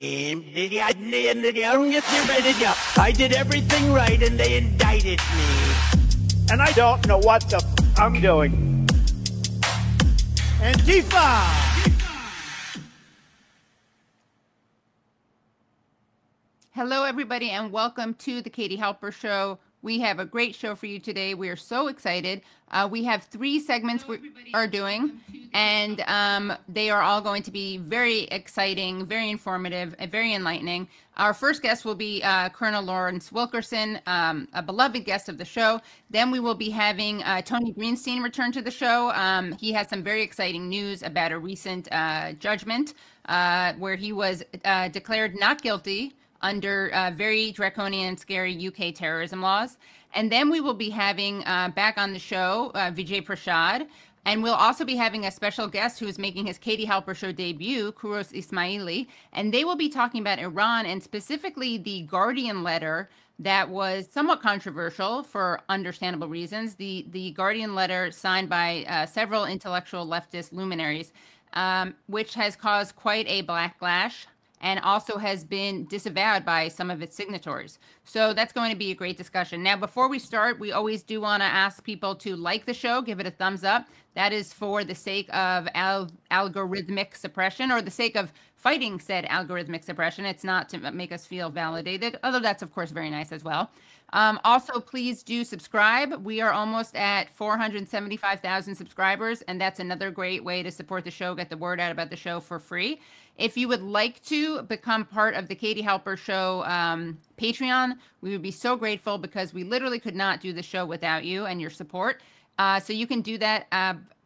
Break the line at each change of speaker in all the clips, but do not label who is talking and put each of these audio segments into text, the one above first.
I did everything right and they indicted me.
And I don't know what the I'm doing. Antifa!
Hello, everybody, and welcome to the Katie Halper Show. We have a great show for you today. We are so excited. We have 3 segments we are doing, and they are all going to be very exciting, very informative, and very enlightening. Our first guest will be Colonel Lawrence Wilkerson, a beloved guest of the show. Then we will be having Tony Greenstein return to the show. He has some very exciting news about a recent judgment where he was declared not guilty under very draconian and scary UK terrorism laws. And then we will be having back on the show Vijay Prashad. And we'll also be having a special guest who is making his Katie Halper Show debut, Kouros Esmaeli. And they will be talking about Iran and specifically the Guardian letter that was somewhat controversial for understandable reasons. The Guardian letter signed by several intellectual leftist luminaries, which has caused quite a backlash and also has been disavowed by some of its signatories. So that's going to be a great discussion. Now, before we start, we always do want to ask people to like the show, give it a thumbs up. That is for the sake of algorithmic suppression, or the sake of fighting said algorithmic suppression. It's not to make us feel validated, although that's, of course, very nice as well. Also, please do subscribe. We are almost at 475,000 subscribers, and that's another great way to support the show, get the word out about the show for free. If you would like to become part of the Katie Halper Show Patreon, we would be so grateful because we literally could not do the show without you and your support. So you can do that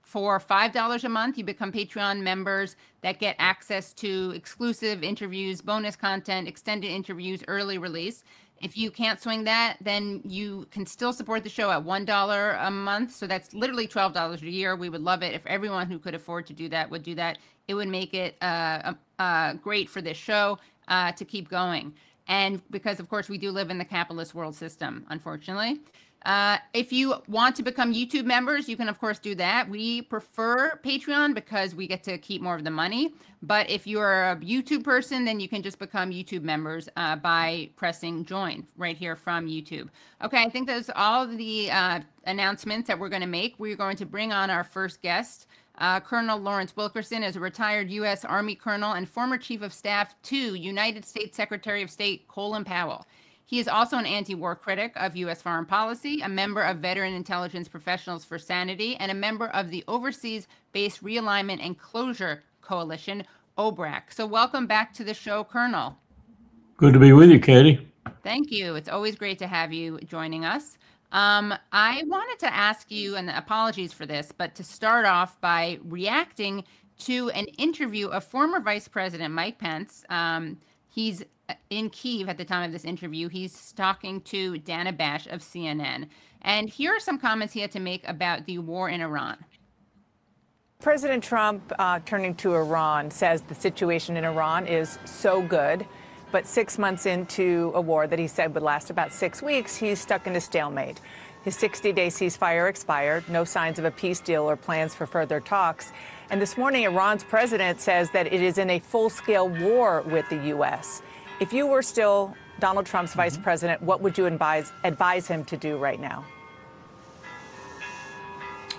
for $5 a month. You become Patreon members that get access to exclusive interviews, bonus content, extended interviews, early release. If you can't swing that, then you can still support the show at $1 a month. So that's literally $12 a year. We would love it if everyone who could afford to do that would do that. It would make it great for this show to keep going. And because, of course, we do live in the capitalist world system, unfortunately. If you want to become YouTube members, you can, of course, do that. We prefer Patreon because we get to keep more of the money. But if you're a YouTube person, then you can just become YouTube members by pressing join right here from YouTube. Okay, I think that's all of the announcements that we're going to make. We're going to bring on our first guest. Colonel Lawrence Wilkerson is a retired U.S. Army colonel and former chief of staff to United States Secretary of State Colin Powell. He is also an anti-war critic of U.S. foreign policy, a member of Veteran Intelligence Professionals for Sanity, and a member of the Overseas Base Realignment and Closure Coalition, OBRAC. So welcome back to the show, Colonel.
Good to be with you, Katie.
Thank you. It's always great to have you joining us. I wanted to ask you, and apologies for this, but to start off by reacting to an interview of former Vice President Mike Pence. He's in Kyiv at the time of this interview. He's talking to Dana Bash of CNN. And here are some comments he had to make about the war in Iran.
President Trump, turning to Iran, says the situation in Iran is so good. But 6 months into a war that he said would last about 6 weeks, he's stuck in a stalemate. His 60-day ceasefire expired, no signs of a peace deal or plans for further talks. And this morning, Iran's president says that it is in a full-scale war with the U.S. If you were still Donald Trump's vice president, what would you advise him to do right now?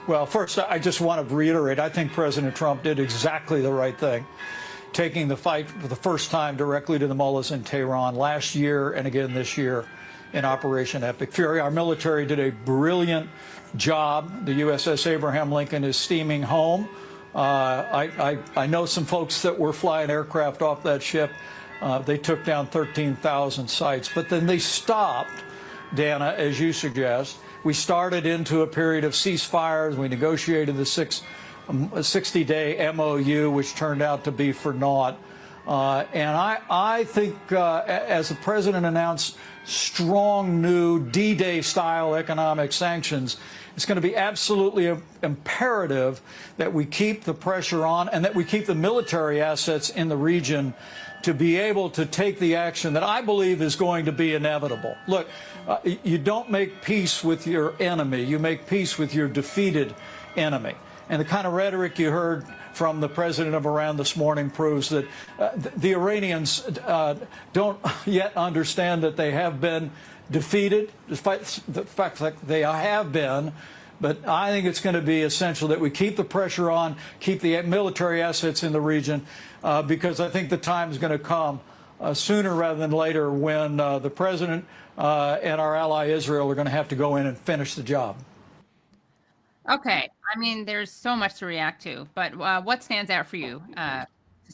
Well, first, I just want to reiterate, I think President Trump did exactly the right thing, taking the fight for the first time directly to the mullahs in Tehran last year and again this year in Operation Epic Fury. Our military did a brilliant job. The USS Abraham Lincoln is steaming home. I know some folks that were flying aircraft off that ship. They took down 13,000 sites, but then they stopped, Dana, as you suggest. We started into a period of ceasefires. We negotiated the 60-day MOU, which turned out to be for naught. And I think, as the president announced, strong new D-Day style economic sanctions, it's going to be absolutely imperative that we keep the pressure on and that we keep the military assets in the region to be able to take the action that I believe is going to be inevitable. Look, you don't make peace with your enemy. You make peace with your defeated enemy. And the kind of rhetoric you heard from the president of Iran this morning proves that the Iranians don't yet understand that they have been defeated, despite the fact that they have been. But I think it's going to be essential that we keep the pressure on, keep the military assets in the region, because I think the time is going to come sooner rather than later when the president and our ally Israel are going to have to go in and finish the job.
Okay. I mean, there's so much to react to, but what stands out for you?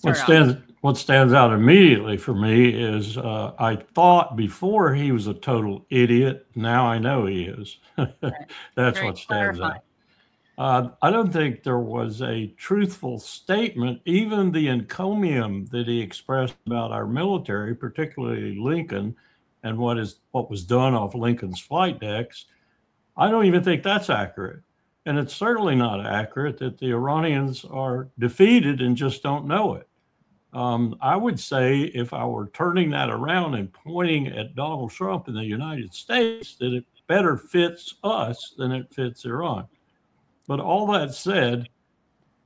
What stands out immediately for me is I thought before he was a total idiot. Now I know he is. That's what stands out. I don't think there was a truthful statement, even the encomium that he expressed about our military, particularly Lincoln, and what was done off Lincoln's flight decks. I don't even think that's accurate. And it's certainly not accurate that the Iranians are defeated and just don't know it. I would say if I were turning that around and pointing at Donald Trump in the United States, that it better fits us than it fits Iran. But all that said,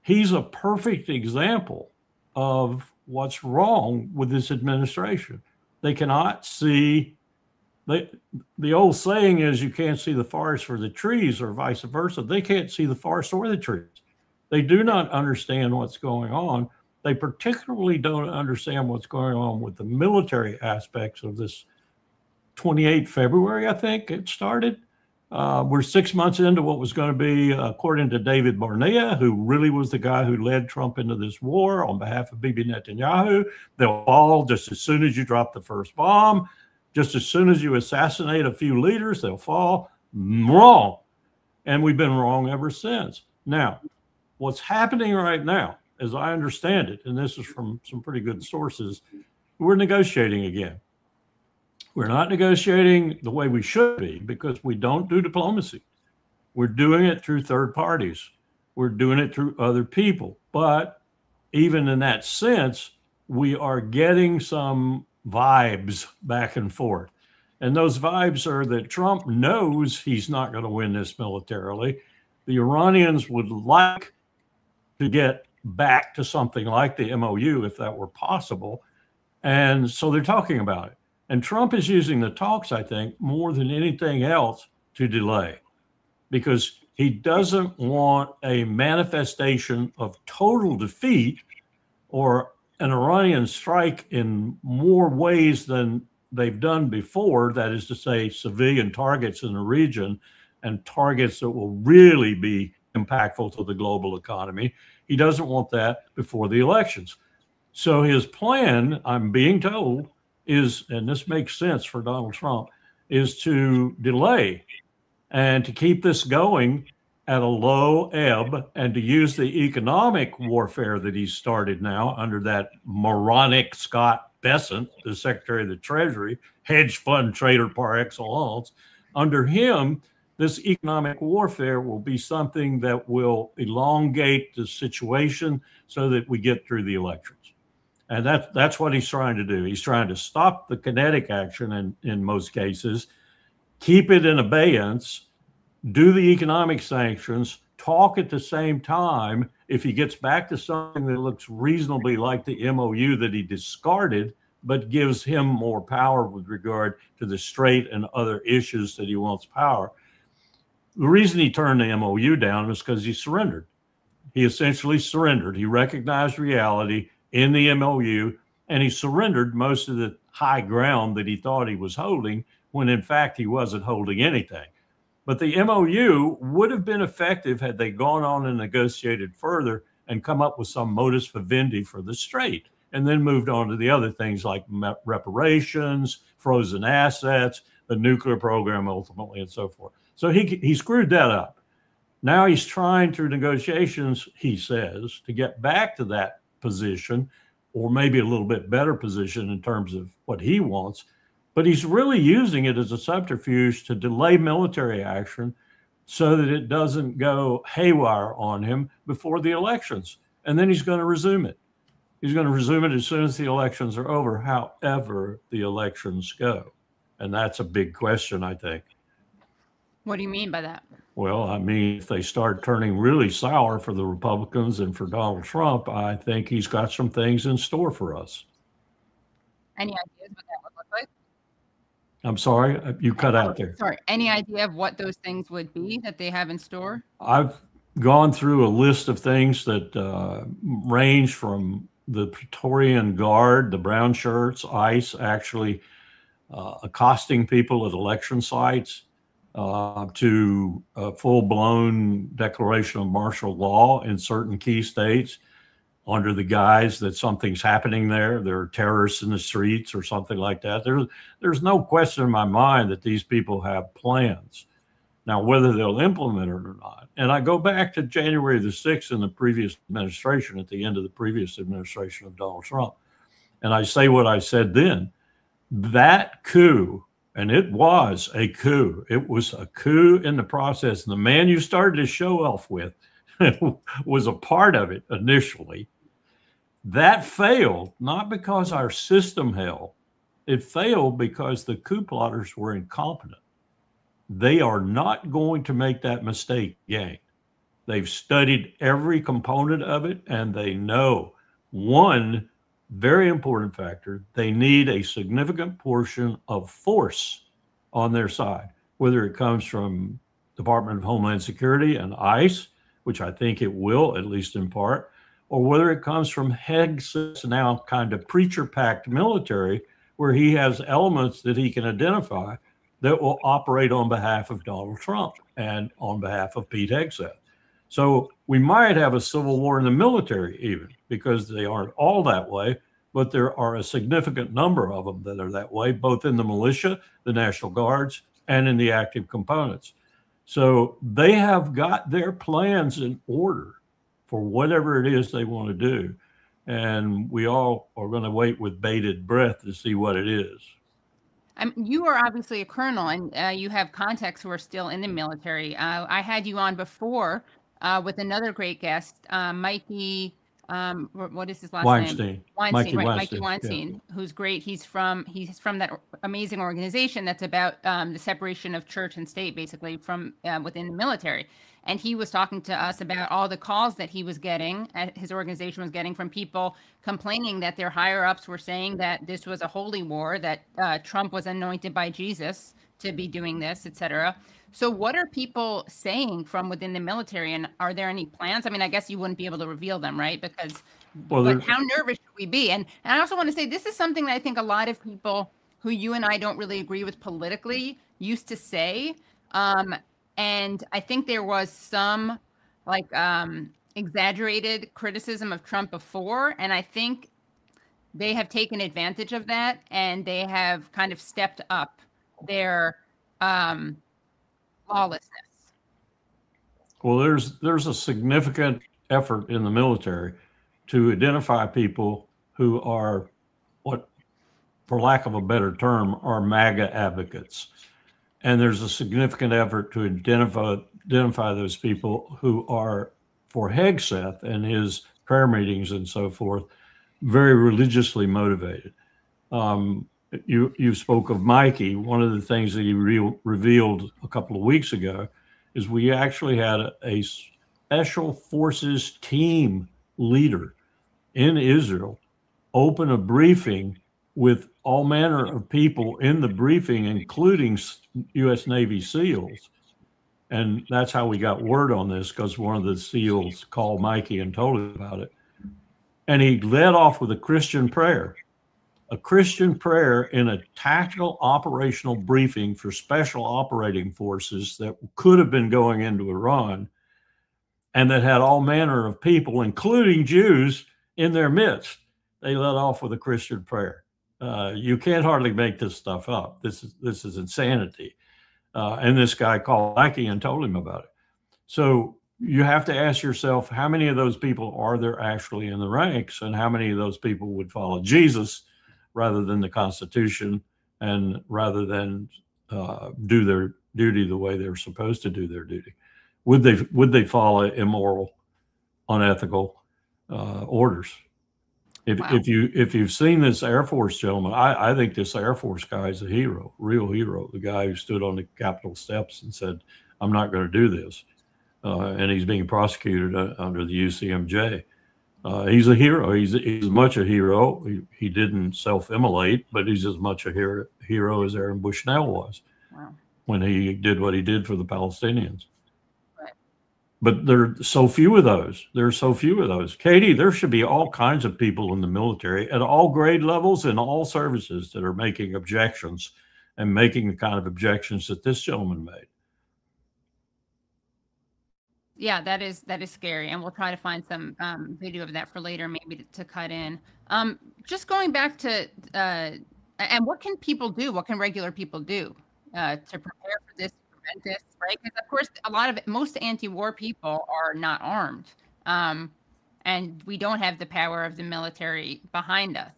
he's a perfect example of what's wrong with this administration. They cannot see. The old saying is you can't see the forest for the trees, or vice versa. They can't see the forest or the trees. They do not understand what's going on. They particularly don't understand what's going on with the military aspects of this 28 February, I think it started. We're 6 months into what was going to be, according to David Barnea, who really was the guy who led Trump into this war on behalf of Bibi Netanyahu. They'll fall just as soon as you drop the first bomb. Just as soon as you assassinate a few leaders, they'll fall. Wrong. And we've been wrong ever since. Now, what's happening right now, as I understand it, and this is from some pretty good sources, we're negotiating again. We're not negotiating the way we should be because we don't do diplomacy. We're doing it through third parties. We're doing it through other people. But even in that sense, we are getting some vibes back and forth. And those vibes are that Trump knows he's not going to win this militarily. The Iranians would like to get back to something like the MOU if that were possible. And so they're talking about it. And Trump is using the talks, I think, more than anything else to delay, because he doesn't want a manifestation of total defeat or an Iranian strike in more ways than they've done before, that is to say, civilian targets in the region and targets that will really be impactful to the global economy. He doesn't want that before the elections. So his plan, I'm being told, is, and this makes sense for Donald Trump, is to delay and to keep this going at a low ebb and to use the economic warfare that he's started now under that moronic Scott Bessent, the Secretary of the Treasury, hedge fund trader par excellence. Under him, this economic warfare will be something that will elongate the situation so that we get through the elections. And that's what he's trying to do. He's trying to stop the kinetic action in most cases, keep it in abeyance, do the economic sanctions, talk at the same time. If he gets back to something that looks reasonably like the MOU that he discarded, but gives him more power with regard to the Strait and other issues that he wants power. The reason he turned the MOU down was because he surrendered. He essentially surrendered. He recognized reality in the MOU, and he surrendered most of the high ground that he thought he was holding, when in fact he wasn't holding anything. But the MOU would have been effective had they gone on and negotiated further and come up with some modus vivendi for the Strait, and then moved on to the other things like reparations, frozen assets, the nuclear program ultimately, and so forth. So he screwed that up. Now he's trying through negotiations, he says, to get back to that position, or maybe a little bit better position in terms of what he wants. But he's really using it as a subterfuge to delay military action so that it doesn't go haywire on him before the elections. And then he's going to resume it. He's going to resume it as soon as the elections are over, however the elections go. And that's a big question, I think.
What do you mean by that?
Well, I mean, if they start turning really sour for the Republicans and for Donald Trump, I think he's got some things in store for us.
Any ideas what that would look like?
I'm sorry, you cut out there.
Sorry, any idea of what those things would be that they have in store?
I've gone through a list of things that range from the Praetorian Guard, the brown shirts, ICE actually accosting people at election sites, to a full-blown declaration of martial law in certain key states under the guise that something's happening there. There are terrorists in the streets or something like that. There's no question in my mind that these people have plans. Now, whether they'll implement it or not. And I go back to January the 6th in the previous administration, at the end of the previous administration of Donald Trump. And I say what I said then. That coup, and it was a coup. It was a coup in the process. And the man you started to show off with was a part of it initially. That failed, not because our system held. It failed because the coup plotters were incompetent. They are not going to make that mistake again. They've studied every component of it, and they know one very important factor: they need a significant portion of force on their side, whether it comes from Department of Homeland Security and ICE, which I think it will, at least in part, or whether it comes from Heg's now kind of preacher-packed military, where he has elements that he can identify that will operate on behalf of Donald Trump and on behalf of Pete Hegseth. So we might have a civil war in the military even, because they aren't all that way, but there are a significant number of them that are that way, both in the militia, the National Guards, and in the active components. So they have got their plans in order for whatever it is they want to do. And we all are going to wait with bated breath to see what it is.
You are obviously a colonel, and you have contacts who are still in the military. I had you on before with another great guest, Mikey. What is his last name? Weinstein, right? Mikey Weinstein, yeah. Who's great. He's from that amazing organization that's about the separation of church and state, basically from within the military. And he was talking to us about all the calls that he was getting, his organization was getting, from people complaining that their higher ups were saying that this was a holy war, that Trump was anointed by Jesus to be doing this, etc. So what are people saying from within the military, and are there any plans? I mean, I guess you wouldn't be able to reveal them, right? Because but how nervous should we be? And I also want to say, this is something that I think a lot of people who you and I don't really agree with politically used to say. And I think there was some exaggerated criticism of Trump before. And I think they have taken advantage of that, and they have kind of stepped up their lawlessness.
Well, there's a significant effort in the military to identify people who are, what, for lack of a better term, are MAGA advocates. And there's a significant effort to identify those people who are, for Hegseth and his prayer meetings and so forth, very religiously motivated. You spoke of Mikey. One of the things that he revealed a couple of weeks ago is we actually had a special forces team leader in Israel open a briefing with all manner of people in the briefing, including U.S. Navy SEALs. And that's how we got word on this, because one of the SEALs called Mikey and told him about it. And he led off with a Christian prayer in a tactical operational briefing for special operating forces that could have been going into Iran, and that had all manner of people, including Jews, in their midst. They led off with a Christian prayer. You can't hardly make this stuff up. This is insanity. And this guy called Mikey and told him about it. So you have to ask yourself, how many of those people are there actually in the ranks, and how many of those people would follow Jesus rather than the Constitution, and rather than do their duty the way they're supposed to do their duty? Would they follow immoral, unethical orders? If you've seen this Air Force gentleman, I think this Air Force guy is a hero, real hero. The guy who stood on the Capitol steps and said, I'm not going to do this. And he's being prosecuted under the UCMJ. He's a hero. He's as much a hero. He didn't self-immolate, but he's as much a hero as Aaron Bushnell was when he did what he did for the Palestinians. Right. But there are so few of those. There are so few of those. Katie, there should be all kinds of people in the military at all grade levels and all services that are making objections and making the kind of objections that this gentleman made.
Yeah, that is scary, and we'll try to find some video of that for later, maybe to cut in. Just going back to and what can people do? What can regular people do to prepare for this, prevent this, right? Because of course, most anti-war people are not armed, and we don't have the power of the military behind us.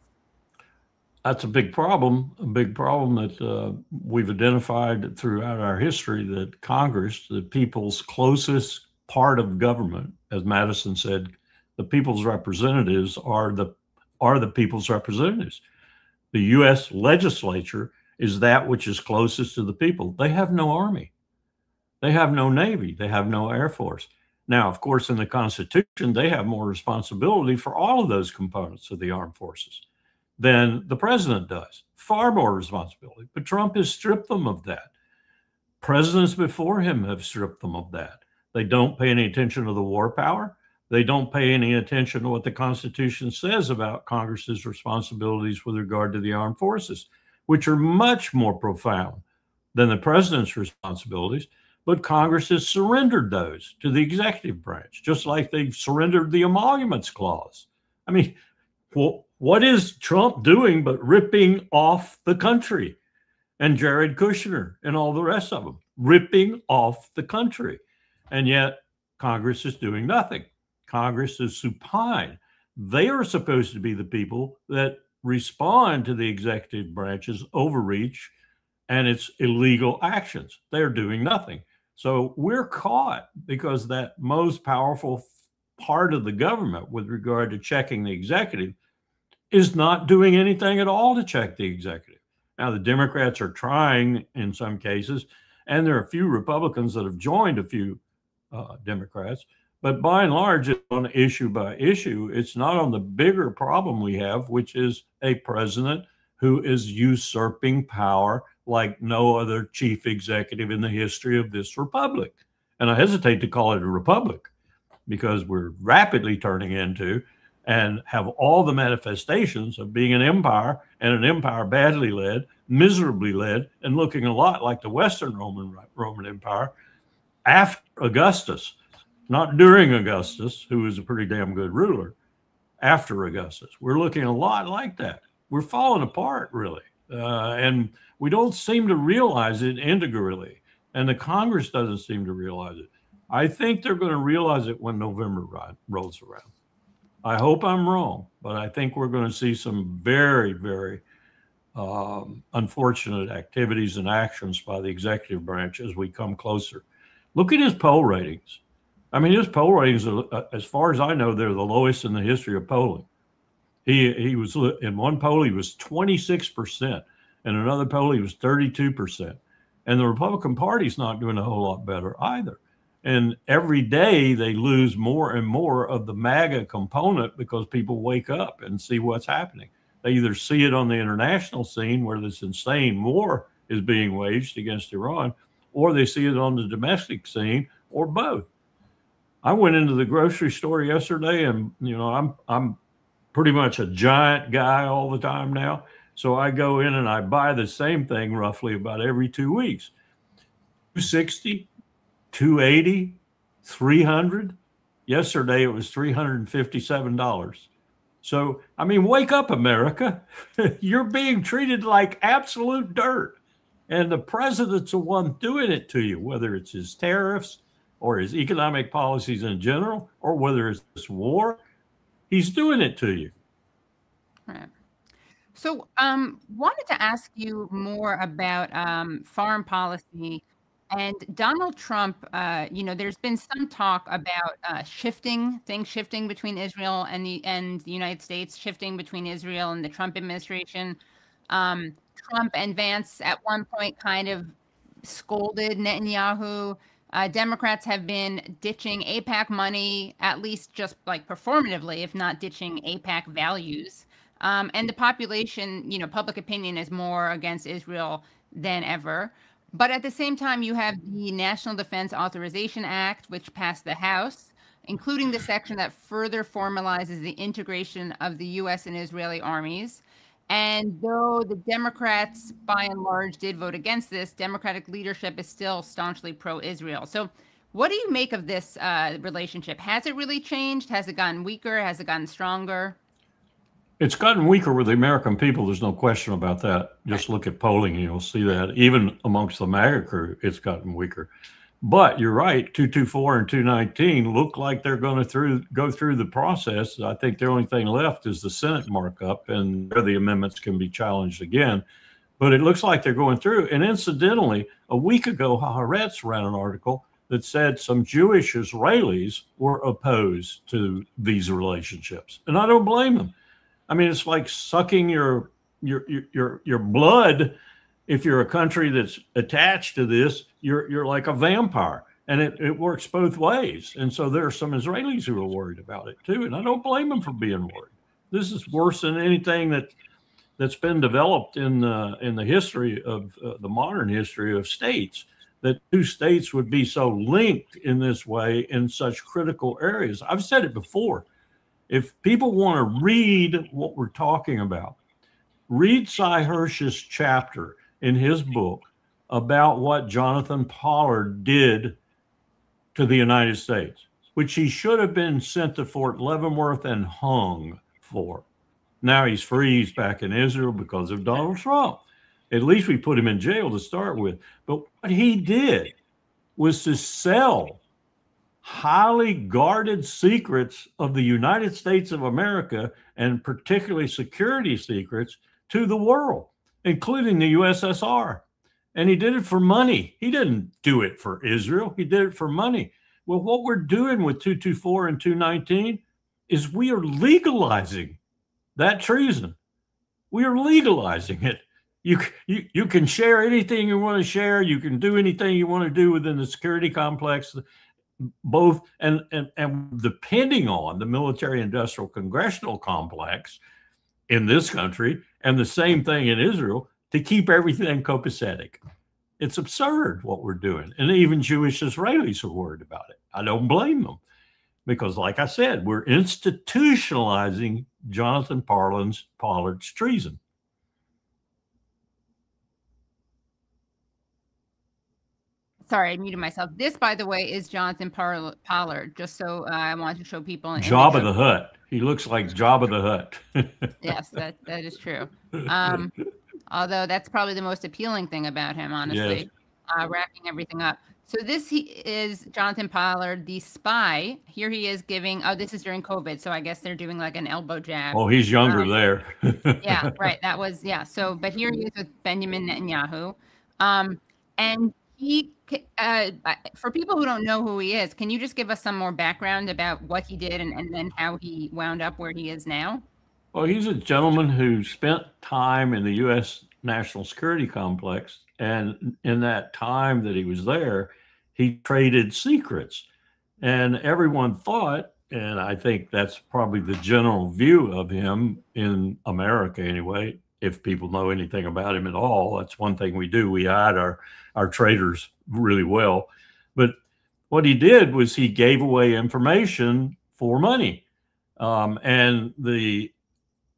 That's a big problem that we've identified throughout our history, that Congress, the people's closest part of government, as Madison said, the people's representatives are the people's representatives. The U.S. legislature is that which is closest to the people. They have no army. They have no Navy. They have no Air Force. Now, of course, in the Constitution, they have more responsibility for all of those components of the armed forces than the president does. Far more responsibility. But Trump has stripped them of that. Presidents before him have stripped them of that. They don't pay any attention to the war power. They don't pay any attention to what the Constitution says about Congress's responsibilities with regard to the armed forces, which are much more profound than the president's responsibilities. But Congress has surrendered those to the executive branch, just like they've surrendered the emoluments clause. I mean, what is Trump doing but ripping off the country? And Jared Kushner and all the rest of them, ripping off the country. And yet Congress is doing nothing. Congress is supine. They are supposed to be the people that respond to the executive branch's overreach and its illegal actions. They're doing nothing. So we're caught because that most powerful part of the government with regard to checking the executive is not doing anything at all to check the executive. Now, the Democrats are trying in some cases, and there are a few Republicans that have joined a few Democrats, but by and large, it's on issue by issue. It's not on the bigger problem we have, which is a president who is usurping power like no other chief executive in the history of this republic. And I hesitate to call it a republic because we're rapidly turning into and have all the manifestations of being an empire, and an empire badly led, miserably led, and looking a lot like the Western Roman Empire after Augustus, not during Augustus, who was a pretty damn good ruler, after Augustus. We're looking a lot like that. We're falling apart, really. And we don't seem to realize it integrally. And the Congress doesn't seem to realize it. I think they're going to realize it when November rolls around. I hope I'm wrong, but I think we're going to see some very, very unfortunate activities and actions by the executive branch as we come closer. Look at his poll ratings. I mean, his poll ratings, as far as I know, they're the lowest in the history of polling. He was, in one poll, he was 26%. In another poll, he was 32%. And the Republican Party's not doing a whole lot better either. And every day they lose more and more of the MAGA component because people wake up and see what's happening. They either see it on the international scene where this insane war is being waged against Iran, or they see it on the domestic scene, or both. I went into the grocery store yesterday, and you know, I'm pretty much a giant guy all the time now. So I go in and I buy the same thing roughly about every 2 weeks. $260, $280, $300. Yesterday it was $357. So, I mean, wake up, America. You're being treated like absolute dirt. And the president's the one doing it to you, whether it's his tariffs or his economic policies in general, or whether it's this war. He's doing it to you.
Right. So wanted to ask you more about foreign policy and Donald Trump. You know, there's been some talk about shifting between Israel and the United States, shifting between Israel and the Trump administration. Trump and Vance at one point kind of scolded Netanyahu Democrats have been ditching AIPAC money, at least just like performatively, if not ditching AIPAC values. And the population, you know, public opinion is more against Israel than ever. But at the same time, you have the National Defense Authorization Act, which passed the House, including the section that further formalizes the integration of the U.S. and Israeli armies. And though the Democrats, by and large, did vote against this, Democratic leadership is still staunchly pro-Israel. So what do you make of this relationship? Has it really changed? Has it gotten weaker? Has it gotten stronger?
It's gotten weaker with the American people. There's no question about that. Just look at polling, and you'll see that. Even amongst the MAGA crew, it's gotten weaker. But you're right, 224 and 219 look like they're going to go through the process. I think the only thing left is the Senate markup, and there the amendments can be challenged again. But it looks like they're going through. And incidentally, a week ago, Haaretz ran an article that said some Jewish Israelis were opposed to these relationships. And I don't blame them. I mean, it's like sucking your blood. If you're a country that's attached to this, you're like a vampire, and it works both ways. And so there are some Israelis who are worried about it too, and I don't blame them for being worried. This is worse than anything that's been developed in the history of the modern history of states. That two states would be so linked in this way in such critical areas. I've said it before. If people want to read what we're talking about, read Cy Hirsch's chapter in his book about what Jonathan Pollard did to the United States, which he should have been sent to Fort Leavenworth and hung for. Now he's free. He's back in Israel because of Donald Trump. At least we put him in jail to start with. But what he did was to sell highly guarded secrets of the United States of America, and particularly security secrets, to the world, including the USSR. And he did it for money. He didn't do it for Israel. He did it for money. Well, what we're doing with 224 and 219 is we are legalizing that treason. We are legalizing it. You can share anything you want to share. You can do anything you want to do within the security complex, both and depending on the military-industrial congressional complex in this country, and the same thing in Israel, to keep everything copacetic. It's absurd what we're doing. And even Jewish Israelis are worried about it. I don't blame them, because like I said, we're institutionalizing Jonathan Pollard's treason.
Sorry, I muted myself. This, by the way, is Jonathan Pollard, just so I want to show people.
Jabba the Hutt. He looks like Jabba the Hutt.
Yes, that is true. Although that's probably the most appealing thing about him, honestly, yes. Wrapping everything up. So this is Jonathan Pollard, the spy. Here he is giving, this is during COVID, so I guess they're doing like an elbow jab.
Oh, he's younger there.
Yeah, right. That was, yeah. So, but here he is with Benjamin Netanyahu. And he, for people who don't know who he is, can you just give us some more background about what he did and then how he wound up where he is now?
Well, he's a gentleman who spent time in the U.S. national security complex. And in that time that he was there, he traded secrets. And everyone thought, and I think that's probably the general view of him in America anyway, if people know anything about him at all. That's one thing we do. We hide our traitors really well. But what he did was he gave away information for money. And the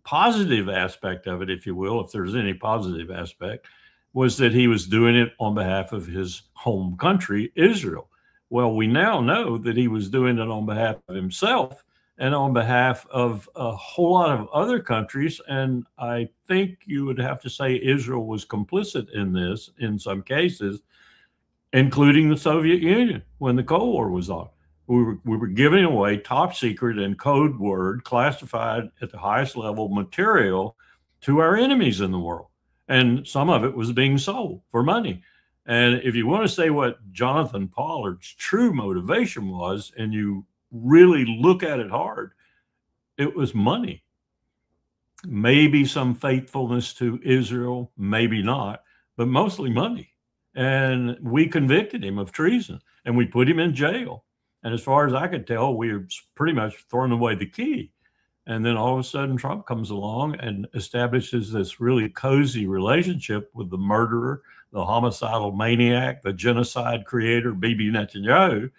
positive aspect of it, if you will, if there's any positive aspect, was that he was doing it on behalf of his home country, Israel. Well, we now know that he was doing it on behalf of himself and on behalf of a whole lot of other countries. And I think you would have to say Israel was complicit in this in some cases, including the Soviet Union when the Cold War was on. We were giving away top secret and code word, classified at the highest level material to our enemies in the world. And some of it was being sold for money. And if you want to say what Jonathan Pollard's true motivation was, and you really look at it hard, it was money. Maybe some faithfulness to Israel, maybe not, but mostly money. And we convicted him of treason, and we put him in jail. And as far as I could tell, we were pretty much throwing away the key. And then all of a sudden, Trump comes along and establishes this really cozy relationship with the murderer, the homicidal maniac, the genocide creator, Bibi Netanyahu.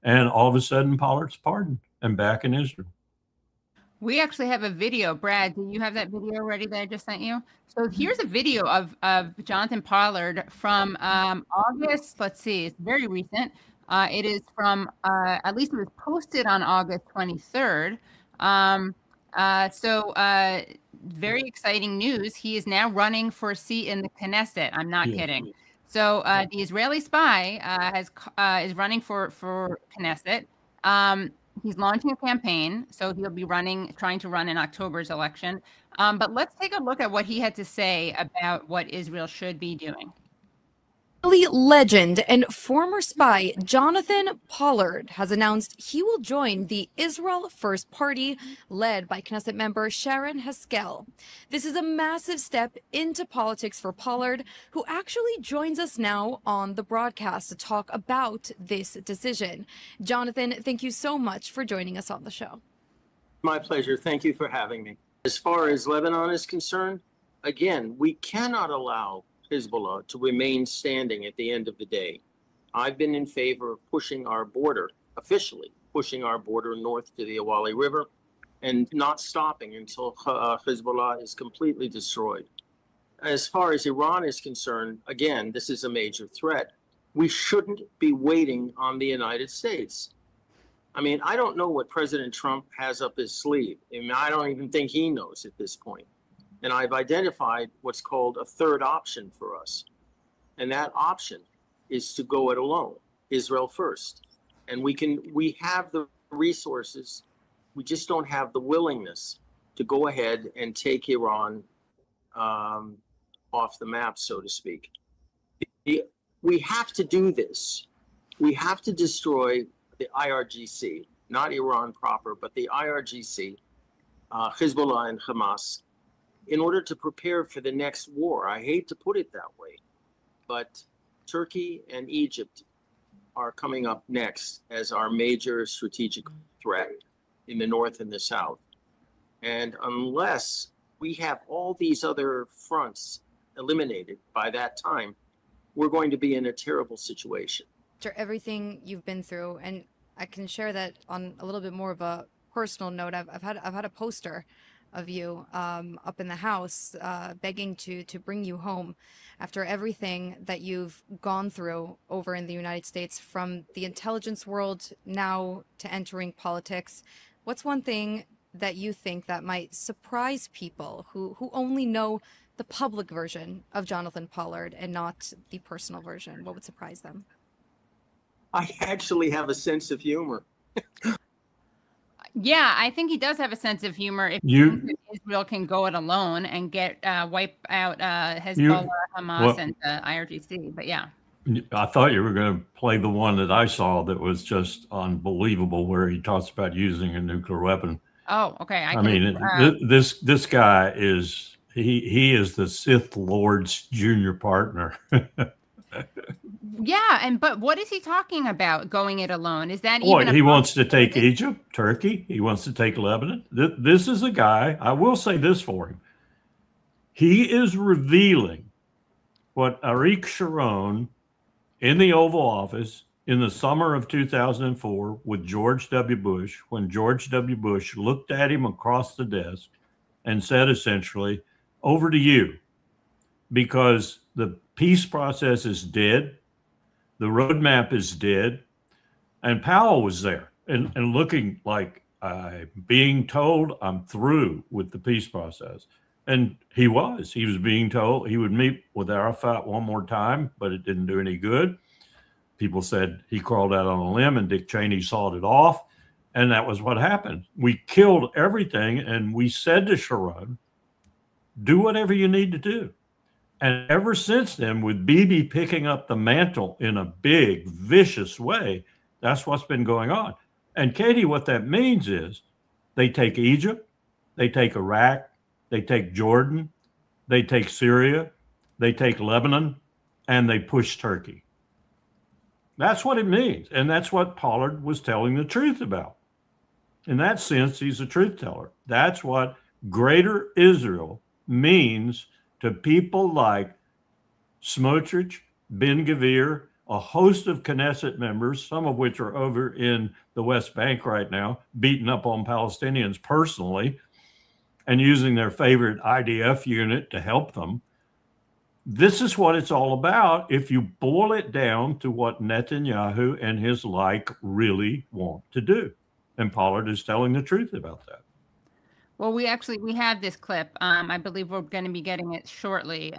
And all of a sudden, Pollard's pardoned and back in Israel.
We actually have a video. Brad, do you have that video ready that I just sent you? So here's a video of Jonathan Pollard from August. Let's see, it's very recent. It is from, at least it was posted on August 23rd. Very exciting news. He is now running for a seat in the Knesset. I'm not kidding. So the Israeli spy is running for Knesset. He's launching a campaign, so he'll be trying to run in October's election. But let's take a look at what he had to say about what Israel should be doing.
Legend and former spy Jonathan Pollard has announced he will join the Israel First Party led by Knesset member Sharon Haskel. This is a massive step into politics for Pollard, who actually joins us now on the broadcast to talk about this decision. Jonathan, thank you so much for joining us on the show.
My pleasure. Thank you for having me. As far as Lebanon is concerned, again, we cannot allow Hezbollah to remain standing at the end of the day. I've been in favor of pushing our border, officially pushing our border north to the Awali River and not stopping until Hezbollah is completely destroyed. As far as Iran is concerned, again, this is a major threat. We shouldn't be waiting on the United States. I mean, I don't know what President Trump has up his sleeve. I mean, I don't even think he knows at this point. And I've identified what's called a third option for us. And that option is to go it alone, Israel first. And we have the resources, we just don't have the willingness to go ahead and take Iran off the map, so to speak. We have to do this. We have to destroy the IRGC, not Iran proper, but the IRGC, Hezbollah and Hamas, in order to prepare for the next war. I hate to put it that way, but Turkey and Egypt are coming up next as our major strategic threat in the north and the south. And unless we have all these other fronts eliminated by that time, we're going to be in a terrible situation.
After everything you've been through, and I can share that on a little bit more of a personal note, I've had a poster of you up in the house begging to bring you home after everything that you've gone through over in the United States, from the intelligence world now to entering politics. What's one thing that you think that might surprise people who only know the public version of Jonathan Pollard and not the personal version? What would surprise them?
I actually have a sense of humor.
Yeah, I think he does have a sense of humor. If Israel can go it alone and get wipe out Hezbollah, Hamas, and the IRGC. But yeah,
I thought you were going to play the one that I saw that was just unbelievable, where he talks about using a nuclear weapon.
Oh, okay.
I mean, this guy is he is the Sith Lord's junior partner.
Yeah, but what is he talking about? Going it alone? Is that even?
He wants to take Egypt, Turkey. He wants to take Lebanon. This is a guy. I will say this for him. He is revealing what Ariel Sharon in the Oval Office in the summer of 2004 with George W. Bush, when George W. Bush looked at him across the desk and said, essentially, over to you, because the peace process is dead. The roadmap is dead. And Powell was there and looking like being told I'm through with the peace process. And he was being told he would meet with Arafat one more time, but it didn't do any good. People said he crawled out on a limb and Dick Cheney sawed it off. And that was what happened. We killed everything. And we said to Sharon, do whatever you need to do. And ever since then, with Bibi picking up the mantle in a big, vicious way, that's what's been going on. And Katie, what that means is they take Egypt, they take Iraq, they take Jordan, they take Syria, they take Lebanon, and they push Turkey. That's what it means. And that's what Pollard was telling the truth about. In that sense, he's a truth teller. That's what Greater Israel means to people like Smotrich, Ben-Gvir, a host of Knesset members, some of which are over in the West Bank right now, beating up on Palestinians personally and using their favorite IDF unit to help them. This is what it's all about if you boil it down to what Netanyahu and his like really want to do. And Pollard is telling the truth about that.
Well, we have this clip. I believe we're going to be getting it shortly.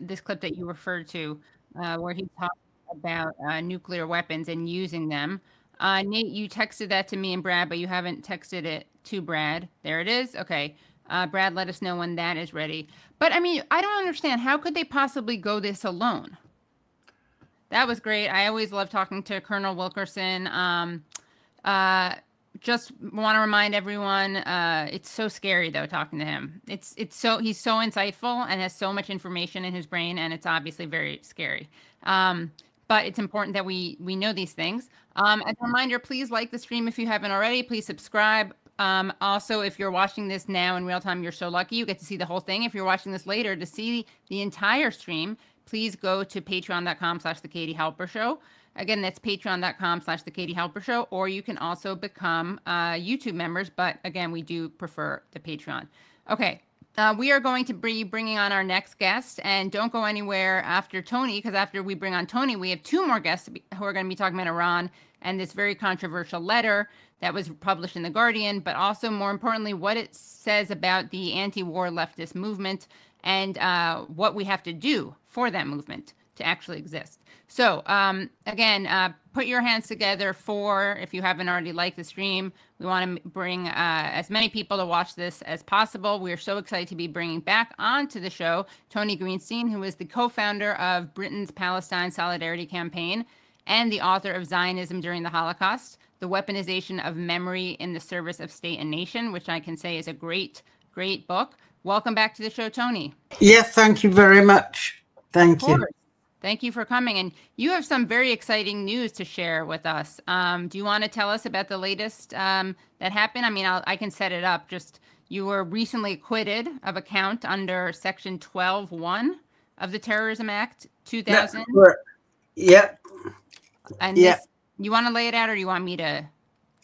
This clip that you referred to, where he talked about nuclear weapons and using them. Nate, you texted that to me and Brad, but you haven't texted it to Brad. There it is. Okay. Brad, let us know when that is ready. But I mean, I don't understand. How could they possibly go this alone? That was great. I always love talking to Colonel Wilkerson. Just want to remind everyone, it's so scary though talking to him. He's so insightful and has so much information in his brain, and it's obviously very scary. But it's important that we know these things. As a reminder, please like the stream if you haven't already. Please subscribe. Also, if you're watching this now in real time, you're so lucky. You get to see the whole thing. If you're watching this later to see the entire stream, please go to patreon.com/The Katie Halper Show. Again, that's patreon.com/The Katie Halper Show, or you can also become YouTube members. But again, we do prefer the Patreon. Okay, we are going to be bringing on our next guest, and don't go anywhere after Tony, because after we bring on Tony, we have two more guests who are going to be talking about Iran and this very controversial letter that was published in The Guardian, but also more importantly, what it says about the anti-war leftist movement and what we have to do for that movement to actually exist. So again, put your hands together for, if you haven't already liked the stream, we want to bring as many people to watch this as possible. We are so excited to be bringing back onto the show Tony Greenstein, who is the co-founder of Britain's Palestine-solidarity campaign and the author of Zionism During the Holocaust, the weaponization of memory in the service of state and nation, which I can say is a great, great book. Welcome back to the show, Tony.
Yes, thank you very much. Thank you.
Thank you for coming. And you have some very exciting news to share with us. Do you want to tell us about the latest that happened? I mean, I can set it up. Just, you were recently acquitted of a count under Section 12(1) of the Terrorism Act 2000.
Yeah.
And this, you want to lay it out, or do you want me to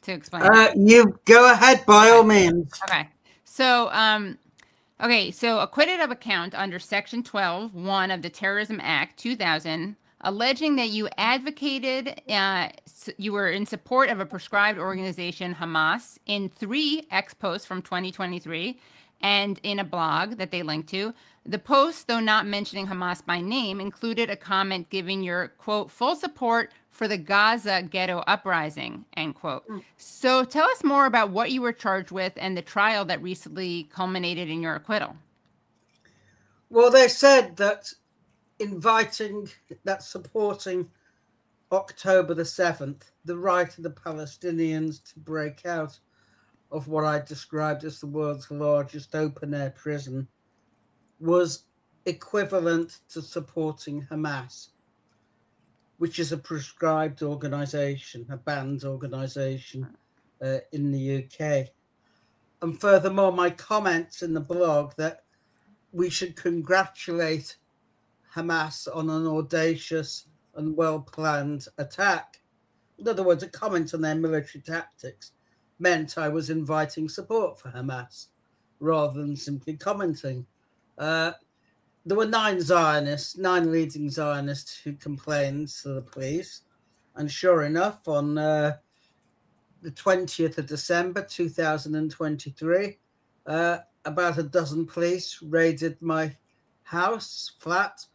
explain?
You go ahead, by all means.
Okay. So, so acquitted of a count under Section 12(1) of the Terrorism Act 2000, alleging that you advocated, you were in support of a proscribed organization, Hamas, in 3 ex-posts from 2023 and in a blog that they linked to. The post, though not mentioning Hamas by name, included a comment giving your, quote, full support for the Gaza ghetto uprising, end quote. So tell us more about what you were charged with and the trial that recently culminated in your acquittal.
Well, they said that supporting October the 7th, the right of the Palestinians to break out of what I described as the world's largest open-air prison, was equivalent to supporting Hamas, which is a proscribed organization, a banned organization in the UK. And furthermore, my comments in the blog that we should congratulate Hamas on an audacious and well-planned attack, in other words, a comment on their military tactics, meant I was inviting support for Hamas rather than simply commenting. There were 9 leading Zionists who complained to the police. And sure enough, on the 20th of December, 2023, about a dozen police raided my flat,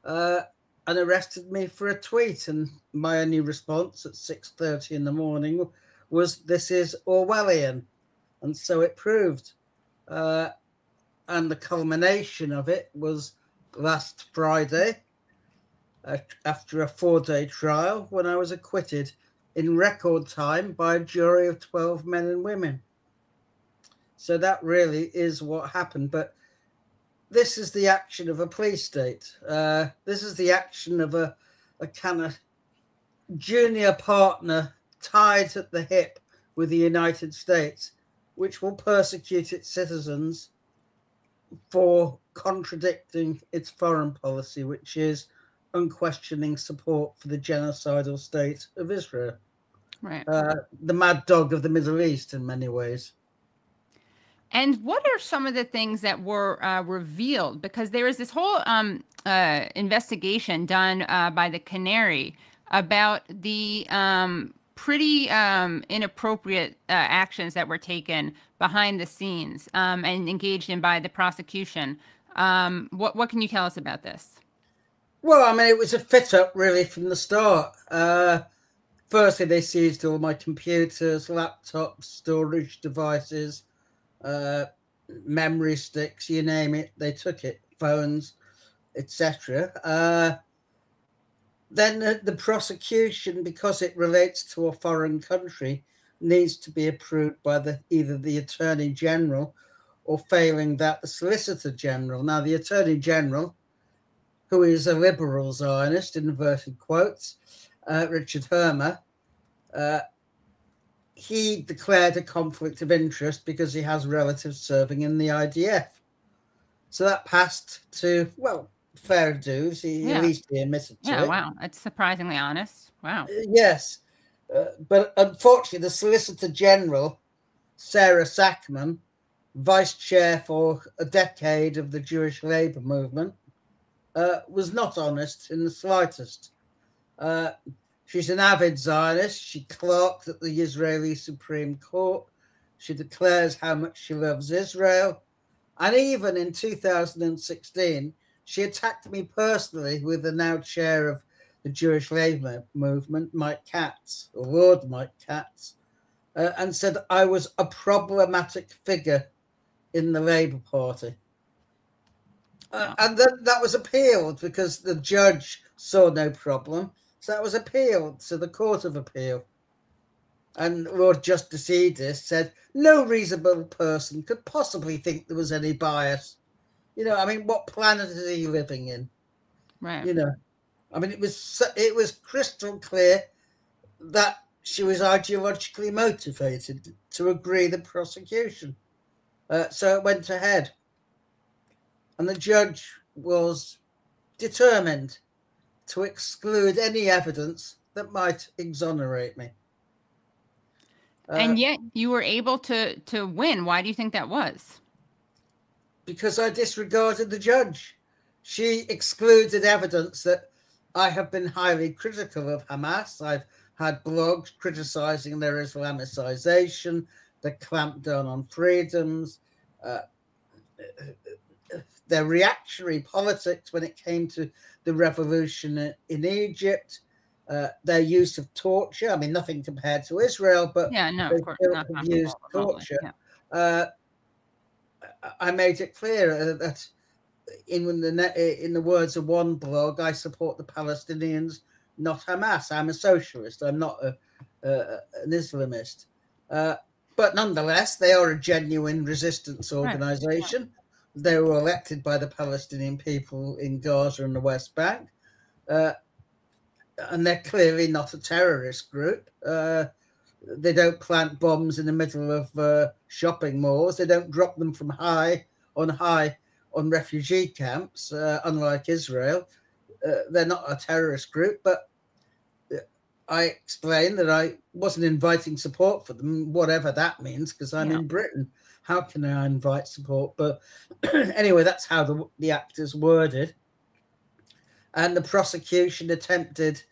and arrested me for a tweet. And my only response at 6:30 in the morning was, "This is Orwellian." And so it proved. And the culmination of it was last Friday, after a 4-day trial, when I was acquitted in record time by a jury of 12 men and women. So that really is what happened. But this is the action of a police state. This is the action of a kind of junior partner tied at the hip with the United States, which will persecute its citizens for contradicting its foreign policy, which is unquestioning support for the genocidal state of Israel.
Right.
The mad dog of the Middle East in many ways.
And what are some of the things that were revealed? Because there is this whole investigation done by the Canary about the pretty inappropriate actions that were taken behind the scenes and engaged in by the prosecution. What can you tell us about this?
Well, I mean, it was a fit-up really from the start. Firstly, they seized all my computers, laptops, storage devices, memory sticks, you name it, they took it, phones, etc. Then the prosecution, because it relates to a foreign country, needs to be approved by either the Attorney General or, failing that, the Solicitor General. Now, the Attorney General, who is a liberal Zionist, in inverted quotes, Richard Hermer, he declared a conflict of interest because he has relatives serving in the IDF. So that passed to, well, fair dues. At least he admitted to it.
Yeah, wow. That's surprisingly honest. Wow.
Yes. But unfortunately, the Solicitor General, Sarah Sackman, vice chair for a decade of the Jewish labor movement, was not honest in the slightest. She's an avid Zionist. She clerked at the Israeli Supreme Court. She declares how much she loves Israel. And even in 2016, she attacked me personally with the now chair of the Jewish labor movement, Mike Katz, or Lord Mike Katz, and said I was a problematic figure in the Labour Party. And then that was appealed because the judge saw no problem. So that was appealed to the Court of Appeal. And Lord Justice Edis said no reasonable person could possibly think there was any bias. You know, I mean, what planet is he living in?
Right.
You know, I mean, it was crystal clear that she was ideologically motivated to agree the prosecution. So it went ahead. And the judge was determined to exclude any evidence that might exonerate me.
And yet you were able to win. Why do you think that was?
Because I disregarded the judge. She excluded evidence that I have been highly critical of Hamas. I've had blogs criticizing their Islamicization, the clampdown on freedoms, their reactionary politics when it came to the revolution in Egypt, their use of torture. I mean, nothing compared to Israel, but
yeah, no, of course, not
used torture. Yeah. I made it clear that in the words of one blog, I support the Palestinians, not Hamas. I'm a socialist. I'm not an Islamist. But nonetheless, they are a genuine resistance organization. Right. They were elected by the Palestinian people in Gaza and the West Bank. And they're clearly not a terrorist group. They don't plant bombs in the middle of shopping malls. They don't drop them from high on refugee camps, unlike Israel. They're not a terrorist group, but I explained that I wasn't inviting support for them, whatever that means, because I'm in Britain. How can I invite support? But anyway, that's how the act is worded. And the prosecution attempted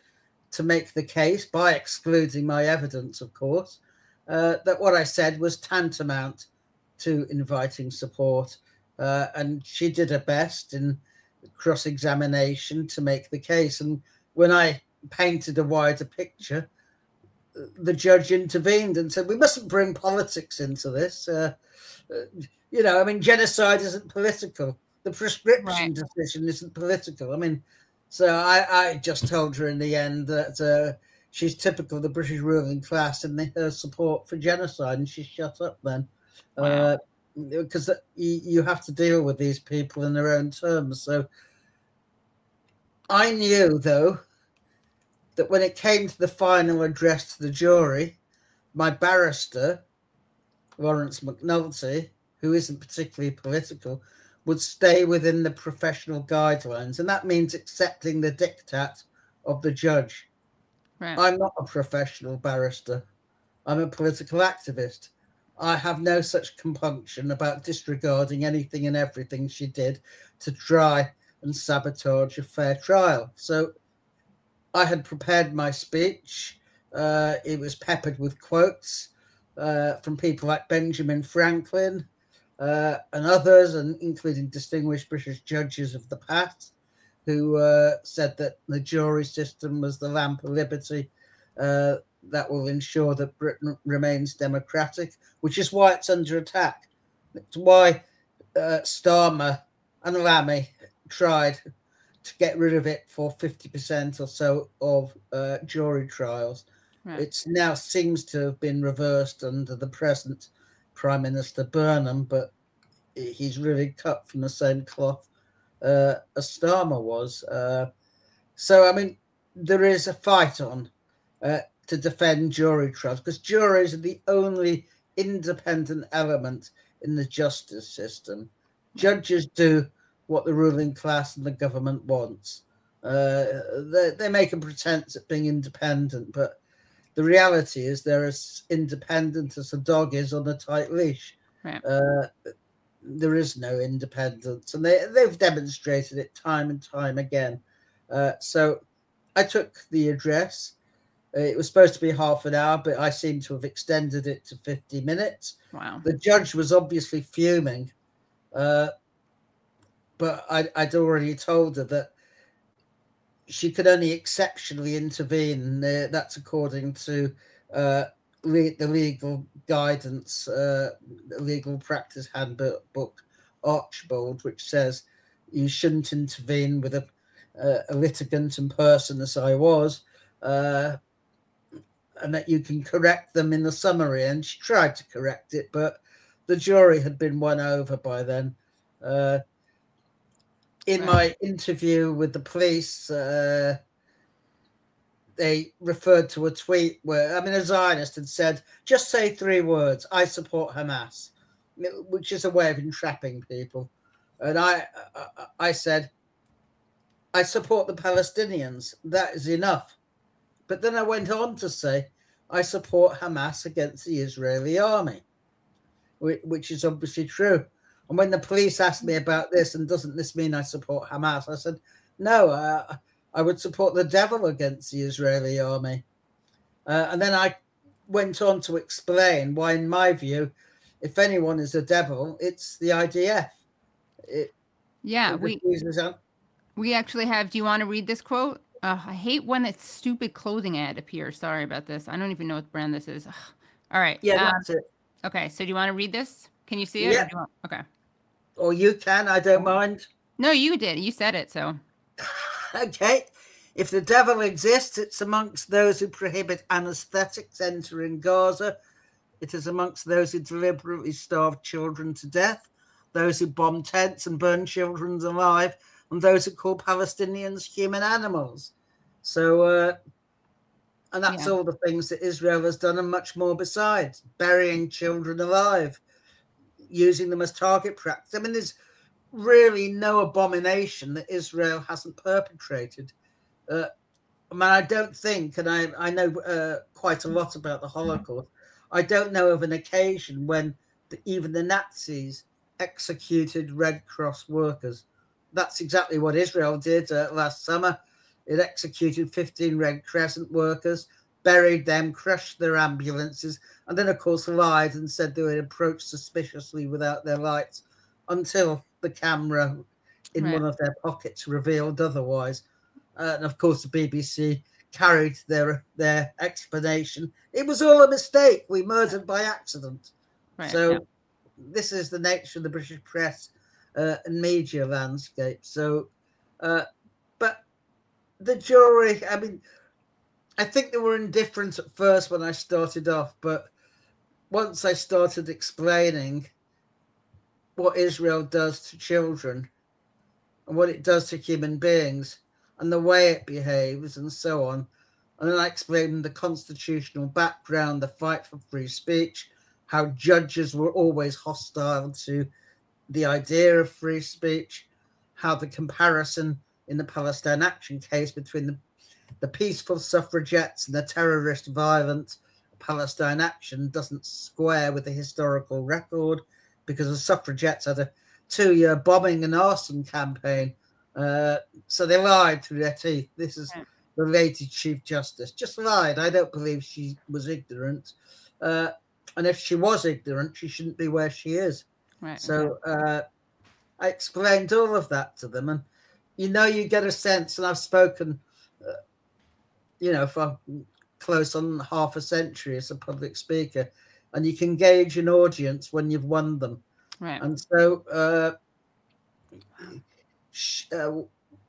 to make the case, by excluding my evidence, of course, that what I said was tantamount to inviting support. And she did her best in cross-examination to make the case. And when I painted a wider picture, the judge intervened and said, we mustn't bring politics into this. You know, I mean, genocide isn't political. The prescription decision isn't political. I mean, so I just told her in the end that she's typical of the British ruling class and her support for genocide, and she shut up then.
Wow.
because you have to deal with these people in their own terms. So I knew, though, that when it came to the final address to the jury, my barrister, Lawrence McNulty, who isn't particularly political, would stay within the professional guidelines. And that means accepting the diktat of the judge. Right. I'm not a professional barrister. I'm a political activist. I have no such compunction about disregarding anything and everything she did to try and sabotage a fair trial. So I had prepared my speech. It was peppered with quotes from people like Benjamin Franklin and others, and including distinguished British judges of the past, who said that the jury system was the lamp of liberty that will ensure that Britain remains democratic, which is why it's under attack. It's why Starmer and Lammy tried to get rid of it for 50% or so of jury trials. Right. It now seems to have been reversed under the present Prime Minister Burnham, but he's really cut from the same cloth as Starmer was. So, I mean, there is a fight on to defend jury trials, because juries are the only independent element in the justice system. Judges do what the ruling class and the government wants. They make a pretense at being independent, but the reality is they're as independent as a dog is on a tight leash. Right. There is no independence, and they've demonstrated it time and time again. So I took the address. It was supposed to be half an hour, but I seem to have extended it to 50 minutes. Wow. The judge was obviously fuming, but I'd already told her that she could only exceptionally intervene. That's according to the legal guidance, legal practice handbook, Archbold, which says you shouldn't intervene with a litigant in person, as I was, and that you can correct them in the summary. And she tried to correct it, but the jury had been won over by then. In my interview with the police, they referred to a tweet where, a Zionist had said, just say 3 words, I support Hamas, which is a way of entrapping people. And I said, I support the Palestinians. That is enough. But then I went on to say, I support Hamas against the Israeli army, which is obviously true. And when the police asked me about this, and doesn't this mean I support Hamas, I said, no, I would support the devil against the Israeli army. And then I went on to explain why, in my view, if anyone is a devil, it's the IDF.
We actually have, do you want to read this quote? I hate when it's stupid clothing ad appears. Sorry about this. I don't even know what brand this is. All right.
Yeah, that's it.
Okay, so do you want to read this? Can you see it?
Yeah.
Okay.
Or you can, I don't mind.
No, you did. You said it, so.
Okay. If the devil exists, it's amongst those who prohibit anesthetics entering Gaza. It is amongst those who deliberately starve children to death, those who bomb tents and burn children alive, and those who call Palestinians human animals. So, and that's all the things that Israel has done, and much more besides, burying children alive, using them as target practice. There's really no abomination that Israel hasn't perpetrated. I don't think, and I know quite a lot about the Holocaust, I don't know of an occasion when even the Nazis executed Red Cross workers. That's exactly what Israel did last summer. It executed 15 Red Crescent workers, buried them, crushed their ambulances, and then, of course, lied and said they would approach suspiciously without their lights until the camera in one of their pockets revealed otherwise. And, of course, the BBC carried their explanation. It was all a mistake. We murdered by accident. This is the nature of the British press and media landscape. So, but the jury, I think they were indifferent at first when I started off, but once I started explaining what Israel does to children and what it does to human beings and the way it behaves and so on. And then I explained the constitutional background, the fight for free speech, how judges were always hostile to the idea of free speech, how the comparison in the Palestine Action case between the peaceful suffragettes and the terrorist violent Palestine Action doesn't square with the historical record, because the suffragettes had a 2-year bombing and arson campaign. So they lied through their teeth. This is the lady Chief Justice. Just lied. I don't believe she was ignorant. And if she was ignorant, she shouldn't be where she is.
Right.
So I explained all of that to them. And, you get a sense, and I've spoken, for close on half a century as a public speaker, and you can gauge an audience when you've won them.
Right.
And so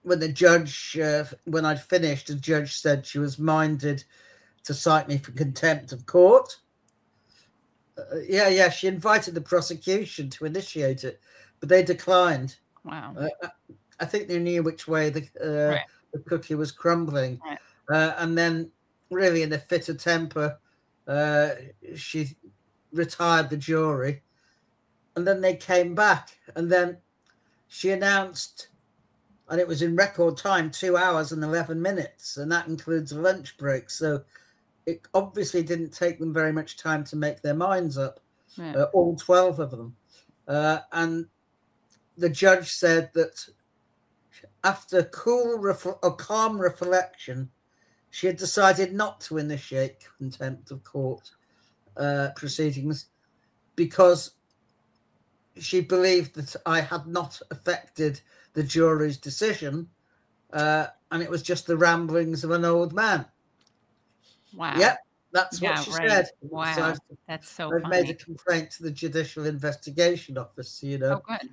when the judge, when I'd finished, the judge said she was minded to cite me for contempt of court. She invited the prosecution to initiate it, but they declined.
Wow.
I think they knew which way the cookie was crumbling. Right. And then, really in a fit of temper, she retired the jury. And then they came back, and then she announced, and it was in record time, 2 hours and 11 minutes, and that includes a lunch break. So it obviously didn't take them very much time to make their minds up, all 12 of them. And the judge said that after calm reflection, she had decided not to initiate contempt of court proceedings because she believed that I had not affected the jury's decision, and it was just the ramblings of an old man.
Wow.
Yep, that's what she said.
Wow,
so
that's so
I've
funny.
made a complaint to the Judicial Investigation Office,
Oh, good.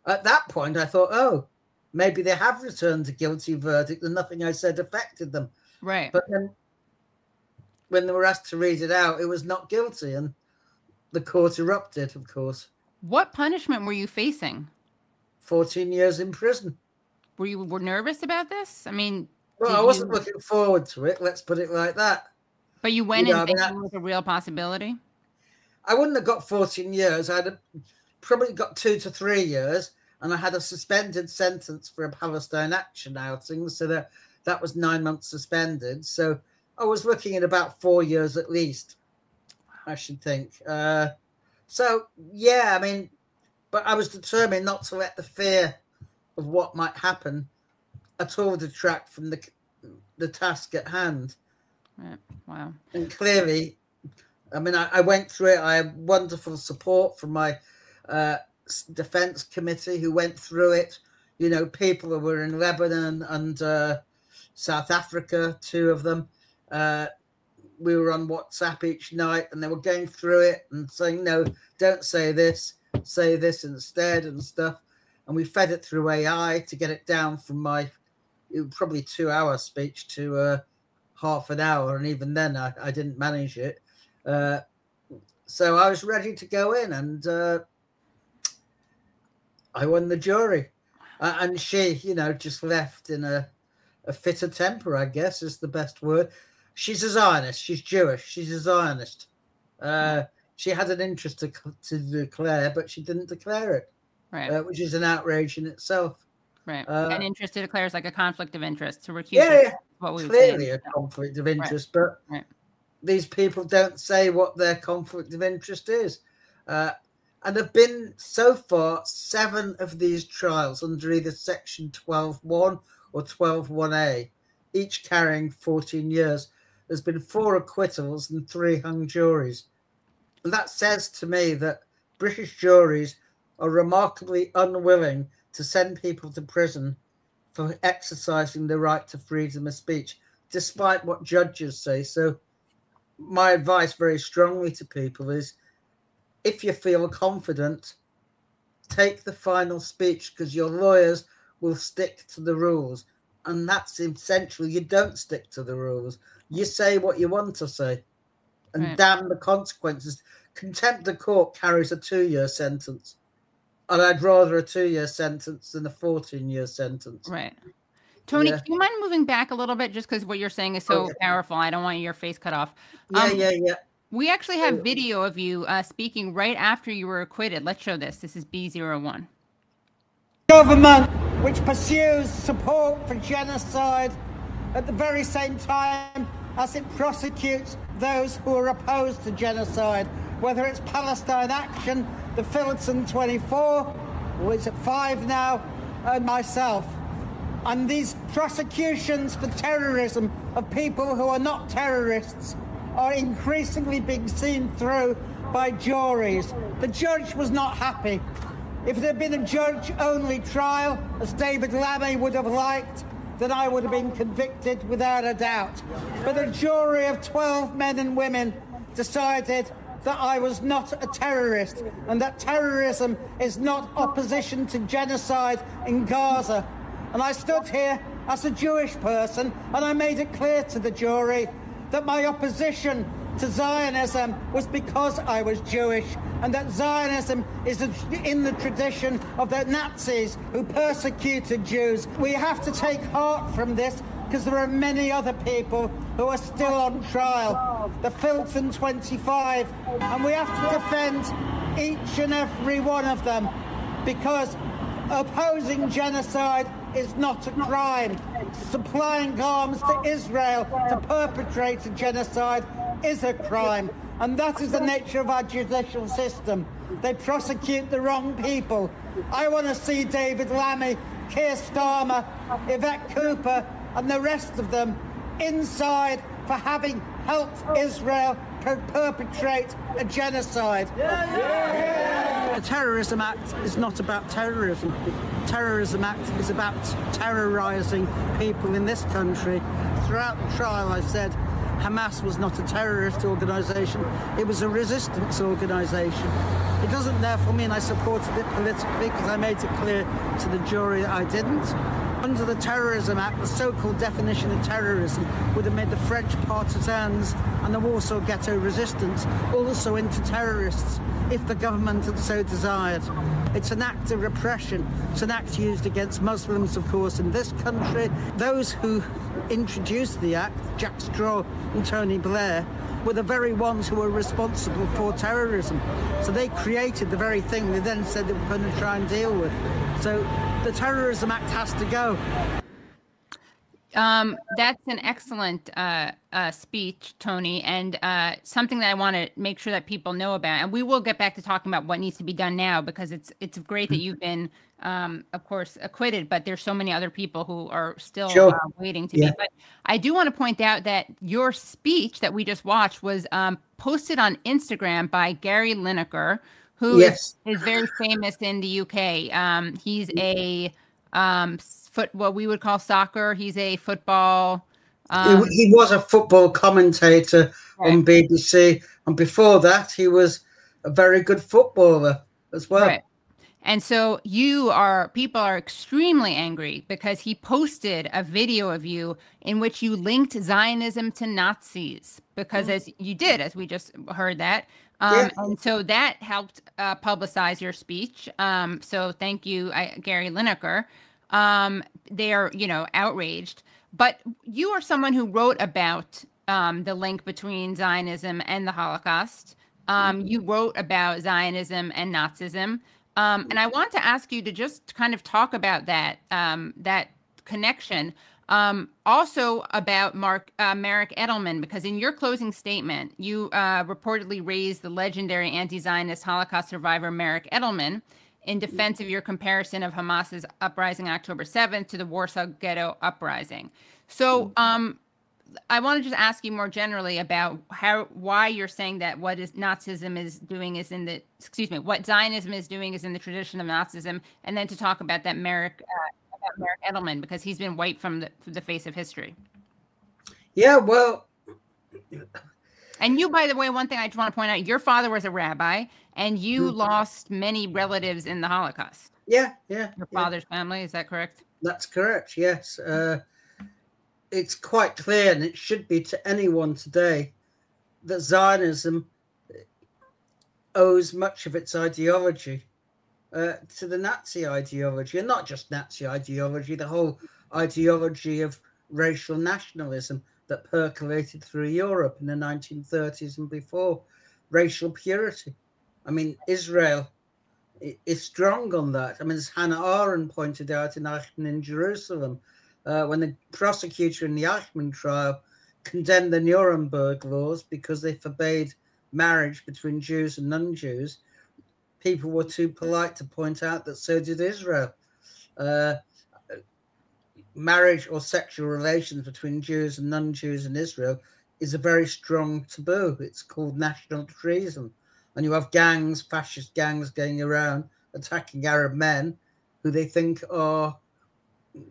At that point, I thought, maybe they have returned a guilty verdict and nothing I said affected them.
Right.
But then when they were asked to read it out, it was not guilty, and the court erupted, of course.
What punishment were you facing?
14 years in prison.
Were you nervous about this? I mean,
well, I wasn't looking forward to it. Let's put it like that.
But you went in thinking it was a real possibility?
I wouldn't have got 14 years. I'd have probably got 2 to 3 years, and I had a suspended sentence for a Palestine Action outing, so that was 9 months suspended. So I was looking at about 4 years at least, I should think. But I was determined not to let the fear of what might happen at all detract from the task at hand.
Right. Wow.
And clearly, I went through it. I had wonderful support from my defense committee who went through it. People who were in Lebanon and South Africa, 2 of them. We were on WhatsApp each night, and they were going through it and saying, no, don't say this instead and stuff. And we fed it through AI to get it down from my probably 2-hour speech to half an hour. And even then I didn't manage it. So I was ready to go in, and I won the jury. And she, just left in a fit of temper, I guess is the best word. She's a Zionist. She's Jewish. She's a Zionist. She had an interest to declare, but she didn't declare it,
right?
Which is an outrage in itself.
Right. An interest to declare is like a conflict of interest. To recuse.
Yeah,
what we
clearly a conflict of interest,
right.
But these people don't say what their conflict of interest is. And there have been so far 7 of these trials under either Section 12.1 or 12.1a, each carrying 14 years. There's been 4 acquittals and 3 hung juries. And that says to me that British juries are remarkably unwilling to send people to prison for exercising the right to freedom of speech, despite what judges say. So my advice very strongly to people is, if you feel confident, take the final speech, because your lawyers will stick to the rules. And that's essential. You don't stick to the rules. You say what you want to say. And damn the consequences. Contempt of court carries a 2-year sentence. And I'd rather a 2-year sentence than a 14-year sentence.
Right. Tony,
Yeah.
do you mind moving back a little bit just because what you're saying is so powerful? I don't want your face cut off.
Yeah.
We actually have video of you speaking right after you were acquitted. Let's show this. This is B01.
Government which pursues support for genocide at the very same time as it prosecutes those who are opposed to genocide, whether it's Palestine Action, the Philipson 24, or is it 5 now, and myself. And these prosecutions for terrorism of people who are not terrorists are increasingly being seen through by juries. The judge was not happy. If it had been a judge-only trial, as David Lammy would have liked, then I would have been convicted without a doubt. But a jury of 12 men and women decided that I was not a terrorist and that terrorism is not opposition to genocide in Gaza. And I stood here as a Jewish person and I made it clear to the jury that my opposition to Zionism was because I was Jewish, and that Zionism is in the tradition of the Nazis who persecuted Jews. We have to take heart from this because there are many other people who are still on trial. The Philipson 25, and we have to defend each and every one of them because opposing genocide is not a crime. Supplying arms to Israel to perpetrate a genocide is a crime. And that is the nature of our judicial system. They prosecute the wrong people. I want to see David Lammy, Keir Starmer, Yvette Cooper, and the rest of them inside for having helped Israel perpetrate a genocide. The Terrorism Act is not about terrorism. The Terrorism Act is about terrorizing people in this country. Throughout the trial, I said Hamas was not a terrorist organization. It was a resistance organization. It doesn't therefore mean I supported it politically, because I made it clear to the jury that I didn't. Under the Terrorism Act, the so-called definition of terrorism would have made the French partisans and the Warsaw Ghetto resistance also into terrorists if the government had so desired. It's an act of repression. It's an act used against Muslims, of course, in this country. Those who introduced the act, Jack Straw and Tony Blair, were the very ones who were responsible for terrorism. So they created the very thing they then said they were going to try and deal with. So the Terrorism Act has to go.
That's an excellent speech, Tony, and something that I want to make sure that people know about. And we will get back to talking about what needs to be done now, because it's great that you've been, of course, acquitted, but there's so many other people who are still waiting to be. But I do want to point out that your speech that we just watched was posted on Instagram by Gary Lineker, who is very famous in the UK. He's a what we would call soccer. He's a football.
He was a football commentator on BBC, and before that, he was a very good footballer as well.
Right. And so people are extremely angry because he posted a video of you in which you linked Zionism to Nazis, because as we just heard that. And so that helped publicize your speech. So thank you, Gary Lineker. They are, outraged. But you are someone who wrote about the link between Zionism and the Holocaust. You wrote about Zionism and Nazism. And I want to ask you to just kind of talk about that connection. Also about Marek Edelman, because in your closing statement, you reportedly raised the legendary anti-Zionist Holocaust survivor Marek Edelman in defense of your comparison of Hamas's uprising October 7th to the Warsaw Ghetto uprising. So I want to just ask you more generally about why you're saying that what Nazism is doing is what Zionism is doing is in the tradition of Nazism, and then to talk about that Marek Edelman, because he's been wiped from the face of history.
Yeah, well.
And you, by the way, one thing I just want to point out, your father was a rabbi, and you lost many relatives in the Holocaust.
Yeah.
Your father's family, is that correct?
That's correct, yes. It's quite clear, and it should be to anyone today, that Zionism owes much of its ideology to the Nazi ideology, and not just Nazi ideology, the whole ideology of racial nationalism that percolated through Europe in the 1930s and before, racial purity. I mean, Israel is strong on that. I mean, as Hannah Arendt pointed out in Eichmann in Jerusalem, when the prosecutor in the Eichmann trial condemned the Nuremberg laws because they forbade marriage between Jews and non-Jews, people were too polite to point out that so did Israel. Marriage or sexual relations between Jews and non-Jews in Israel is a very strong taboo. It's called national treason. And you have gangs, fascist gangs going around attacking Arab men who they think are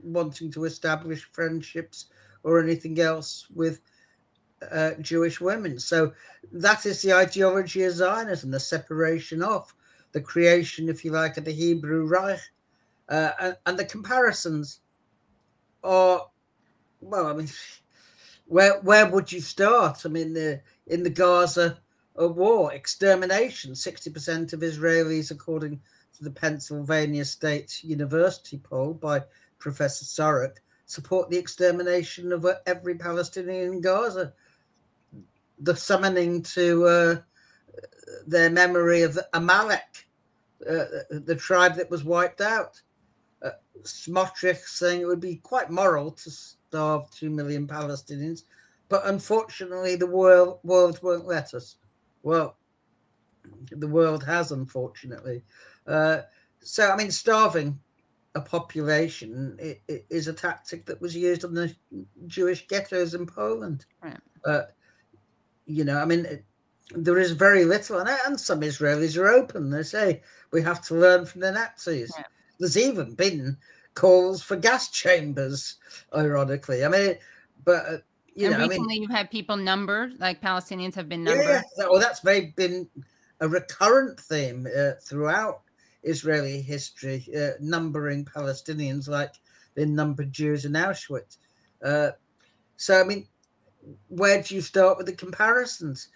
wanting to establish friendships or anything else with Jewish women. So that is the ideology of Zionism, the separation of, the creation, if you like, of the Hebrew Reich. And the comparisons are, well, I mean, where would you start? I mean, in the Gaza war, extermination, 60% of Israelis, according to the Pennsylvania State University poll by Professor Sorok, support the extermination of every Palestinian in Gaza. The summoning to their memory of Amalek, the tribe that was wiped out. Smotrich saying it would be quite moral to starve 2 million Palestinians, but unfortunately the world won't let us. Well, the world has, unfortunately. So, I mean, starving a population is a tactic that was used on the Jewish ghettos in Poland. Right. You know, I mean, there is very little, and some Israelis are open. They say we have to learn from the Nazis. Right. There's even been calls for gas chambers, ironically. I mean, but you know,
recently you've had people numbered, like Palestinians have been numbered.
Yeah, well, that's been a recurrent theme throughout Israeli history, numbering Palestinians like they numbered Jews in Auschwitz. So, I mean, where do you start with the comparisons?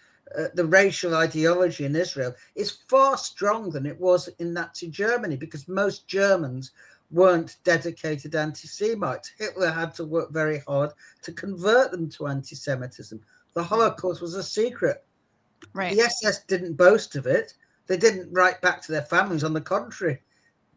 The racial ideology in Israel is far stronger than it was in Nazi Germany, because most Germans weren't dedicated anti-Semites. Hitler had to work very hard to convert them to anti-Semitism. The Holocaust was a secret. Right. The SS didn't boast of it. They didn't write back to their families. On the contrary,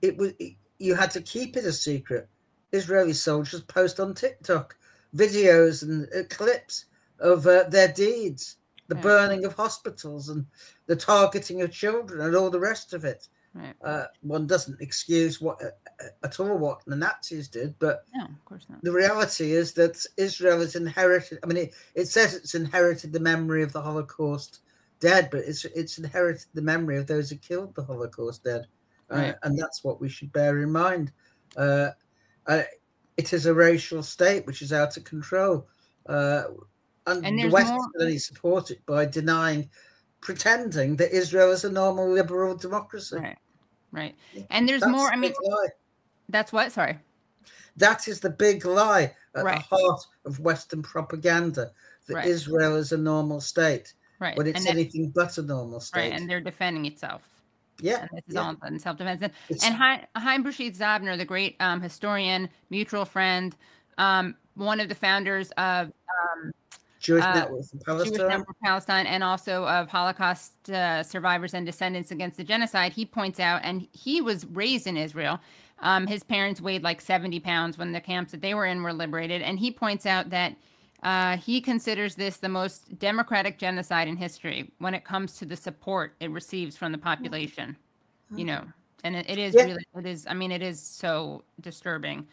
you had to keep it a secret. Israeli soldiers post on TikTok videos and clips of their deeds, the burning of hospitals and the targeting of children and all the rest of it. Right. One doesn't excuse what the Nazis did, but no, of course not. The reality is that Israel has inherited. I mean, it says it's inherited the memory of the Holocaust dead, but it's inherited the memory of those who killed the Holocaust dead, right. And that's what we should bear in mind. It is a racial state which is out of control, and the West is only support it by pretending that Israel is a normal liberal democracy.
Right, right. And there's more. I mean, that's what. Sorry.
That is the big lie at the heart of Western propaganda, that Israel is a normal state. Right. When it's anything but a normal state.
Right, and they're defending itself.
Yeah.
And this is all in self-defense. And Haim Rashid Zabner, the great historian, mutual friend, one of the founders of
Jewish Network for
Palestine, and also of Holocaust survivors and descendants against the genocide, he points out, and he was raised in Israel. His parents weighed like 70 pounds when the camps that they were in were liberated. And he points out that he considers this the most democratic genocide in history when it comes to the support it receives from the population, you know, and it is really, it is, I mean, it is so disturbing.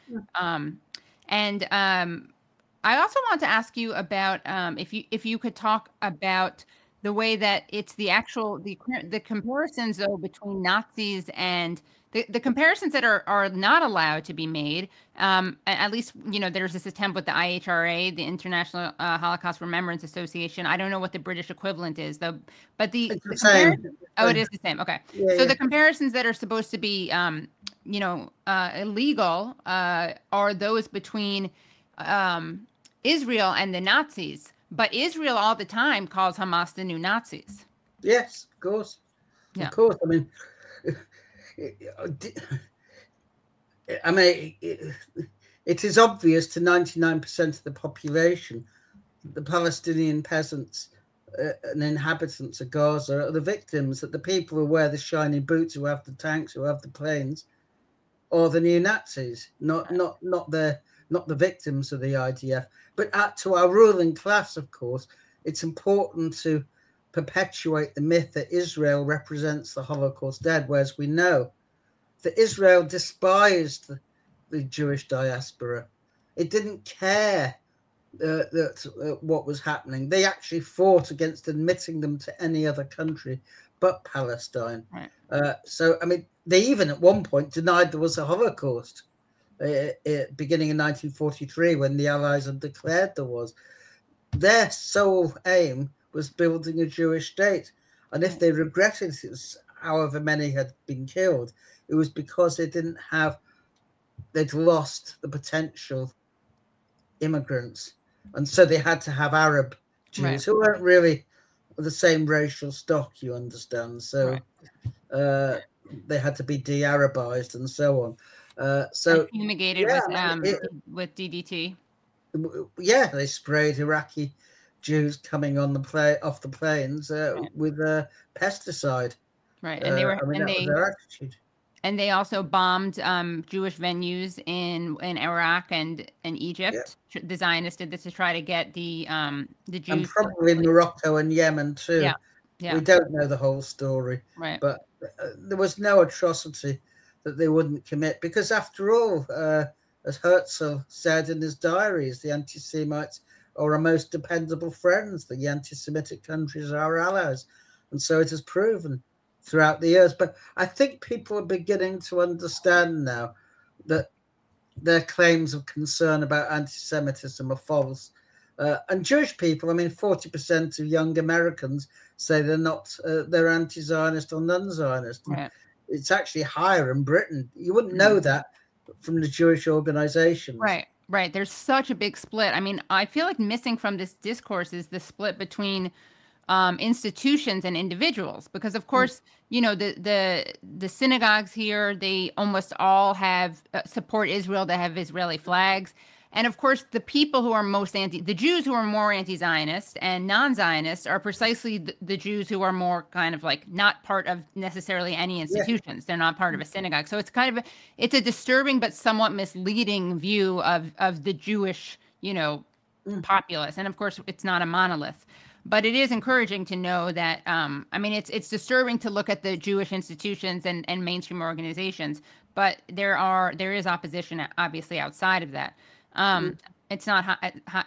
I also want to ask you about if you could talk about the way that it's the comparisons though between Nazis and the comparisons that are not allowed to be made. At least, you know, there's this attempt with the IHRA, the International Holocaust Remembrance Association. I don't know what the British equivalent is though, but it is the same. Okay. Yeah, so the comparisons that are supposed to be, you know, illegal are those between Israel and the Nazis. But Israel all the time calls Hamas the new Nazis.
Yes, of course. Yeah. Of course. I mean, I mean, it is obvious to 99% of the population that the Palestinian peasants and inhabitants of Gaza are the victims, that the people who wear the shiny boots, who have the tanks, who have the planes, are the new Nazis, not the victims of the IDF. But to our ruling class, of course, it's important to perpetuate the myth that Israel represents the Holocaust dead, whereas we know that Israel despised the Jewish diaspora. It didn't care what was happening. They actually fought against admitting them to any other country but Palestine. Right. So, I mean, they even at one point denied there was a Holocaust, beginning in 1943 when the Allies had declared there was. Their sole aim was building a Jewish state. And if they regretted it, however many had been killed, it was because they'd lost the potential immigrants. And so they had to have Arab Jews who weren't really the same racial stock, you understand. So they had to be de-Arabized and so on. So and
fumigated with DDT.
Yeah, they sprayed Iraqi Jews coming on off the planes with pesticide.
Right, and that was their attitude. And they also bombed Jewish venues in Iraq and Egypt. Yeah. The Zionists did this to try to get the Jews.
And probably Morocco and Yemen too. Yeah. Yeah. We don't know the whole story.
Right.
But there was no atrocity that they wouldn't commit, because after all, as Herzl said in his diaries, the anti-Semites are our most dependable friends. The anti-Semitic countries are our allies. And so it has proven throughout the years. But I think people are beginning to understand now that their claims of concern about anti-Semitism are false. And Jewish people, I mean, 40% of young Americans say they're anti-Zionist or non-Zionist. Right. It's actually higher in Britain. You wouldn't know that from the Jewish organizations.
Right. There's such a big split. I mean, I feel like missing from this discourse is the split between institutions and individuals, because of course, you know, the synagogues here, they almost all have support Israel. They have Israeli flags. And of course, the people who are the Jews who are more anti-Zionist and non-Zionist are precisely the Jews who are more kind of like not part of necessarily any institutions. Yeah. They're not part of a synagogue. So it's kind of it's a disturbing but somewhat misleading view of the Jewish, you know, populace. And of course, it's not a monolith. But it is encouraging to know that, I mean, it's disturbing to look at the Jewish institutions and mainstream organizations, but there is opposition, obviously, outside of that. It's not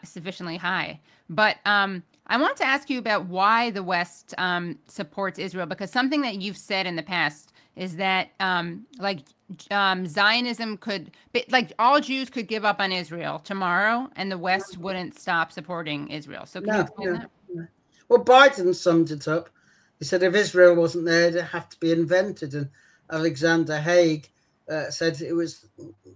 sufficiently high. But I want to ask you about why the West supports Israel, because something that you've said in the past is that Zionism all Jews could give up on Israel tomorrow and the West wouldn't stop supporting Israel. So can you explain that?
Well, Biden summed it up. He said if Israel wasn't there, it'd have to be invented. And Alexander Haig said it was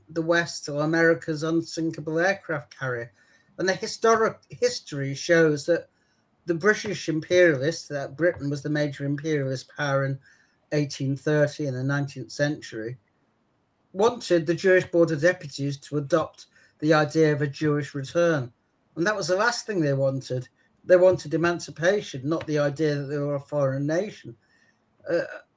the West or America's unsinkable aircraft carrier. And the history shows that the British imperialists, that Britain was the major imperialist power in 1830 in the 19th century, wanted the Jewish Board of Deputies to adopt the idea of a Jewish return. And that was the last thing they wanted. They wanted emancipation, not the idea that they were a foreign nation.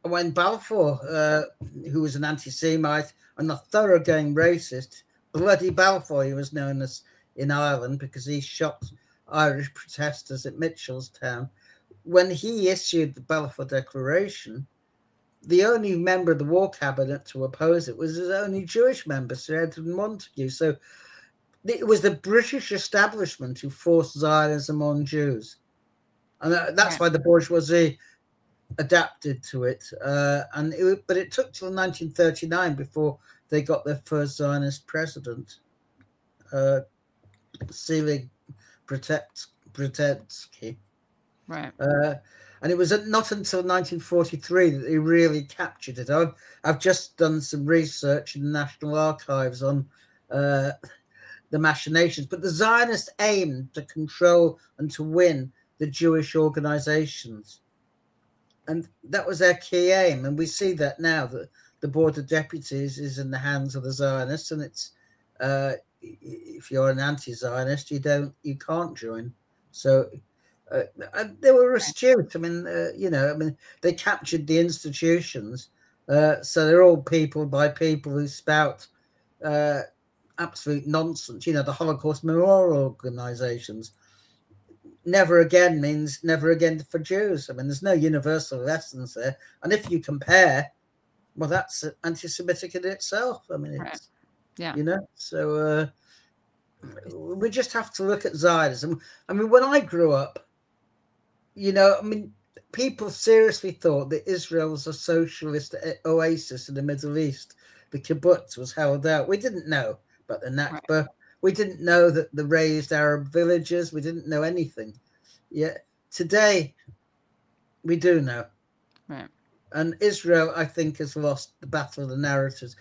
When Balfour, who was an anti-Semite and a thoroughgoing racist, bloody Balfour, he was known as in Ireland because he shot Irish protesters at Mitchellstown. When he issued the Balfour Declaration, the only member of the War Cabinet to oppose it was his only Jewish member, Sir Edward Montagu. So it was the British establishment who forced Zionism on Jews. And that's why the bourgeoisie adapted to it. But it took till 1939 before they got their first Zionist president, Selig Bratetsky.
Right.
And it was not until 1943 that they really captured it. I've just done some research in the National Archives on the machinations, but the Zionists aimed to control and to win the Jewish organizations. And that was their key aim. And we see that now, that the Board of Deputies is in the hands of the Zionists, and it's if you're an anti-Zionist, you can't join. So they were astute. I mean, they captured the institutions. So they're all people by people who spout absolute nonsense. The Holocaust memorial organizations. Never again means never again for Jews. I mean, there's no universal lessons there. And if you compare, well, that's anti-Semitic in itself. I mean, it's, so we just have to look at Zionism. I mean, when I grew up, people seriously thought that Israel was a socialist oasis in the Middle East. The kibbutz was held out. We didn't know about the Nakba. Right. We didn't know that the raised Arab villages. We didn't know anything. Yet today, we do know.
Right.
And Israel, I think, has lost the battle of the narratives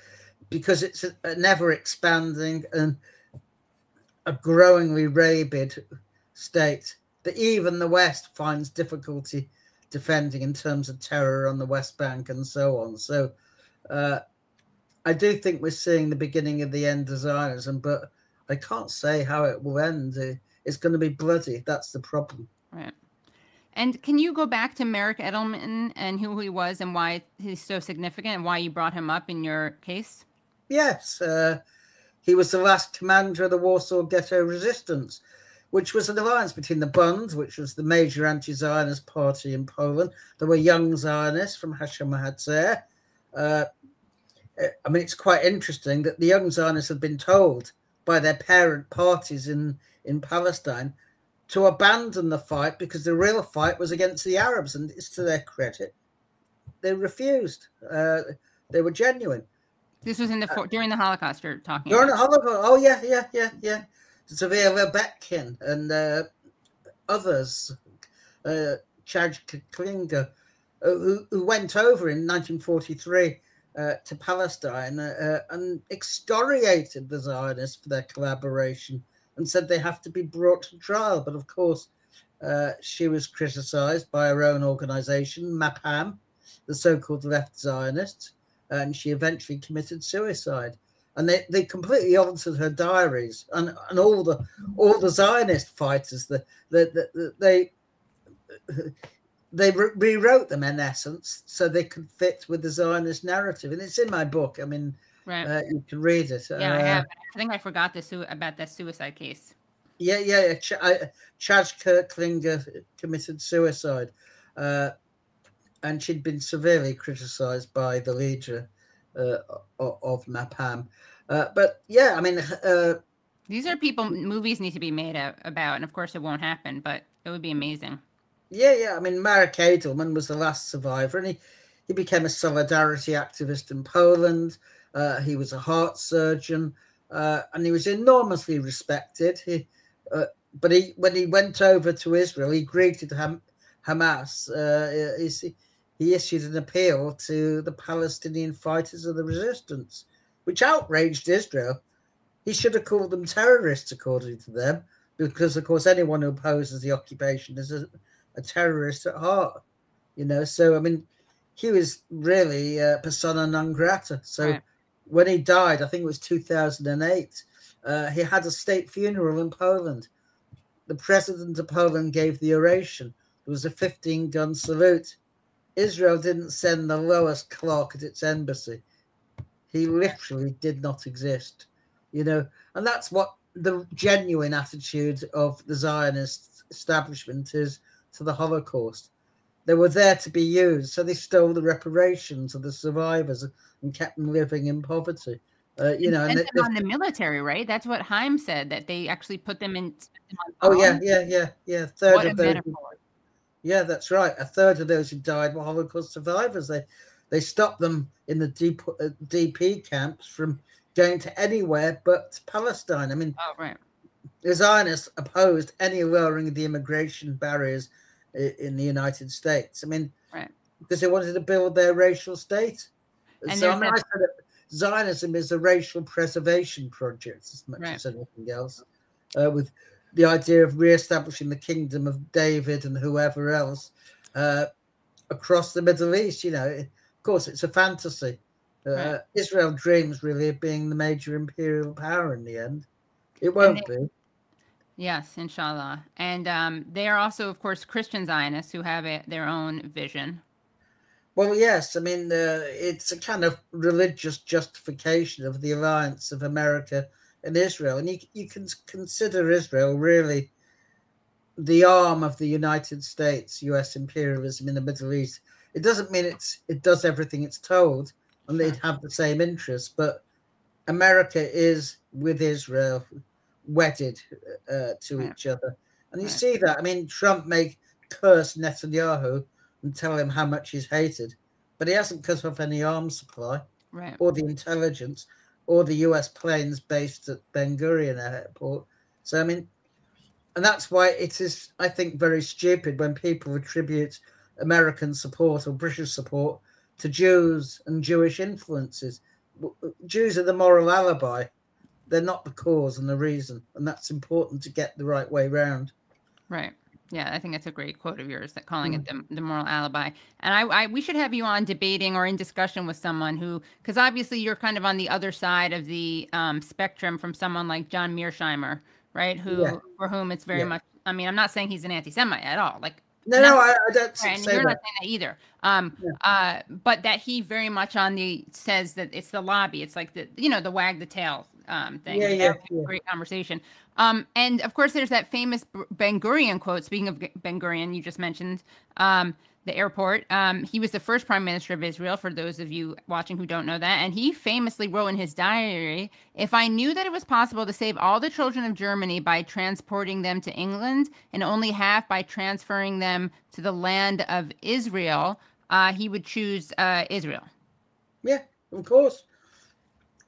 because it's an ever-expanding and a growingly rabid state that even the West finds difficulty defending in terms of terror on the West Bank and so on. So I do think we're seeing the beginning of the end of Zionism, but I can't say how it will end. It's going to be bloody. That's the problem.
Right. And can you go back to Marek Edelman and who he was and why he's so significant and why you brought him up in your case?
Yes. He was the last commander of the Warsaw Ghetto Resistance, which was an alliance between the Bund, which was the major anti-Zionist party in Poland. There were young Zionists from Hashem Hatzer. I mean, it's quite interesting that the young Zionists had been told by their parent parties in Palestine to abandon the fight because the real fight was against the Arabs. And it's to their credit, they refused. They were genuine.
This was during the Holocaust you're talking
about. During
the
Holocaust. Oh, yeah. Zavir Lebetkin and others, Chad Klinger, who went over in 1943 to Palestine and excoriated the Zionists for their collaboration and said they have to be brought to trial. But of course, she was criticized by her own organization, MAPAM, the so-called left Zionists, and she eventually committed suicide. And they completely altered her diaries, and all the Zionist fighters they rewrote them in essence so they could fit with the Zionist narrative. And it's in my book. I mean,
right.
You can read it.
Yeah, I have. I think I forgot about that suicide case.
Yeah. Chad Klinger committed suicide, and she'd been severely criticized by the leader of MAPAM. But yeah, I mean,
these are people movies need to be made about, and of course it won't happen, but it would be amazing.
Yeah. I mean, Marek Edelman was the last survivor, and he became a solidarity activist in Poland. He was a heart surgeon, and he was enormously respected. But when he went over to Israel, he greeted Hamas. He issued an appeal to the Palestinian fighters of the resistance, which outraged Israel. He should have called them terrorists, according to them, because, of course, anyone who opposes the occupation is a terrorist at heart. So, I mean, he was really persona non grata. So right. When he died, I think it was 2008, he had a state funeral in Poland. The president of Poland gave the oration. There was a 15-gun salute. Israel didn't send the lowest clock at its embassy. He literally did not exist, and that's what the genuine attitude of the Zionist establishment is to the Holocaust. They were there to be used, so they stole the reparations of the survivors and kept them living in poverty.
And them on the military, right? That's what Haim said, that they actually put them in.
Oh yeah. A third of those. Yeah, that's right. A third of those who died were Holocaust survivors. They stopped them in the DP camps from going to anywhere but Palestine. I mean, the Zionists opposed any lowering of the immigration barriers in the United States. I mean, because they wanted to build their racial state. And so I said that Zionism is a racial preservation project as much as anything else, with the idea of reestablishing the kingdom of David and whoever else across the Middle East. Of course, it's a fantasy.
Right.
Israel dreams really of being the major imperial power in the end. It won't be.
Yes, inshallah. And they are also, of course, Christian Zionists who have their own vision.
Well, yes. I mean, it's a kind of religious justification of the alliance of America and Israel. And you can consider Israel really the arm of the United States, US imperialism in the Middle East. It doesn't mean it does everything it's told and they'd have the same interests, but America is with Israel wedded to each other. And you see that. I mean, Trump may curse Netanyahu and tell him how much he's hated, but he hasn't cut off any arms supply or the intelligence or the US planes based at Ben Gurion Airport. So, I mean, and that's why it is, I think, very stupid when people attribute American support or British support to Jews and Jewish influences. Jews are the moral alibi. They're not the cause and the reason. And that's important to get the right way round.
Right. Yeah, I think that's a great quote of yours, that calling it the moral alibi. And we should have you on debating or in discussion with someone who, because obviously you're kind of on the other side of the spectrum from someone like John Mearsheimer, right? For whom it's very much, I mean, I'm not saying he's an anti-Semite at all. Like,
no, I don't say
and you're not saying that either. But that he very much says that it's the lobby. It's like the wag the tail thing. Great conversation. And of course, there's that famous Ben Gurion quote. Speaking of Ben Gurion, you just mentioned the airport. He was the first prime minister of Israel, for those of you watching who don't know that. And he famously wrote in his diary, "If I knew that it was possible to save all the children of Germany by transporting them to England and only half by transferring them to the land of Israel, he would choose Israel."
Yeah, of course.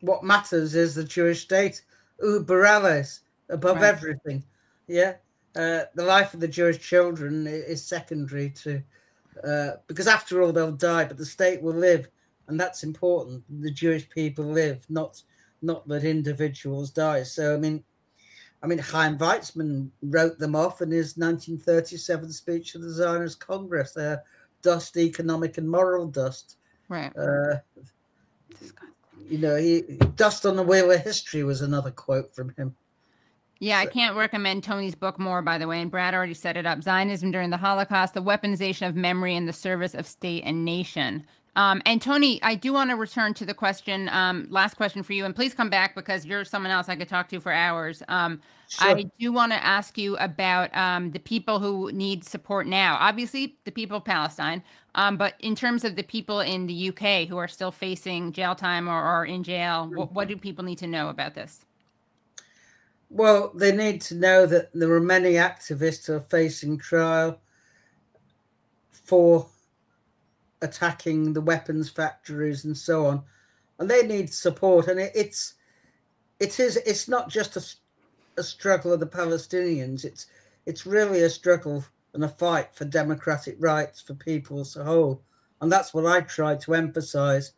What matters is the Jewish state, uber alles, above everything. Yeah. The life of the Jewish children is secondary to, because after all, they'll die, but the state will live. And that's important. The Jewish people live, not that individuals die. So, I mean, Chaim Weizmann wrote them off in his 1937 speech to the Zionist Congress. They're dust, economic and moral dust.
Right.
Dust on the wheel of history was another quote from him.
Yeah, I can't recommend Tony's book more, by the way, and Brad already set it up. Zionism During the Holocaust, the Weaponization of Memory in the Service of State and Nation. And Tony, I do want to return to the question, last question for you, and please come back because you're someone else I could talk to for hours. Sure. I do want to ask you about the people who need support now. Obviously, the people of Palestine, but in terms of the people in the UK who are still facing jail time or in jail, what do people need to know about this?
Well, they need to know that there are many activists who are facing trial for attacking the weapons factories and so on, and they need support. And it's not just a struggle of the Palestinians. It's really a struggle and a fight for democratic rights for people as a whole. And that's what I try to emphasize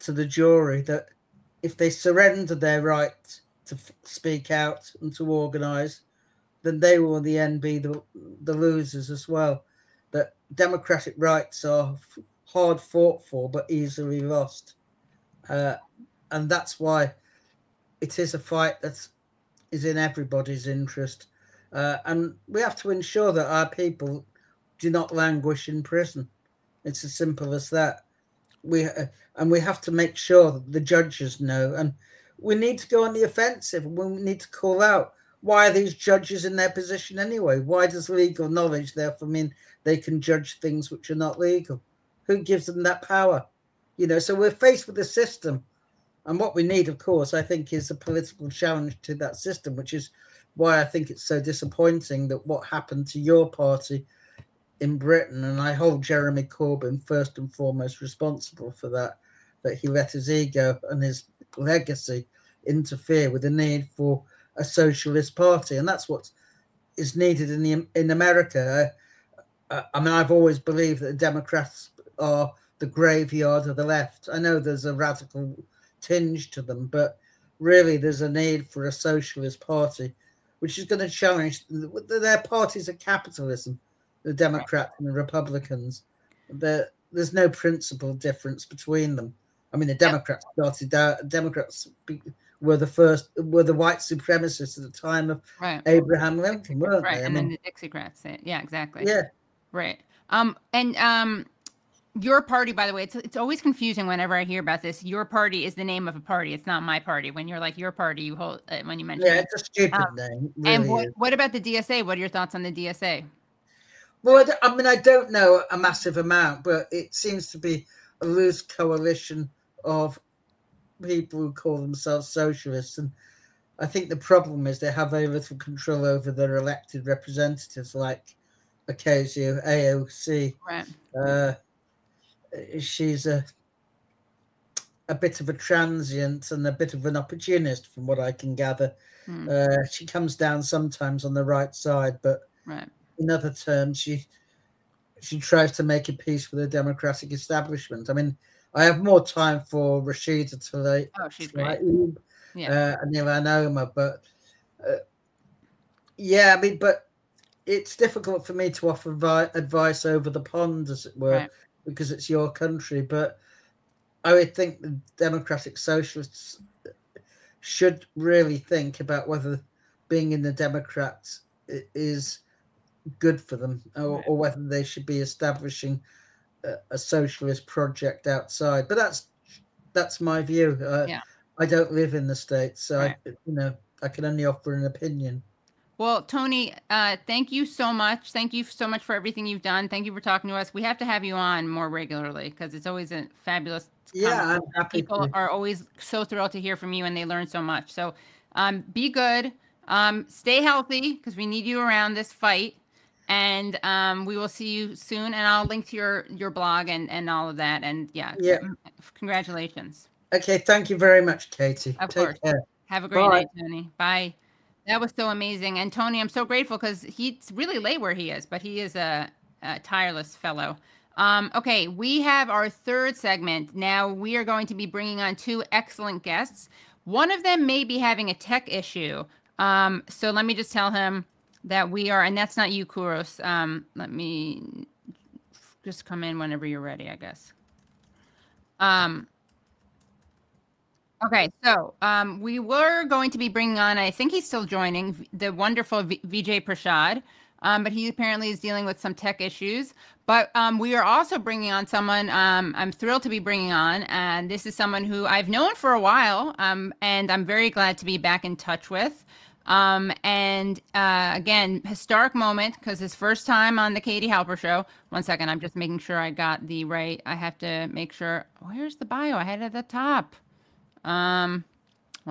to the jury, that if they surrender their right to speak out and to organize, then they will in the end be the losers as well. That democratic rights are hard fought for but easily lost, and that's why it is a fight that is in everybody's interest, and we have to ensure that our people do not languish in prison. It's as simple as that. We have to make sure that the judges know, and we need to go on the offensive. We need to call out, why are these judges in their position anyway? Why does legal knowledge therefore mean they can judge things which are not legal? Who gives them that power? So we're faced with a system. And what we need, of course, I think, is a political challenge to that system, which is why I think it's so disappointing that what happened to your party in Britain, and I hold Jeremy Corbyn first and foremost responsible for that he let his ego and his legacy interfere with the need for a socialist party. And that's what is needed in America. I've always believed that the Democrats are the graveyard of the left. I know there's a radical tinge to them, but really there's a need for a socialist party, which is going to challenge their parties of capitalism, the Democrats and the Republicans. There's no principal difference between them. I mean, the Democrats started out. Democrats were the white supremacists at the time of Abraham Lincoln, weren't they?
And then the Dixiecrats. Yeah, exactly.
Yeah.
Right. Your party, by the way, it's always confusing whenever I hear about this. Your party is the name of a party. It's not my party. When you're like your party, you hold when you mention
it's a stupid name. Really
and what about the DSA? What are your thoughts on the DSA?
Well, I mean, I don't know a massive amount, but it seems to be a loose coalition of people who call themselves socialists. And I think the problem is they have very little control over their elected representatives, like AOC.
Right.
She's a bit of a transient and a bit of an opportunist, from what I can gather. She comes down sometimes on the right side, but in other terms, she tries to make a peace with the Democratic establishment. I mean, I have more time for Rashid Khalidi,
she's great.
and Ilhan Omar, but I mean, but it's difficult for me to offer advice over the pond, as it were, because it's your country. But I would think the Democratic Socialists should really think about whether being in the Democrats is good for them, or whether they should be establishing a socialist project outside. But that's my view. I don't live in the States, so I can only offer an opinion.
Well, Tony, thank you so much. Thank you so much for everything you've done. Thank you for talking to us. We have to have you on more regularly because it's always a fabulous.
I'm happy.
People are always so thrilled to hear from you, and they learn so much. So, be good. Stay healthy because we need you around this fight. And we will see you soon. And I'll link to your blog and all of that. And congratulations.
Okay, thank you very much, Katie.
Of course. Care. Have a great night, Tony. Bye. That was so amazing. And Tony, I'm so grateful because he's really late where he is, but he is a tireless fellow. Okay, we have our third segment. Now we are going to be bringing on two excellent guests. One of them may be having a tech issue. So let me just tell him that we are, and that's not you, Kouros. Let me just come in whenever you're ready, I guess. Okay, so we were going to be bringing on, I think he's still joining, the wonderful Vijay Prashad, but he apparently is dealing with some tech issues. But we are also bringing on someone I'm thrilled to be bringing on, and this is someone who I've known for a while, and I'm very glad to be back in touch with. Again, historic moment because his first time on the Katie Halper Show. One second, I'm just making sure I got the right. I have to make sure. Where's the bio? I had it at the top. 1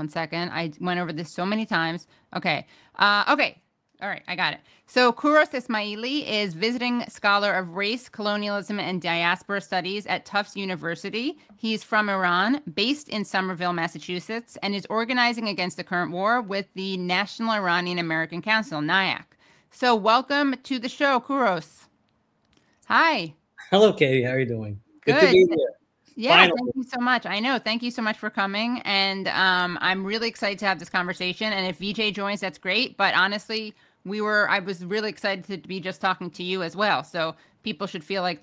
second. I went over this so many times. Okay. Okay. All right. I got it. So Kouros Esmaeli is visiting scholar of race, colonialism, and diaspora studies at Tufts University. He's from Iran, based in Somerville, Massachusetts, and is organizing against the current war with the National Iranian American Council, NIAC. So welcome to the show, Kouros. Hi.
Hello, Katie. How are you doing?
Good
to be here.
Yeah,
Finally.
Thank you so much. I know. Thank you so much for coming. And I'm really excited to have this conversation. And if Vijay joins, that's great. But honestly, I was really excited to be just talking to you as well. So people should feel like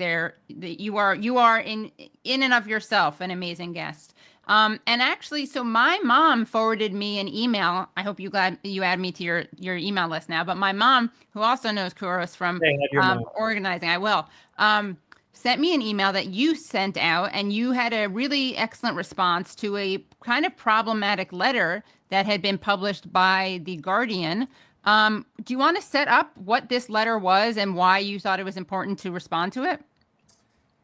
you are in and of yourself an amazing guest. And actually, so my mom forwarded me an email. I hope you add me to your email list now. But my mom, who also knows Kouros from organizing, I will. Sent me an email that you sent out, and you had a really excellent response to a kind of problematic letter that had been published by The Guardian. Do you want to set up what this letter was and why you thought it was important to respond to it?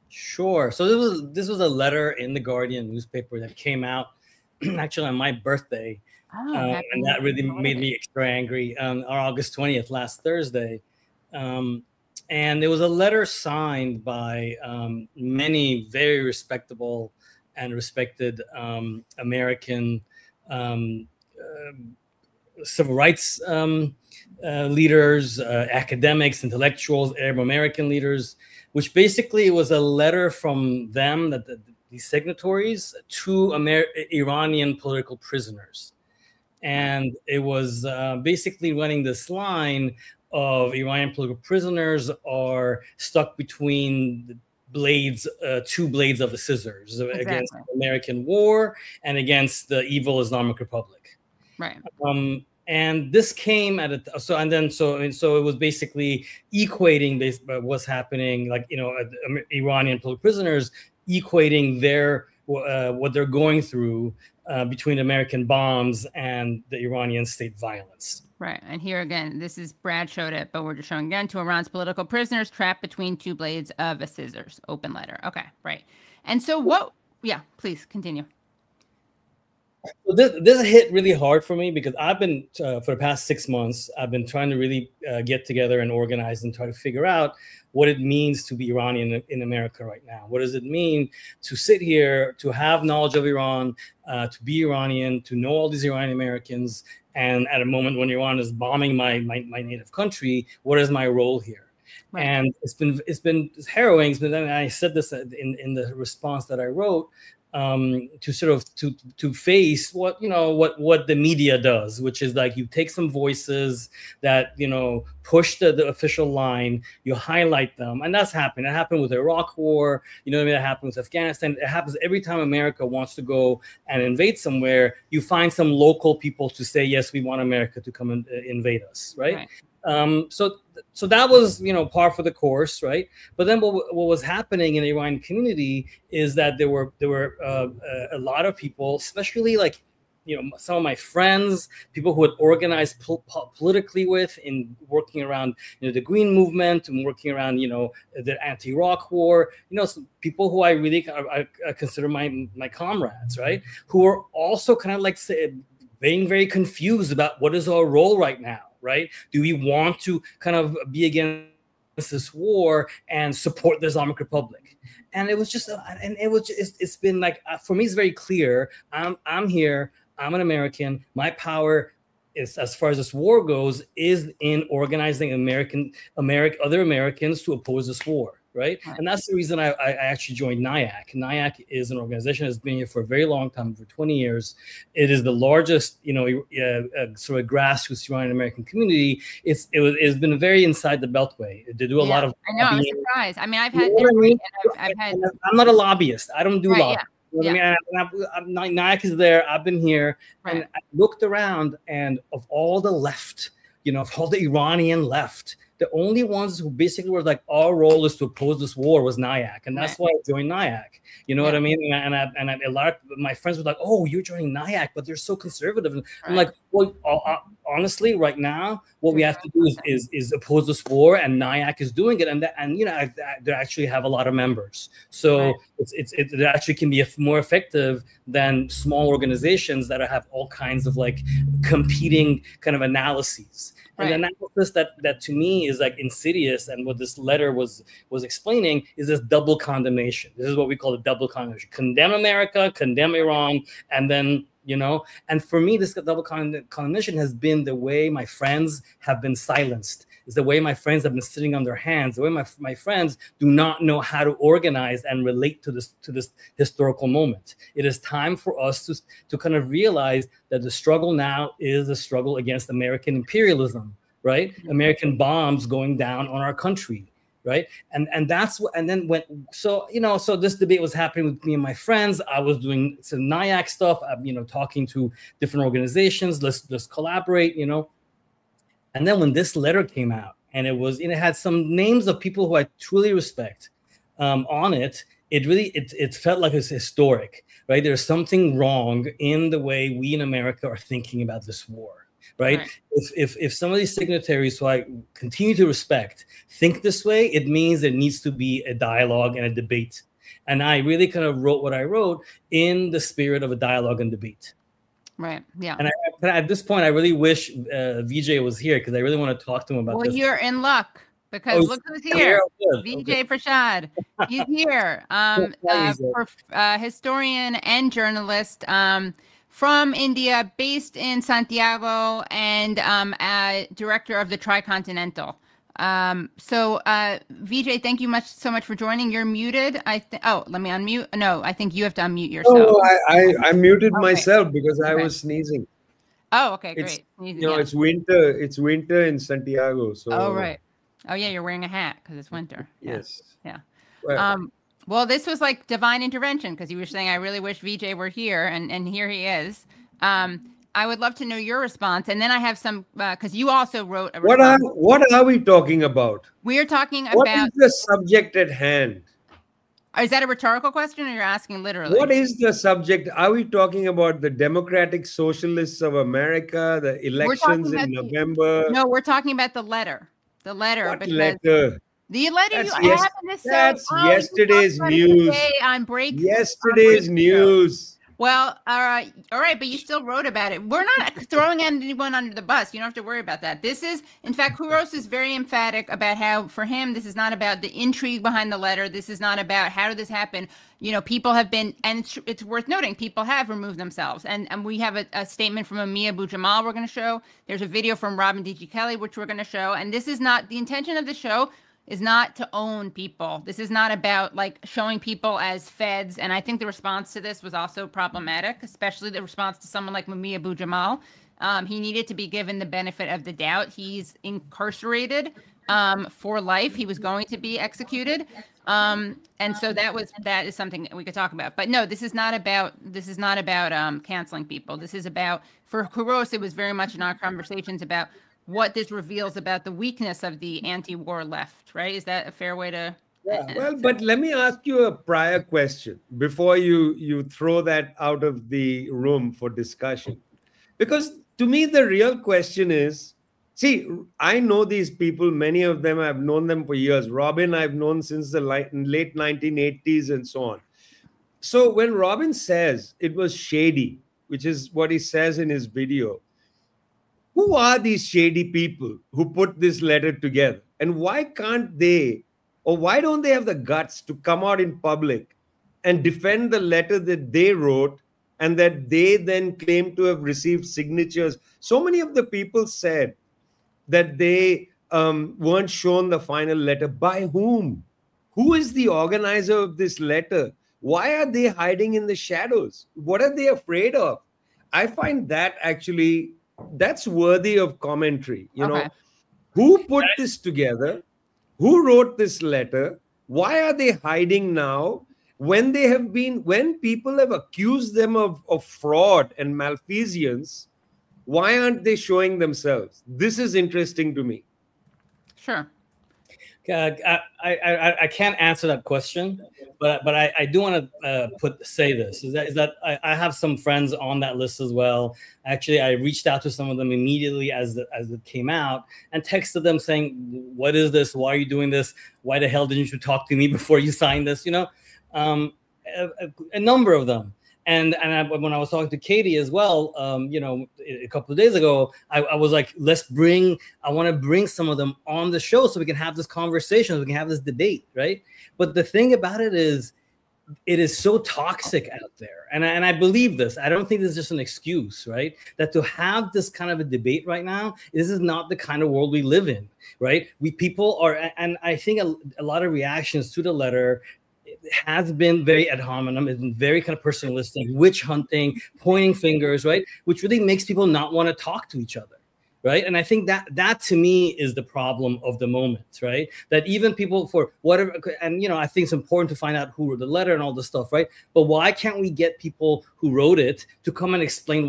Sure. So this was a letter in The Guardian newspaper that came out actually on my birthday. And that really made me extra angry on August 20th, last Thursday. And there was a letter signed by many very respectable and respected American civil rights leaders, academics, intellectuals, Arab American leaders, which basically was a letter from them, these signatories, to Iranian political prisoners. And it was basically running this line of Iranian political prisoners are stuck between blades, two blades of the scissors against the American war and against the evil Islamic Republic.
Right.
And this came at a so it was basically equating what's happening, like, you know, Iranian political prisoners, equating their what they're going through between American bombs and the Iranian state violence.
Right. And here again, this is Brad showed it, but we're just showing again to Iran's political prisoners trapped between two blades of a scissors. Open letter. Okay. Right. And so what? Yeah, please continue.
So this hit really hard for me because I've been, for the past 6 months, I've been trying to really get together and organize and try to figure out what it means to be Iranian in America right now. What does it mean to sit here, to have knowledge of Iran, to be Iranian, to know all these Iranian Americans, and at a moment when Iran is bombing my native country, what is my role here? Right. And it's been harrowing. And I said this in the response that I wrote. To sort of to face what the media does, which is like you take some voices that, you know, push the official line, you highlight them, and that's happened. It happened with the Iraq War, you know what I mean? It happened with Afghanistan. It happens every time America wants to go and invade somewhere. You find some local people to say, yes, we want America to come and invade us, right? So that was, you know, par for the course, right? But then what was happening in the Iranian community is that there were a lot of people, especially like, you know, some of my friends, people who had organized politically with in working around, you know, the Green Movement and working around, you know, the anti-Iraq war, you know, some people who I really I consider my comrades, right? Who are also kind of like being very confused about what is our role right now. Right? Do we want to kind of be against this war and support the Islamic Republic? And it was just, it's been like, for me, it's very clear. I'm here. I'm an American. My power is, as far as this war goes, is in organizing other Americans to oppose this war. Right. And that's the reason I actually joined NIAC. NIAC is an organization that's been here for a very long time, for 20 years. It is the largest, you know, sort of grassroots Iranian American community. It's been very inside the Beltway. They do a lot of.
I know. I was surprised. I mean, I've had.
I'm not a lobbyist. I don't do lobbying.
Yeah.
You know what I mean? NIAC is there. I've been here, and I looked around, and of all the left, you know, of all the Iranian left, the only ones who basically were like, our role is to oppose this war was NIAC. And that's why I joined NIAC. You know what I mean? And a lot of my friends were like, oh, you're joining NIAC, but they're so conservative. And I'm like, well, honestly, right now, what we have to do is oppose this war, and NIAC is doing it. And you know, they actually have a lot of members. So it actually can be more effective than small organizations that have all kinds of like competing kind of analyses. And the analysis that to me is like insidious, and what this letter was explaining is this double condemnation. This is what we call the double condemnation: condemn America, condemn Iran, and then, you know. And for me, this double condemnation has been the way my friends have been silenced. It's the way my friends have been sitting on their hands. The way my friends do not know how to organize and relate to this historical moment. It is time for us to kind of realize that the struggle now is a struggle against American imperialism, right? American bombs going down on our country, right? And that's what. And then so this debate was happening with me and my friends. I was doing some NIAC stuff. You know, talking to different organizations. Let's collaborate. You know. And then when this letter came out, and it had some names of people who I truly respect on it, it felt like it's historic, right? There's something wrong in the way we in America are thinking about this war, right? If some of these signatories who I continue to respect think this way, it means there needs to be a dialogue and a debate. And I really kind of wrote what I wrote in the spirit of a dialogue and debate.
Right. Yeah.
And at this point, I really wish Vijay was here, because I really want to talk to him about this.
Well, you're in luck, because look who's here. Vijay Prashad. He's here. Historian and journalist from India, based in Santiago, and director of the Tricontinental. So Vijay, thank you so much for joining. You're muted. Oh, let me unmute. No, I think you have to unmute yourself.
Oh, I muted myself because I was sneezing.
Oh, okay, great.
Sneezing, it's winter. It's winter in Santiago. So.
Oh, right. Oh, yeah, you're wearing a hat because it's winter.
Yes.
Yeah.
Well,
Well, this was like divine intervention because you were saying, I really wish Vijay were here, and here he is. I would love to know your response. And then I have some, because you also wrote a response.
What are we talking about?
We are talking about.
What is the subject at hand?
Is that a rhetorical question or you're asking literally?
What is the subject? Are we talking about the Democratic Socialists of America, the elections in November?
No, we're talking about the letter. The letter.
What letter?
The letter
That's yesterday's news.
On break.
Yesterday's news.
Well, all right, but you still wrote about it. We're not throwing anyone under the bus. You don't have to worry about that. This is, in fact, Kouros is very emphatic about how, for him, this is not about the intrigue behind the letter. This is not about how did this happen. You know, people have been, and it's worth noting, people have removed themselves. And we have a statement from Amia Abu-Jamal we're going to show. There's a video from Robin D.G. Kelley, which we're going to show. And this is not, the intention of the show is not to own people. This is not about like showing people as feds. And I think the response to this was also problematic, especially the response to someone like Mumia Abu-Jamal. He needed to be given the benefit of the doubt. He's incarcerated for life. He was going to be executed. And so that is something that we could talk about. But no, this is not about canceling people. This is about, for Kouros, it was very much in our conversations about what this reveals about the weakness of the anti-war left, right? Is that a fair way to?
Yeah. Well, but let me ask you a prior question before you throw that out of the room for discussion. Because to me, the real question is, see, I know these people, many of them, I've known them for years. Robin, I've known since the late 1980s and so on. So when Robin says it was shady, which is what he says in his video, who are these shady people who put this letter together? And why can't they, or why don't they have the guts to come out in public and defend the letter that they wrote and that they then claim to have received signatures? So many of the people said that they weren't shown the final letter. By whom? Who is the organizer of this letter? Why are they hiding in the shadows? What are they afraid of? I find that actually, that's worthy of commentary. You know, who put this together? Who wrote this letter? Why are they hiding now? When people have accused them of fraud and malfeasance, why aren't they showing themselves? This is interesting to me.
Sure.
I can't answer that question, but I do want to say this is that I have some friends on that list as well. Actually, I reached out to some of them immediately as it came out and texted them saying, "What is this? Why are you doing this? Why the hell didn't you talk to me before you signed this?" You know, a number of them. And when I was talking to Katie as well, you know, a couple of days ago, I was like, I want to bring some of them on the show so we can have this conversation, so we can have this debate, right? But the thing about it is so toxic out there. And I believe this. I don't think this is just an excuse, right? That to have this kind of a debate right now, this is not the kind of world we live in, right? People are, and I think a lot of reactions to the letter has been very ad hominem, it's been very kind of personalistic, witch hunting, pointing fingers, right? Which really makes people not want to talk to each other, right? And I think that to me is the problem of the moment, right? That even people for whatever, and you know, I think it's important to find out who wrote the letter and all this stuff, right? But why can't we get people who wrote it to come and explain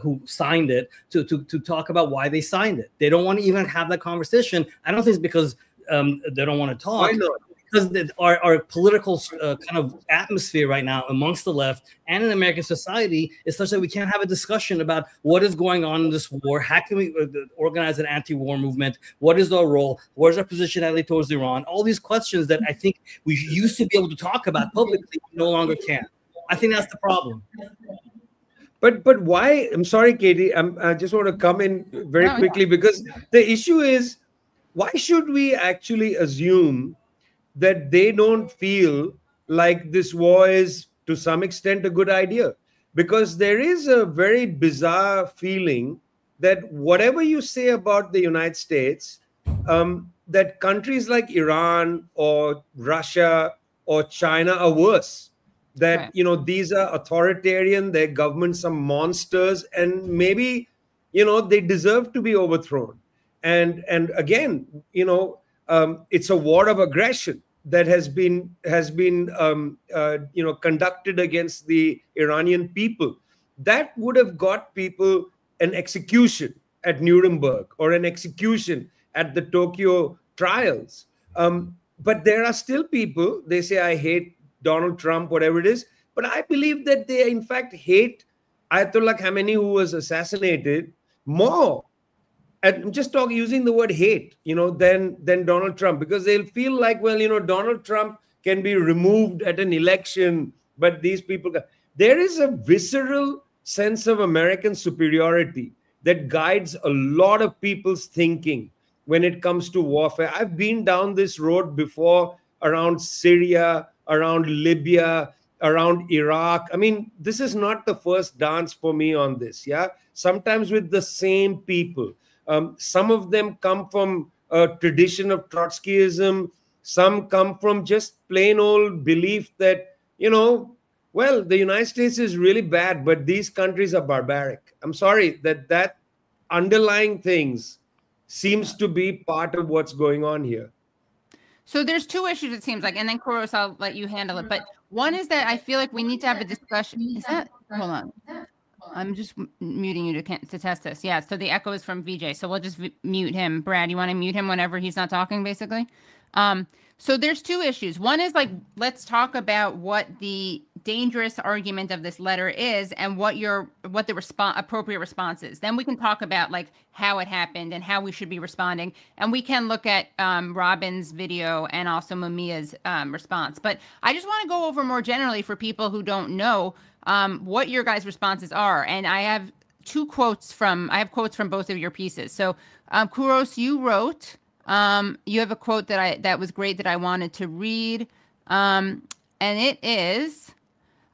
who signed it, to talk about why they signed it? They don't want to even have that conversation. I don't think it's because they don't want to talk.
Why not?
Because our political kind of atmosphere right now amongst the left and in American society is such that we can't have a discussion about what is going on in this war. How can we organize an anti-war movement? What is our role? What is our position towards Iran? All these questions that I think we used to be able to talk about publicly, we no longer can. I think that's the problem.
But why? I'm sorry, Katie. I just want to come in very quickly because the issue is, why should we actually assume that they don't feel like this war is to some extent a good idea? Because there is a very bizarre feeling that whatever you say about the United States, that countries like Iran or Russia or China are worse. That, you know, these are authoritarian, their governments are monsters, and maybe, you know, they deserve to be overthrown. And again, you know, it's a war of aggression. that has been conducted against the Iranian people, that would have got people an execution at Nuremberg or an execution at the Tokyo trials. But there are still people, they say, I hate Donald Trump, whatever it is, but I believe that they in fact hate Ayatollah Khamenei, who was assassinated, more. And I'm just using the word hate, than Donald Trump, because they'll feel like, well, Donald Trump can be removed at an election, but these people, there is a visceral sense of American superiority that guides a lot of people's thinking when it comes to warfare. I've been down this road before around Syria, around Libya, around Iraq. I mean, this is not the first dance for me on this, yeah? Sometimes with the same people. Some of them come from a tradition of Trotskyism. Some come from just plain old belief that, well, the United States is really bad, but these countries are barbaric. I'm sorry that underlying things seems to be part of what's going on here.
So there's two issues, it seems like, and then Kouros, I'll let you handle it. But one is that I feel like we need to have a discussion. Hold on. I'm just muting you to test this. Yeah, so the echo is from Vijay. So we'll just mute him. Brad, you want to mute him whenever he's not talking, basically? So there's two issues. One is like, let's talk about what the dangerous argument of this letter is and what the appropriate response is. Then we can talk about like how it happened and how we should be responding. And we can look at Robin's video and also Mumia's response. But I just want to go over more generally for people who don't know what your guys' responses are. And I have quotes from both of your pieces. So Kouros, you wrote, you have a quote that was great that I wanted to read. And it is,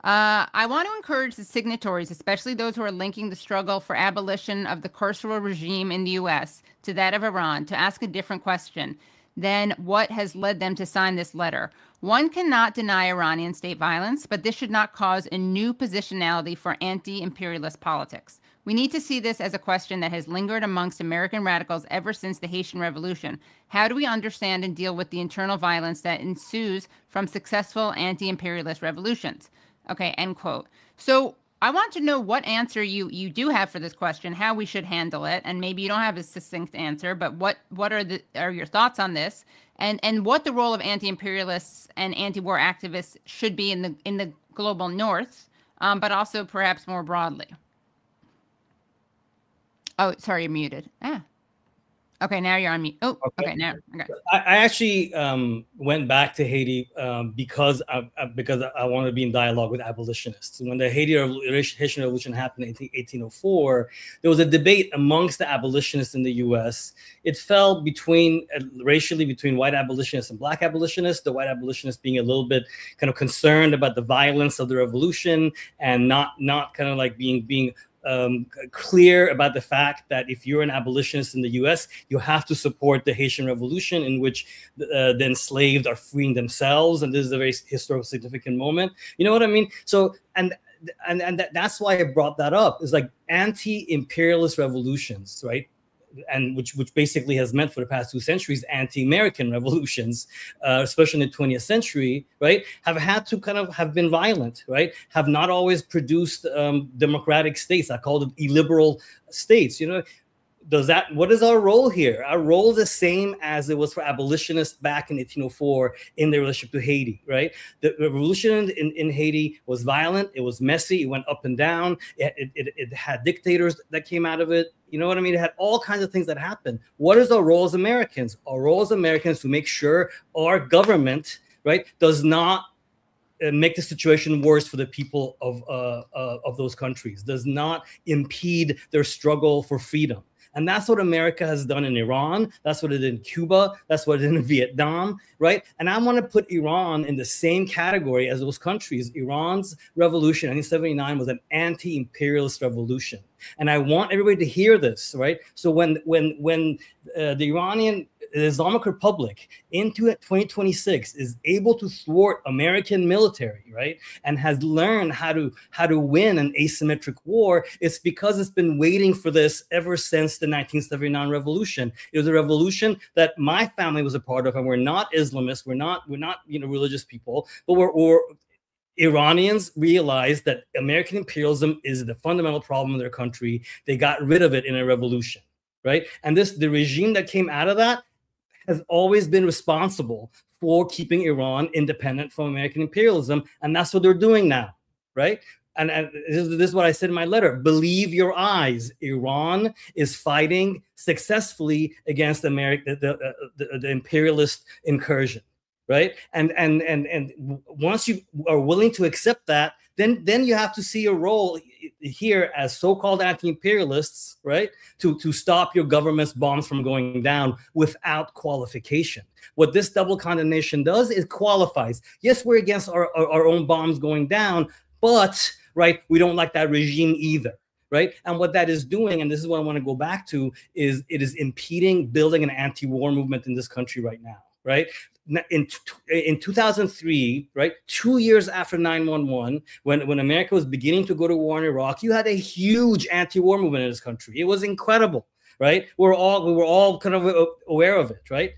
I want to encourage the signatories, especially those who are linking the struggle for abolition of the carceral regime in the U.S. to that of Iran, to ask a different question than what has led them to sign this letter. One cannot deny Iranian state violence, but this should not cause a new positionality for anti-imperialist politics. We need to see this as a question that has lingered amongst American radicals ever since the Haitian Revolution. How do we understand and deal with the internal violence that ensues from successful anti-imperialist revolutions? Okay, end quote. So I want to know what answer you do have for this question, how we should handle it, and maybe you don't have a succinct answer, but what are your thoughts on this, and what the role of anti-imperialists and anti-war activists should be in the global North, but also perhaps more broadly. Oh, sorry, you're muted. Okay, now you're on mute. Oh, okay, now. Okay.
I actually went back to Haiti because I wanted to be in dialogue with abolitionists. When the Haitian Revolution happened in 1804, there was a debate amongst the abolitionists in the U.S. It fell racially between white abolitionists and black abolitionists. The white abolitionists being a little bit kind of concerned about the violence of the revolution and not kind of like being clear about the fact that if you're an abolitionist in the U.S., you have to support the Haitian Revolution, in which the enslaved are freeing themselves, and this is a very historical significant moment. You know what I mean? So and that's why I brought that up. Is like anti-imperialist revolutions, right? And which basically has meant for the past 2 centuries anti-American revolutions, especially in the 20th century, right, have had to kind of have been violent, right, have not always produced democratic states. I call them illiberal states. You know, what is our role here? Our role is the same as it was for abolitionists back in 1804 in their relationship to Haiti, right? The revolution in Haiti was violent. It was messy. It went up and down. It had dictators that came out of it. You know what I mean? It had all kinds of things that happened. What is our role as Americans? Our role as Americans to make sure our government, right, does not make the situation worse for the people of those countries, does not impede their struggle for freedom. And that's what America has done in Iran. That's what it did in Cuba. That's what it did in Vietnam, right? And I want to put Iran in the same category as those countries. Iran's revolution in 1979 was an anti-imperialist revolution. And I want everybody to hear this, right? So when the Iranian Islamic Republic into 2026 is able to thwart American military, right, and has learned how to win an asymmetric war, it's because it's been waiting for this ever since the 1979 revolution. It was a revolution that my family was a part of, and we're not Islamists, we're not religious people, but we're Iranians realized that American imperialism is the fundamental problem in their country. They got rid of it in a revolution, right? And the regime that came out of that has always been responsible for keeping Iran independent from American imperialism. And that's what they're doing now, right? And this is what I said in my letter. Believe your eyes. Iran is fighting successfully against the imperialist incursion. Right. And once you are willing to accept that, then you have to see a role here as so-called anti-imperialists, right, to stop your government's bombs from going down without qualification. What this double condemnation does is qualifies. Yes, we're against our own bombs going down, but right, we don't like that regime either. Right. And what that is doing, and this is what I want to go back to, is it is impeding building an anti-war movement in this country right now. Right. In 2003, right, 2 years after 9/11, when America was beginning to go to war in Iraq, you had a huge anti-war movement in this country. It was incredible, right? We were all kind of aware of it, right?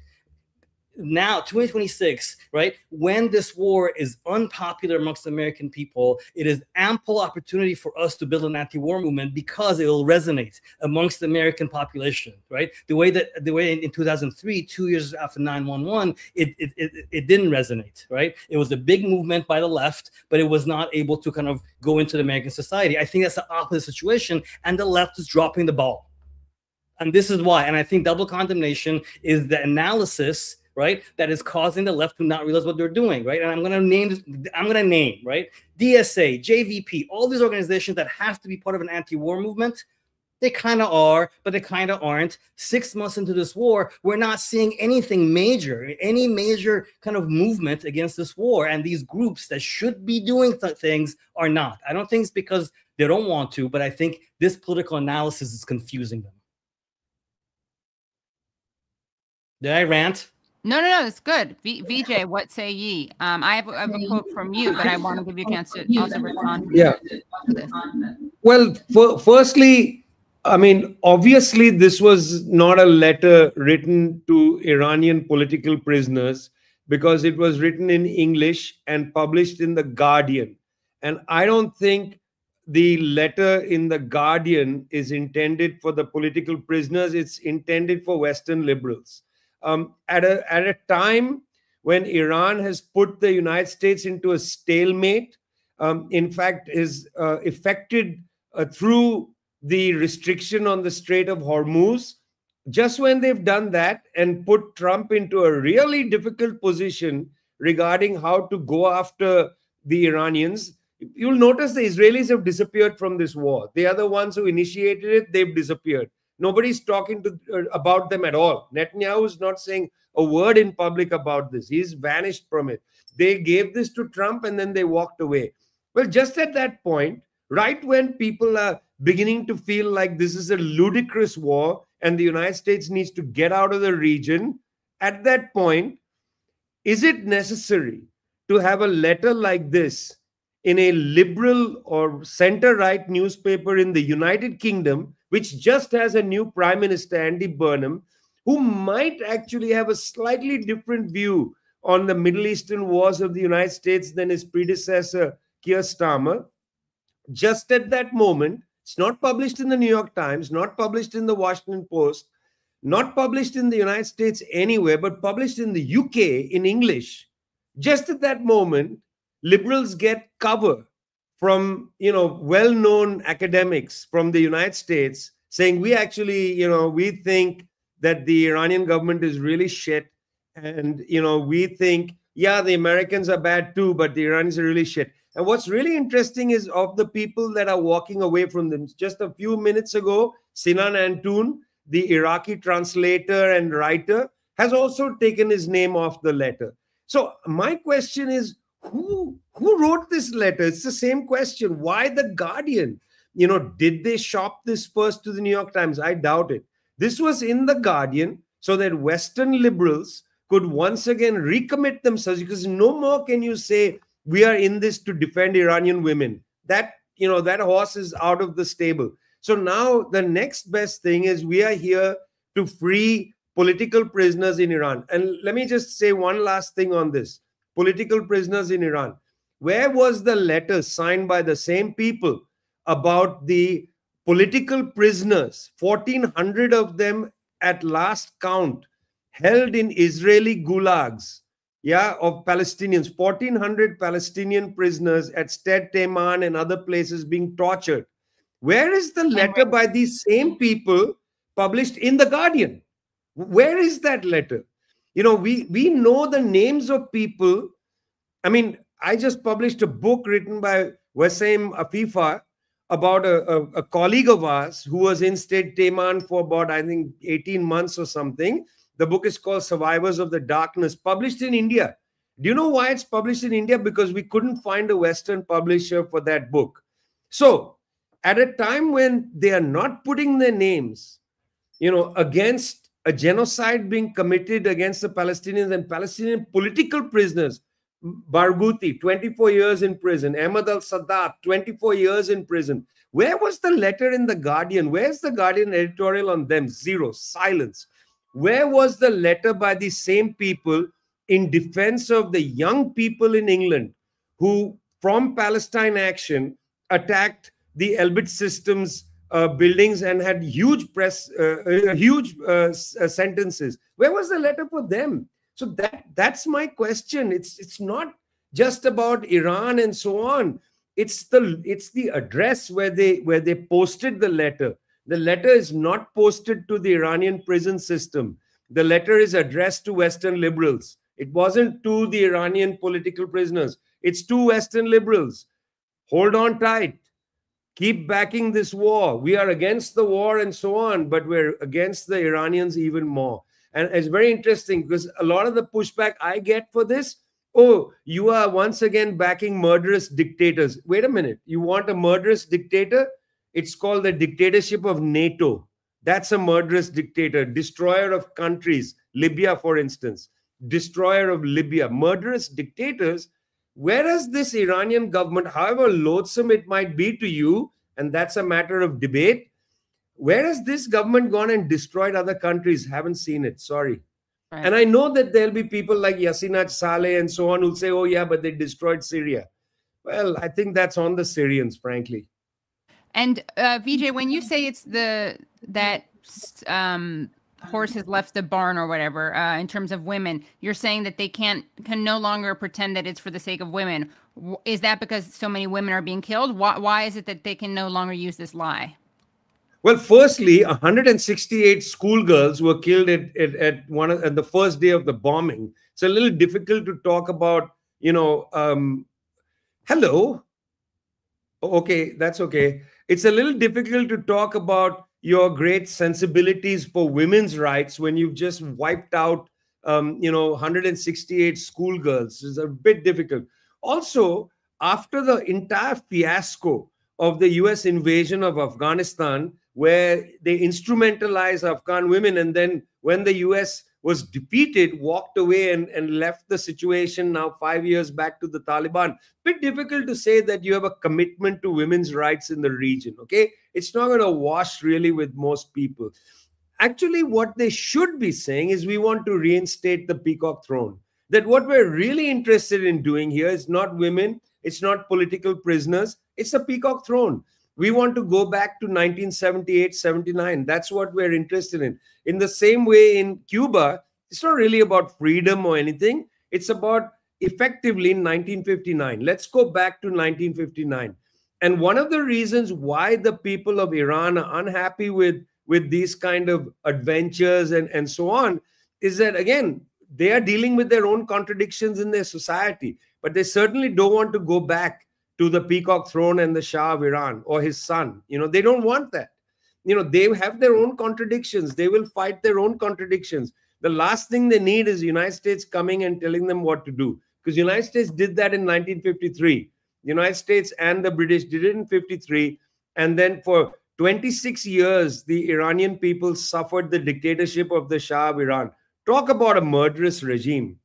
Now, 2026, right, when this war is unpopular amongst the American people, it is ample opportunity for us to build an anti-war movement because it will resonate amongst the American population, right? The way in 2003, 2 years after 9/11, it didn't resonate, right? It was a big movement by the left, but it was not able to kind of go into the American society. I think that's the opposite situation, and the left is dropping the ball. And this is why, and I think double condemnation is the analysis, right, that is causing the left to not realize what they're doing, right? And I'm going to name, right, DSA, JVP, all these organizations that have to be part of an anti-war movement. They kind of are, but they kind of aren't. 6 months into this war, we're not seeing anything major, any major kind of movement against this war. And these groups that should be doing things are not. I don't think it's because they don't want to, but I think this political analysis is confusing them. Did I rant?
No, it's good. Vijay, what say ye? I have a quote from you, but I want to give you a chance to also respond.
Yeah. Well, firstly, I mean, obviously, this was not a letter written to Iranian political prisoners because it was written in English and published in The Guardian. And I don't think the letter in The Guardian is intended for the political prisoners. It's intended for Western liberals. At a time when Iran has put the United States into a stalemate, in fact, is affected through the restriction on the Strait of Hormuz, just when they've done that and put Trump into a really difficult position regarding how to go after the Iranians, you'll notice the Israelis have disappeared from this war. They are the ones who initiated it. They've disappeared. Nobody's talking about them at all. Netanyahu is not saying a word in public about this. He's vanished from it. They gave this to Trump and then they walked away. Well, just at that point, right when people are beginning to feel like this is a ludicrous war and the United States needs to get out of the region, at that point, is it necessary to have a letter like this in a liberal or center-right newspaper in the United Kingdom, which just has a new Prime Minister, Andy Burnham, who might actually have a slightly different view on the Middle Eastern wars of the United States than his predecessor, Keir Starmer? Just at that moment, it's not published in the New York Times, not published in the Washington Post, not published in the United States anywhere, but published in the UK in English. Just at that moment, liberals get cover from, well-known academics from the United States saying, we actually, we think that the Iranian government is really shit. And, we think, yeah, the Americans are bad too, but the Iranians are really shit. And what's really interesting is of the people that are walking away from them. Just a few minutes ago, Sinan Antoon, the Iraqi translator and writer, has also taken his name off the letter. So my question is, who wrote this letter? It's the same question. Why The Guardian? Did they shop this first to the New York Times? I doubt it. This was in The Guardian. so that Western liberals could once again recommit themselves, because no more can you say we are in this to defend Iranian women. That, you know, that horse is out of the stable. So now the next best thing is we are here to free political prisoners in Iran. And let me just say one last thing on this. Political prisoners in Iran. Where was the letter signed by the same people about the political prisoners, 1,400 of them at last count, held in Israeli gulags, of Palestinians, 1,400 Palestinian prisoners at Stade Teman and other places being tortured. Where is the letter by these same people published in The Guardian? Where is that letter? You know, we know the names of people. I mean, I just published a book written by Wasim Afifa about a colleague of ours who was in Stade Teman for about, I think, 18 months or something. The book is called Survivors of the Darkness, published in India. Do you know why it's published in India? Because we couldn't find a Western publisher for that book. So at a time when they are not putting their names, you know, against a genocide being committed against the Palestinians and Palestinian political prisoners, Barghouti, 24 years in prison, Ahmad al-Sadat, 24 years in prison. Where was the letter in The Guardian? Where's the Guardian editorial on them? Zero, silence. Where was the letter by these same people in defense of the young people in England who, from Palestine Action, attacked the Elbit Systems buildings and had huge sentences? Where was the letter for them? So that's my question. It's not just about Iran and so on. It's the address where they posted the letter. The letter is not posted to the Iranian prison system. The letter is addressed to Western liberals. It wasn't to the Iranian political prisoners. It's to Western liberals. Hold on tight. Keep backing this war. We are against the war and so on, but we're against the Iranians even more. And it's very interesting because a lot of the pushback I get for this, oh, you are once again backing murderous dictators. Wait a minute. You want a murderous dictator? It's called the dictatorship of NATO. That's a murderous dictator, destroyer of countries. Libya, for instance, destroyer of Libya, murderous dictators. Whereas this Iranian government, however loathsome it might be to you, and that's a matter of debate, where has this government gone and destroyed other countries? Haven't seen it. Sorry. Right. And I know that there'll be people like Yasinat Saleh and so on who'll say, oh, yeah, but they destroyed Syria. Well, I think that's on the Syrians, frankly.
And Vijay, when you say it's that horse has left the barn or whatever, in terms of women, you're saying that they can no longer pretend that it's for the sake of women. Is that because so many women are being killed? Why is it that they can no longer use this lie?
Well, firstly, 168 schoolgirls were killed at the first day of the bombing. It's a little difficult to talk about, hello. Okay, that's okay. It's a little difficult to talk about your great sensibilities for women's rights when you've just wiped out, 168 schoolgirls. It's a bit difficult. Also, after the entire fiasco of the US invasion of Afghanistan, where they instrumentalized Afghan women, and then when the US was defeated, walked away and left the situation now 5 years back to the Taliban. Bit difficult to say that you have a commitment to women's rights in the region, okay? It's not going to wash really with most people. Actually, what they should be saying is we want to reinstate the peacock throne. That what we're really interested in doing here is not women, it's not political prisoners, it's the peacock throne. We want to go back to 1978, 79. That's what we're interested in. In the same way in Cuba, it's not really about freedom or anything. It's about effectively 1959. Let's go back to 1959. And one of the reasons why the people of Iran are unhappy with these kind of adventures and so on is that, again, they are dealing with their own contradictions in their society. But they certainly don't want to go back to the peacock throne and the Shah of Iran or his son. They don't want that. They have their own contradictions. They will fight their own contradictions. The last thing they need is the United States coming and telling them what to do. Because the United States did that in 1953. The United States and the British did it in 53. And then for 26 years, the Iranian people suffered the dictatorship of the Shah of Iran. Talk about a murderous regime.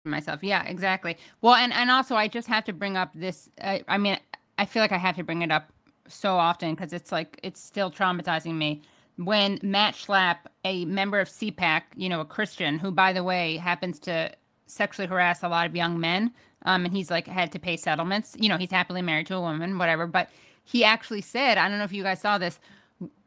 Myself. Yeah, exactly. Well, and also I just have to bring up this. I mean, I feel like I have to bring it up so often because it's like, it's still traumatizing me. When Matt Schlapp, a member of CPAC, you know, a Christian who, by the way, happens to sexually harass a lot of young men, and he's like had to pay settlements. You know, he's happily married to a woman, whatever. But he actually said, I don't know if you guys saw this,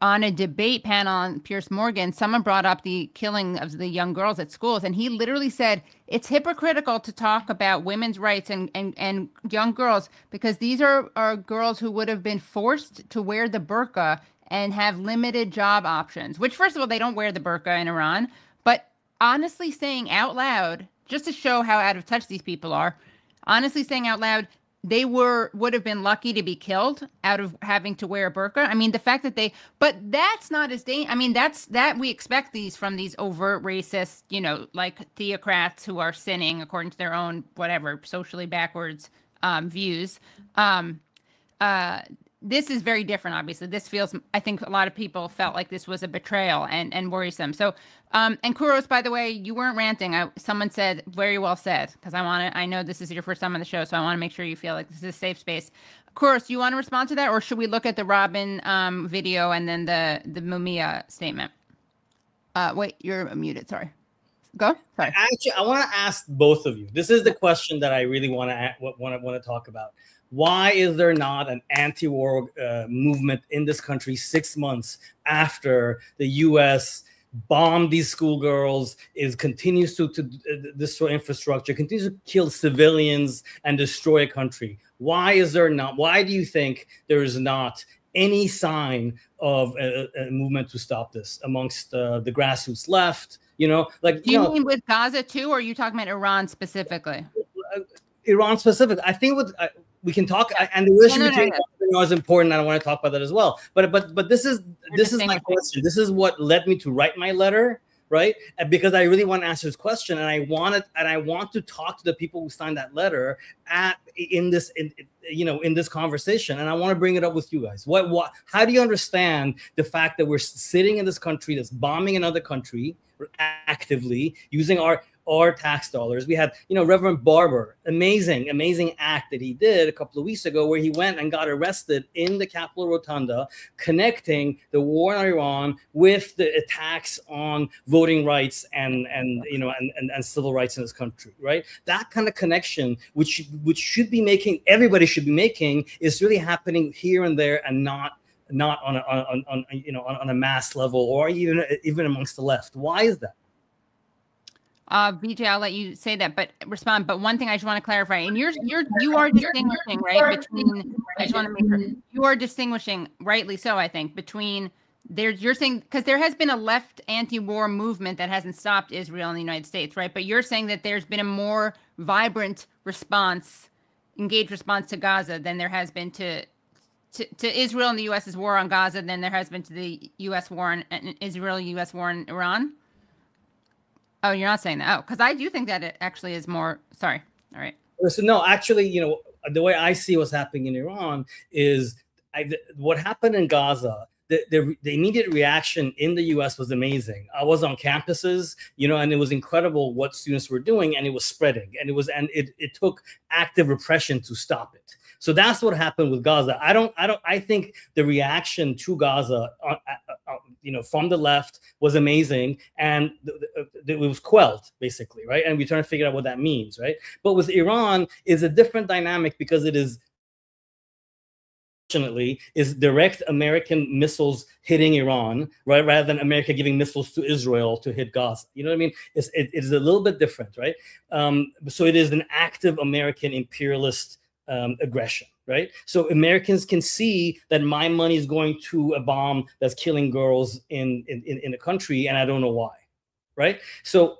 on a debate panel on Piers Morgan, someone brought up the killing of the young girls at schools, and he literally said it's hypocritical to talk about women's rights and young girls because these are girls who would have been forced to wear the burqa and have limited job options, which, first of all, they don't wear the burqa in Iran. But honestly saying out loud, just to show how out of touch these people are, honestly saying out loud, they would have been lucky to be killed out of having to wear a burqa. I mean, the fact that but that's not as dangerous. I mean, that we expect these from these overt racist, you know, like theocrats who are sinning according to their own, whatever, socially backwards views. This is very different, obviously. This feels, I think a lot of people felt like this was a betrayal and worrisome. So, and Kouros, by the way, you weren't ranting. Someone said, very well said, because I know this is your first time on the show, so I want to make sure you feel like this is a safe space. Kouros, do you want to respond to that, or should we look at the Robin video and then the Mumia statement? Wait, you're muted, sorry. Go, sorry.
Actually, I want to ask both of you. This is the question that I really want to talk about. Why is there not an anti-war movement in this country 6 months after the U.S. bombed these schoolgirls, continues to destroy infrastructure, continues to kill civilians and destroy a country? Why is there not? Why do you think there is not any sign of a movement to stop this amongst the grassroots left? You know, like,
do you mean with Gaza too, or are you talking about Iran specifically?
Iran specific. I think we can talk, and the relationship between is important. And I want to talk about that as well. But this is my question. This is what led me to write my letter, right? Because I really want to answer this question, and I want to talk to the people who signed that letter in this conversation, and I want to bring it up with you guys. How do you understand the fact that we're sitting in this country that's bombing another country actively using our tax dollars? We had, Reverend Barber, amazing act that he did a couple of weeks ago, where he went and got arrested in the Capitol Rotunda, connecting the war in Iran with the attacks on voting rights and civil rights in this country, right? That kind of connection, which should be everybody should be making, is really happening here and there, and not on a mass level, or even amongst the left. Why is that?
Vijay, I'll let you say that, but respond. But one thing I just want to clarify, and you are distinguishing, right, between, I just want to make sure you are distinguishing, rightly so, I think, between you're saying, because there has been a left anti-war movement that hasn't stopped Israel and the United States, right? But you're saying that there's been a more vibrant response, engaged response to Gaza than there has been to Israel and the U.S.'s war on Gaza than there has been to the U.S. war on Israel-U.S. war in Iran? Oh, you're not saying that. Oh, because I do think that it actually is more. Sorry. All right.
So no, actually, the way I see what's happening in Iran is what happened in Gaza. The immediate reaction in the U.S. was amazing. I was on campuses, and it was incredible what students were doing, and it was spreading, and it took active repression to stop it. So that's what happened with Gaza. I think the reaction to Gaza, from the left was amazing, and it was quelled, basically, right? And we're trying to figure out what that means, right? But with Iran, is a different dynamic, because it is, fortunately, is direct American missiles hitting Iran, right, rather than America giving missiles to Israel to hit Gaza. You know what I mean? It is a little bit different, right? So it is an active American imperialist aggression, right? So Americans can see that my money is going to a bomb that's killing girls in a country, and I don't know why, right? So,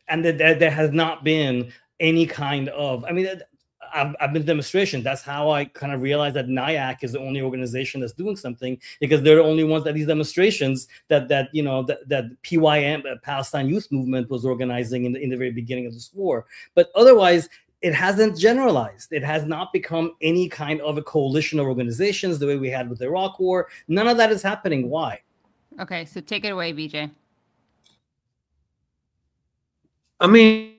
and there has not been any kind of, I've been to demonstrations. That's how I kind of realized that NIAC is the only organization that's doing something, because they're the only ones that these demonstrations that PYM, Palestine Youth Movement, was organizing in the very beginning of this war. But otherwise, it hasn't generalized. It has not become any kind of a coalition of organizations the way we had with the Iraq War. None of that is happening. Why?
Okay, so take it away, Vijay.
I mean,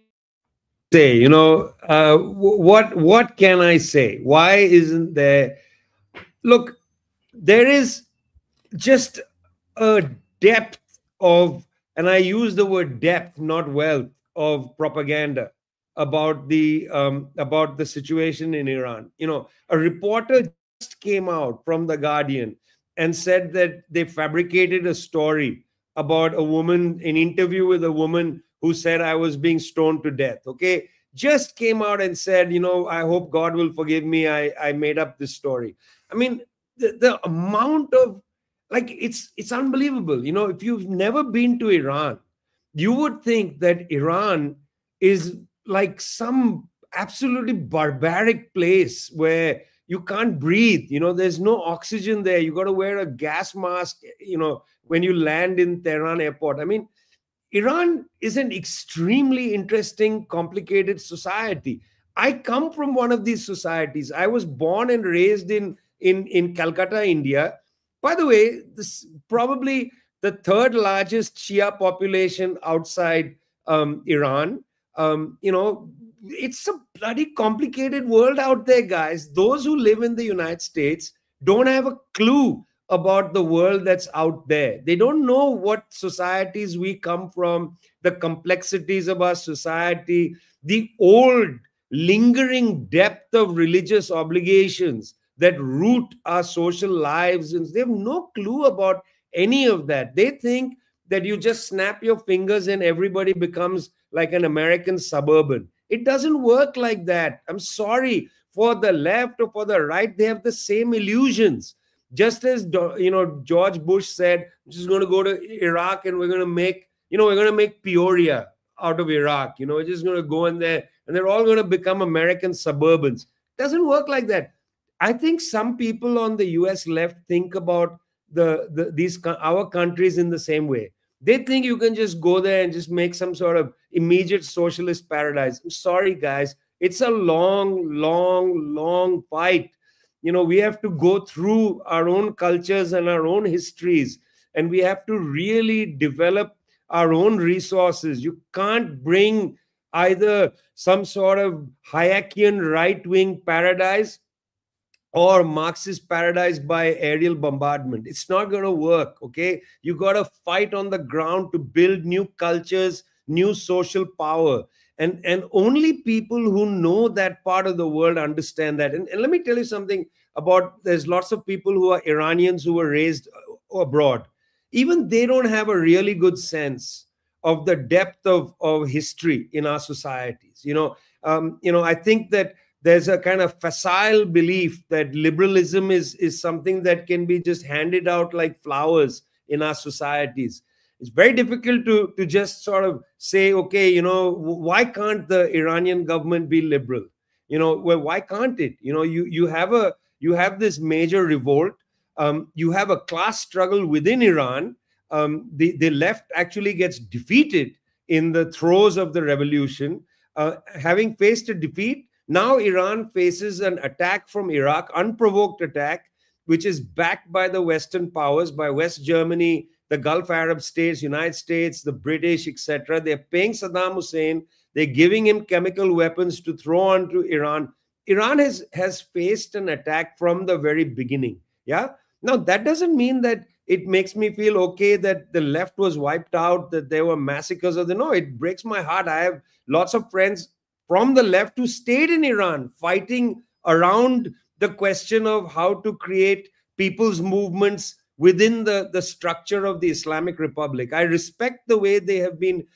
say, what can I say? Why isn't there? Look, there is just a depth of, and I use the word depth, not wealth, of propaganda about the situation in Iran. A reporter just came out from The Guardian and said that they fabricated a story about a woman, an interview with a woman who said I was being stoned to death. Okay, just came out and said, I hope God will forgive me. I made up this story. I mean, the amount of, like, it's unbelievable. If you've never been to Iran, you would think that Iran is like some absolutely barbaric place where you can't breathe. There's no oxygen there. You got to wear a gas mask, when you land in Tehran airport. I mean, Iran is an extremely interesting, complicated society. I come from one of these societies. I was born and raised in Calcutta, India. By the way, this probably the third largest Shia population outside Iran. It's a bloody complicated world out there, guys. Those who live in the United States don't have a clue about the world that's out there. They don't know what societies we come from, the complexities of our society, the old lingering depth of religious obligations that root our social lives. And they have no clue about any of that. They think that you just snap your fingers and everybody becomes like an American suburban. It doesn't work like that. I'm sorry. For the left or for the right, they have the same illusions. Just as George Bush said, "I'm just going to go to Iraq and we're going to make Peoria out of Iraq. We're just going to go in there and they're all going to become American suburbans." It doesn't work like that. I think some people on the US left think about our countries in the same way. They think you can just go there and just make some sort of immediate socialist paradise. I'm sorry, guys. It's a long, long, long fight. We have to go through our own cultures and our own histories, and we have to really develop our own resources. You can't bring either some sort of Hayekian right-wing paradise or Marxist paradise by aerial bombardment. It's not going to work, okay? You got to fight on the ground to build new cultures, new social power. And only people who know that part of the world understand that. And let me tell you something about, there's lots of people who are Iranians who were raised abroad. Even they don't have a really good sense of the depth of history in our societies. I think that there's a kind of facile belief that liberalism is something that can be just handed out like flowers in our societies. It's very difficult to just sort of say, okay, why can't the Iranian government be liberal? Well, why can't it? You have this major revolt. You have a class struggle within Iran. The left actually gets defeated in the throes of the revolution. Having faced a defeat, now Iran faces an attack from Iraq, unprovoked attack, which is backed by the Western powers, by West Germany, the Gulf Arab states, United States, the British, etc. They're paying Saddam Hussein. They're giving him chemical weapons to throw onto Iran. Iran has faced an attack from the very beginning. Yeah. Now, that doesn't mean that it makes me feel okay that the left was wiped out, that there were massacres of the. No, it breaks my heart. I have lots of friends from the left who stayed in Iran fighting around the question of how to create people's movements within the structure of the Islamic Republic. I respect the way they have been,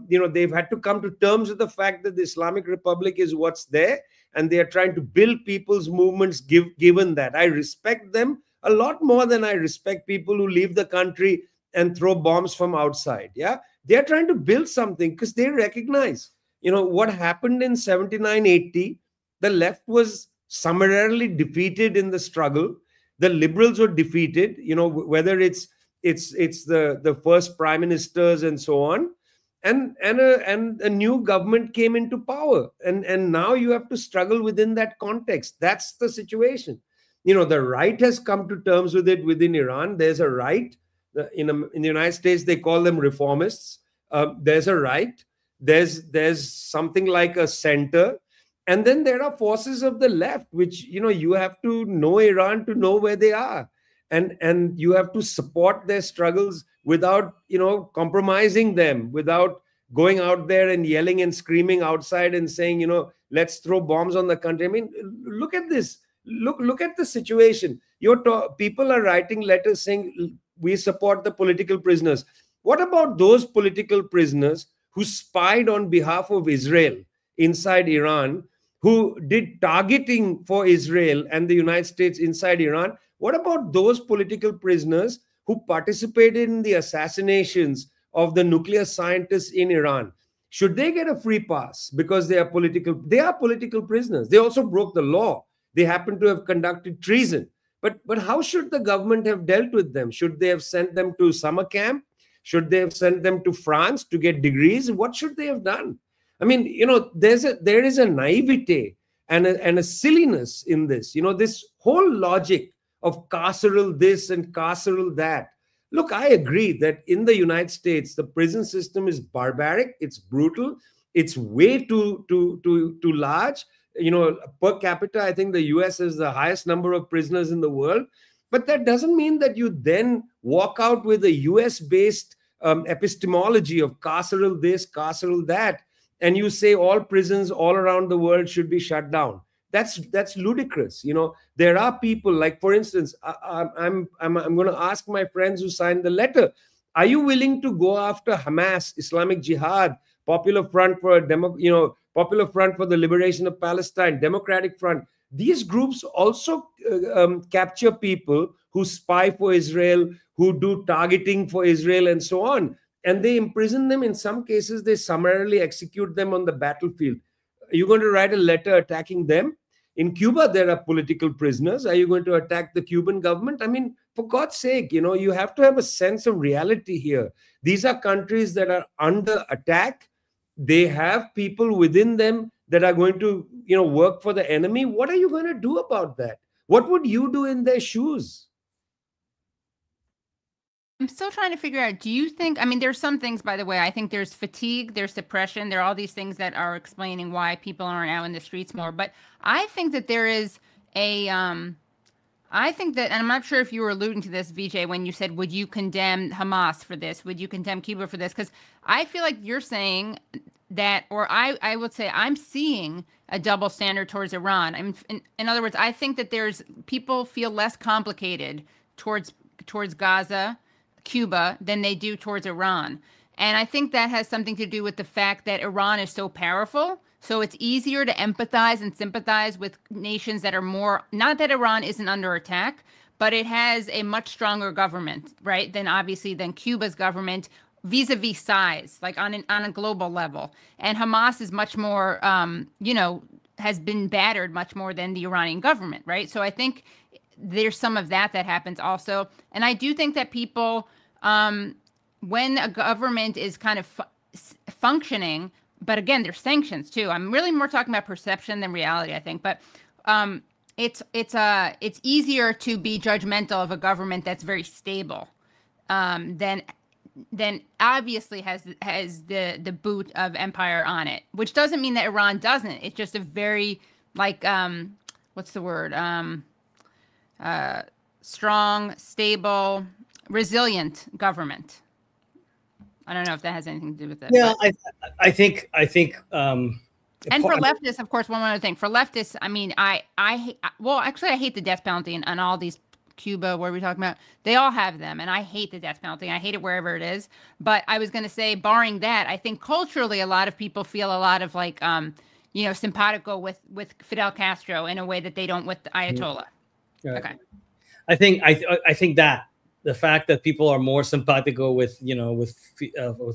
they've had to come to terms with the fact that the Islamic Republic is what's there, and they are trying to build people's movements given that. I respect them a lot more than I respect people who leave the country and throw bombs from outside. Yeah, they're trying to build something because they recognize, what happened in 79-80, the left was summarily defeated in the struggle. The liberals were defeated, whether it's the first prime ministers and so on. and a new government came into power, and now you have to struggle within that context. That's the situation. The right has come to terms with it within Iran. There's a right. In the United States, they call them reformists. There's a right. There's something like a center. And then there are forces of the left, which, you have to know Iran to know where they are. And you have to support their struggles without, compromising them, without going out there and yelling and screaming outside and saying, let's throw bombs on the country. I mean, look at this. Look at the situation. People are writing letters saying, we support the political prisoners. What about those political prisoners who spied on behalf of Israel inside Iran, who did targeting for Israel and the United States inside Iran? What about those political prisoners who participated in the assassinations of the nuclear scientists in Iran? Should they get a free pass because they are political? They are political prisoners. They also broke the law. They happen to have conducted treason. But how should the government have dealt with them? Should they have sent them to summer camp? Should they have sent them to France to get degrees? What should they have done? I mean, there is a naivete and a silliness in this. This whole logic of carceral this and carceral that. Look, I agree that in the United States, the prison system is barbaric. It's brutal. It's way too large. Per capita, I think the US has the highest number of prisoners in the world. But that doesn't mean that you then walk out with a US-based epistemology of carceral this, carceral that, and you say all prisons all around the world should be shut down. That's ludicrous. There are people, like, for instance, I'm going to ask my friends who signed the letter, are you willing to go after Hamas, Islamic Jihad, Popular Front for Popular Front for the Liberation of Palestine, Democratic Front? These groups also capture people who spy for Israel, who do targeting for Israel, and so on. And they imprison them. In some cases, they summarily execute them on the battlefield. Are you going to write a letter attacking them? In Cuba, there are political prisoners. Are you going to attack the Cuban government? I mean, for God's sake, you have to have a sense of reality here. These are countries that are under attack. They have people within them that are going to, work for the enemy. What are you going to do about that? What would you do in their shoes?
I'm still trying to figure out, do you think, I mean, there's some things, by the way, I think there's fatigue, there's suppression, there are all these things that are explaining why people aren't out in the streets more. But I think that there is I think that, and I'm not sure if you were alluding to this, Vijay, when you said, would you condemn Hamas for this? Would you condemn Cuba for this? Because I feel like you're saying that, or I would say I'm seeing a double standard towards Iran. In other words, I think that people feel less complicated towards Gaza, Cuba, than they do towards Iran. And I think that has something to do with the fact that Iran is so powerful. So it's easier to empathize and sympathize with nations that are more, not that Iran isn't under attack, but it has a much stronger government, right, than Cuba's government vis-a-vis size, like on a global level. And Hamas is much more, has been battered much more than the Iranian government, right? So I think there's some of that happens also. And I do think that people, when a government is kind of functioning, but again, there's sanctions too. I'm really more talking about perception than reality, I think. But it's easier to be judgmental of a government that's very stable than obviously has the boot of empire on it. Which doesn't mean that Iran doesn't. It's just a very what's the word? Strong, stable, resilient government. I don't know if that has anything to do with it.
Yeah, I think.
And for leftists, of course, one other thing. For leftists, I mean, I hate the death penalty and all these Cuba, what are we talking about? They all have them, and I hate the death penalty. I hate it wherever it is. But I was going to say, barring that, I think culturally, a lot of people feel a lot of simpatico with Fidel Castro in a way that they don't with the Ayatollah.
Right.
Okay.
I think that the fact that people are more simpatico with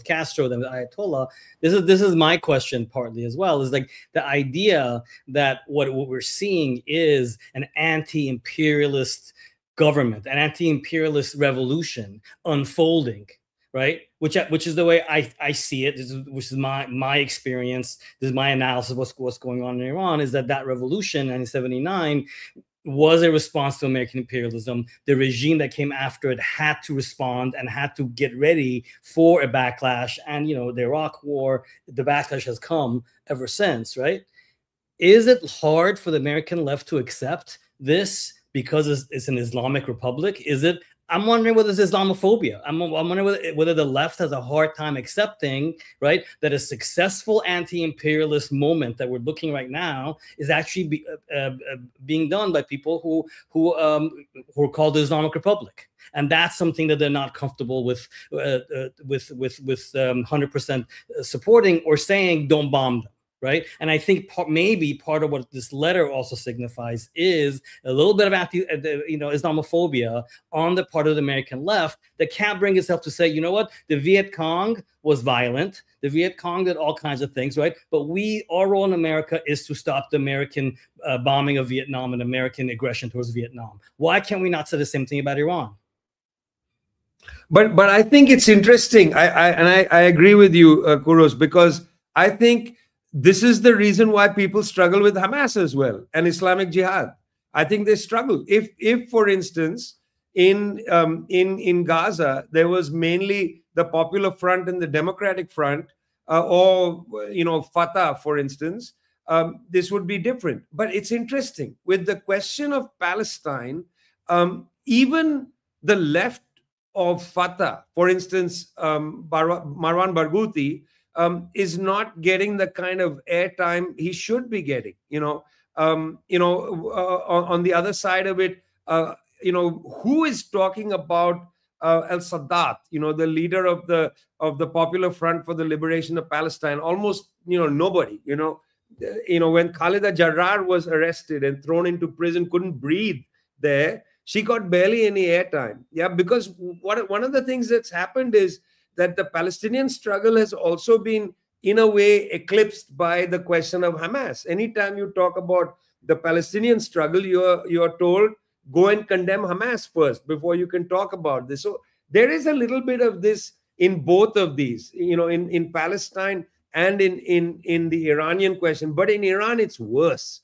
Castro than the Ayatollah, this is my question partly as well, is like the idea that what we're seeing is an anti-imperialist government, an anti-imperialist revolution unfolding, right? Which is the way I see it, which is my experience. This is my analysis of what's going on in Iran, is that revolution in 1979 was a response to American imperialism. The regime that came after it had to respond and had to get ready for a backlash. And, you know, the Iraq war, the backlash has come ever since, right? Is it hard for the American left to accept this because it's an Islamic republic? Is it? I'm wondering whether it's Islamophobia. I'm wondering whether the left has a hard time accepting, right, that a successful anti-imperialist moment that we're looking right now is actually being done by people who are called the Islamic Republic, and that's something that they're not comfortable with 100% supporting or saying don't bomb them. Right. And I think maybe part of what this letter also signifies is a little bit of Islamophobia on the part of the American left that can't bring itself to say, you know what, the Viet Cong was violent. The Viet Cong did all kinds of things. Right. But our role in America is to stop the American bombing of Vietnam and American aggression towards Vietnam. Why can't we not say the same thing about Iran?
But I think it's interesting. I agree with you, Kouros, because I think this is the reason why people struggle with Hamas as well and Islamic Jihad. I think they struggle. If for instance, in Gaza, there was mainly the Popular Front and the Democratic Front, or Fatah, for instance, this would be different. But it's interesting with the question of Palestine. Even the left of Fatah, for instance, Marwan Barghouti, is not getting the kind of airtime he should be getting. On the other side of it, who is talking about al-Sadat, the leader of the Popular Front for the Liberation of Palestine? Almost, nobody. When Khalida Jarrar was arrested and thrown into prison, couldn't breathe there, she got barely any airtime. Yeah, because one of the things that's happened is that the Palestinian struggle has also been, in a way, eclipsed by the question of Hamas. Anytime you talk about the Palestinian struggle, you're told, go and condemn Hamas first before you can talk about this. So there is a little bit of this in both of these, in Palestine and in the Iranian question. But in Iran, it's worse.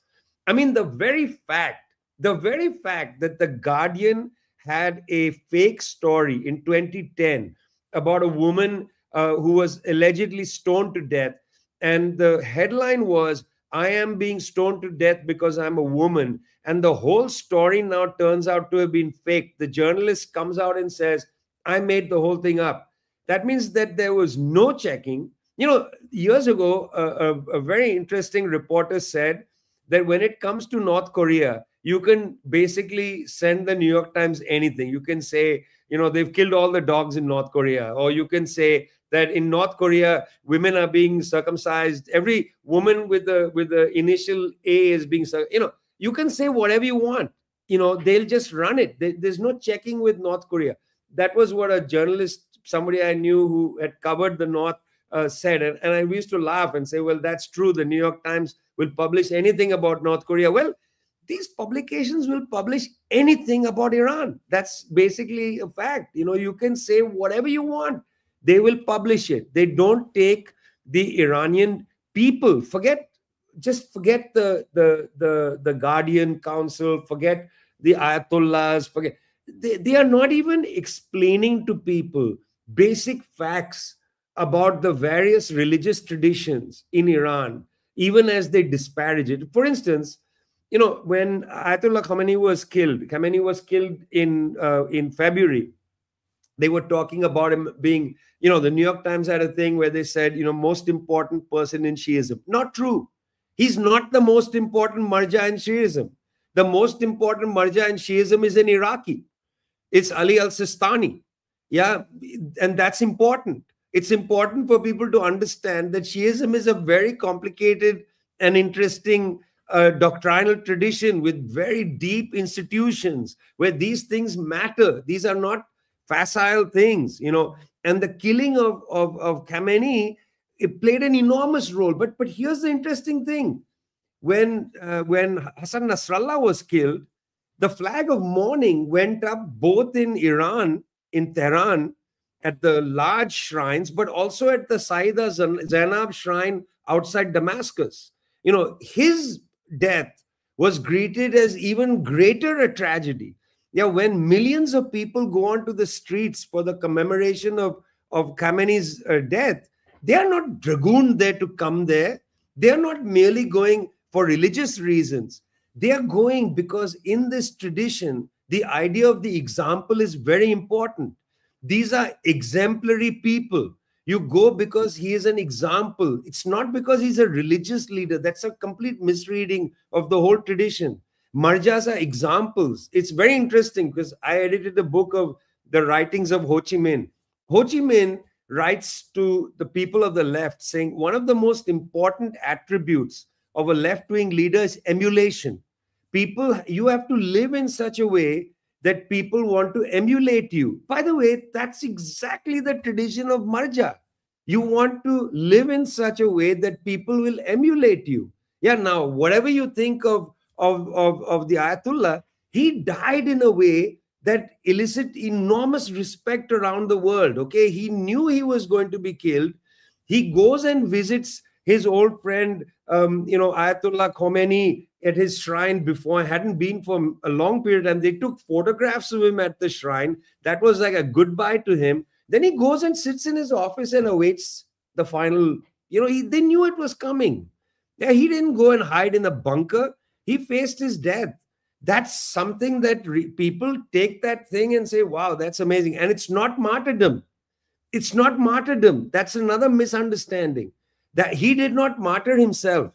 I mean, the very fact that the Guardian had a fake story in 2010 about a woman who was allegedly stoned to death. And the headline was, I am being stoned to death because I'm a woman. And the whole story now turns out to have been fake. The journalist comes out and says, I made the whole thing up. That means that there was no checking. Years ago, a very interesting reporter said that when it comes to North Korea, you can basically send the New York Times anything. You can say, they've killed all the dogs in North Korea. Or you can say that in North Korea, women are being circumcised. Every woman with the initial A is being, you can say whatever you want. They'll just run it. There's no checking with North Korea. That was what a journalist, somebody I knew who had covered the North, said. And I used to laugh and say, well, that's true. The New York Times will publish anything about North Korea. Well, these publications will publish anything about Iran. That's basically a fact. You can say whatever you want. They will publish it. They don't take the Iranian people. Forget the Guardian Council. Forget the Ayatollahs. They are not even explaining to people basic facts about the various religious traditions in Iran, even as they disparage it. For instance, when Ayatollah Khamenei was killed in February, they were talking about him being, the New York Times had a thing where they said, most important person in Shiism. Not true. He's not the most important marja in Shiism. The most important marja in Shiism is an Iraqi. It's Ali al-Sistani. Yeah, and that's important. It's important for people to understand that Shiism is a very complicated and interesting doctrinal tradition with very deep institutions where these things matter. These are not facile things, and the killing of Khamenei, it played an enormous role. But here's the interesting thing. When Hassan Nasrallah was killed, the flag of mourning went up both in Iran, in Tehran, at the large shrines, but also at the Saida Zainab shrine outside Damascus. You know, his death was greeted as even greater a tragedy. Yeah, when millions of people go onto the streets for the commemoration of Khamenei's death, they are not dragooned there to come there. They are not merely going for religious reasons. They are going because in this tradition, the idea of the example is very important. These are exemplary people. You go because he is an example. It's not because he's a religious leader. That's a complete misreading of the whole tradition. Marjas are examples. It's very interesting because I edited a book of the writings of Ho Chi Minh. Ho Chi Minh writes to the people of the left saying one of the most important attributes of a left-wing leader is emulation. People, you have to live in such a way that people want to emulate you. By the way, that's exactly the tradition of Marja. You want to live in such a way that people will emulate you. Yeah, now, whatever you think of the Ayatollah, he died in a way that elicited enormous respect around the world. Okay, he knew he was going to be killed. He goes and visits his old friend, Ayatollah Khomeini at his shrine before, hadn't been for a long period, and they took photographs of him at the shrine. That was like a goodbye to him. Then he goes and sits in his office and awaits the final, they knew it was coming. Yeah, he didn't go and hide in a bunker. He faced his death. That's something that people take that thing and say, wow, that's amazing. And it's not martyrdom. It's not martyrdom. That's another misunderstanding. That he did not martyr himself.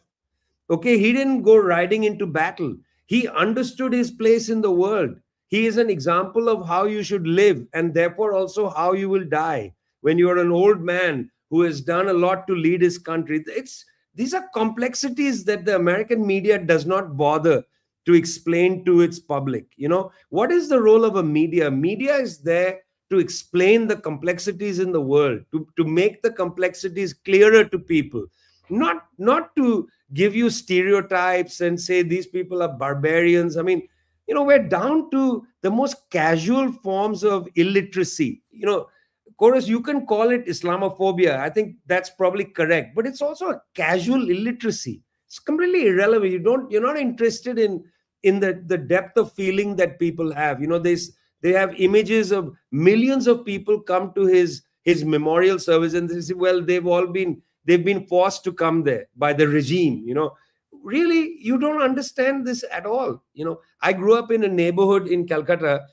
Okay, he didn't go riding into battle. He understood his place in the world. He is an example of how you should live and therefore also how you will die when you are an old man who has done a lot to lead his country. These are complexities that the American media does not bother to explain to its public. What is the role of a media? Media is there to explain the complexities in the world, to make the complexities clearer to people, not to give you stereotypes and say these people are barbarians. I mean, we're down to the most casual forms of illiteracy. Kouros, you can call it Islamophobia. I think that's probably correct, but it's also a casual illiteracy. It's completely irrelevant. You're not interested in the depth of feeling that people have. They have images of millions of people come to his memorial service, and they say, well, they've been forced to come there by the regime. Really, you don't understand this at all. I grew up in a neighborhood in Calcutta.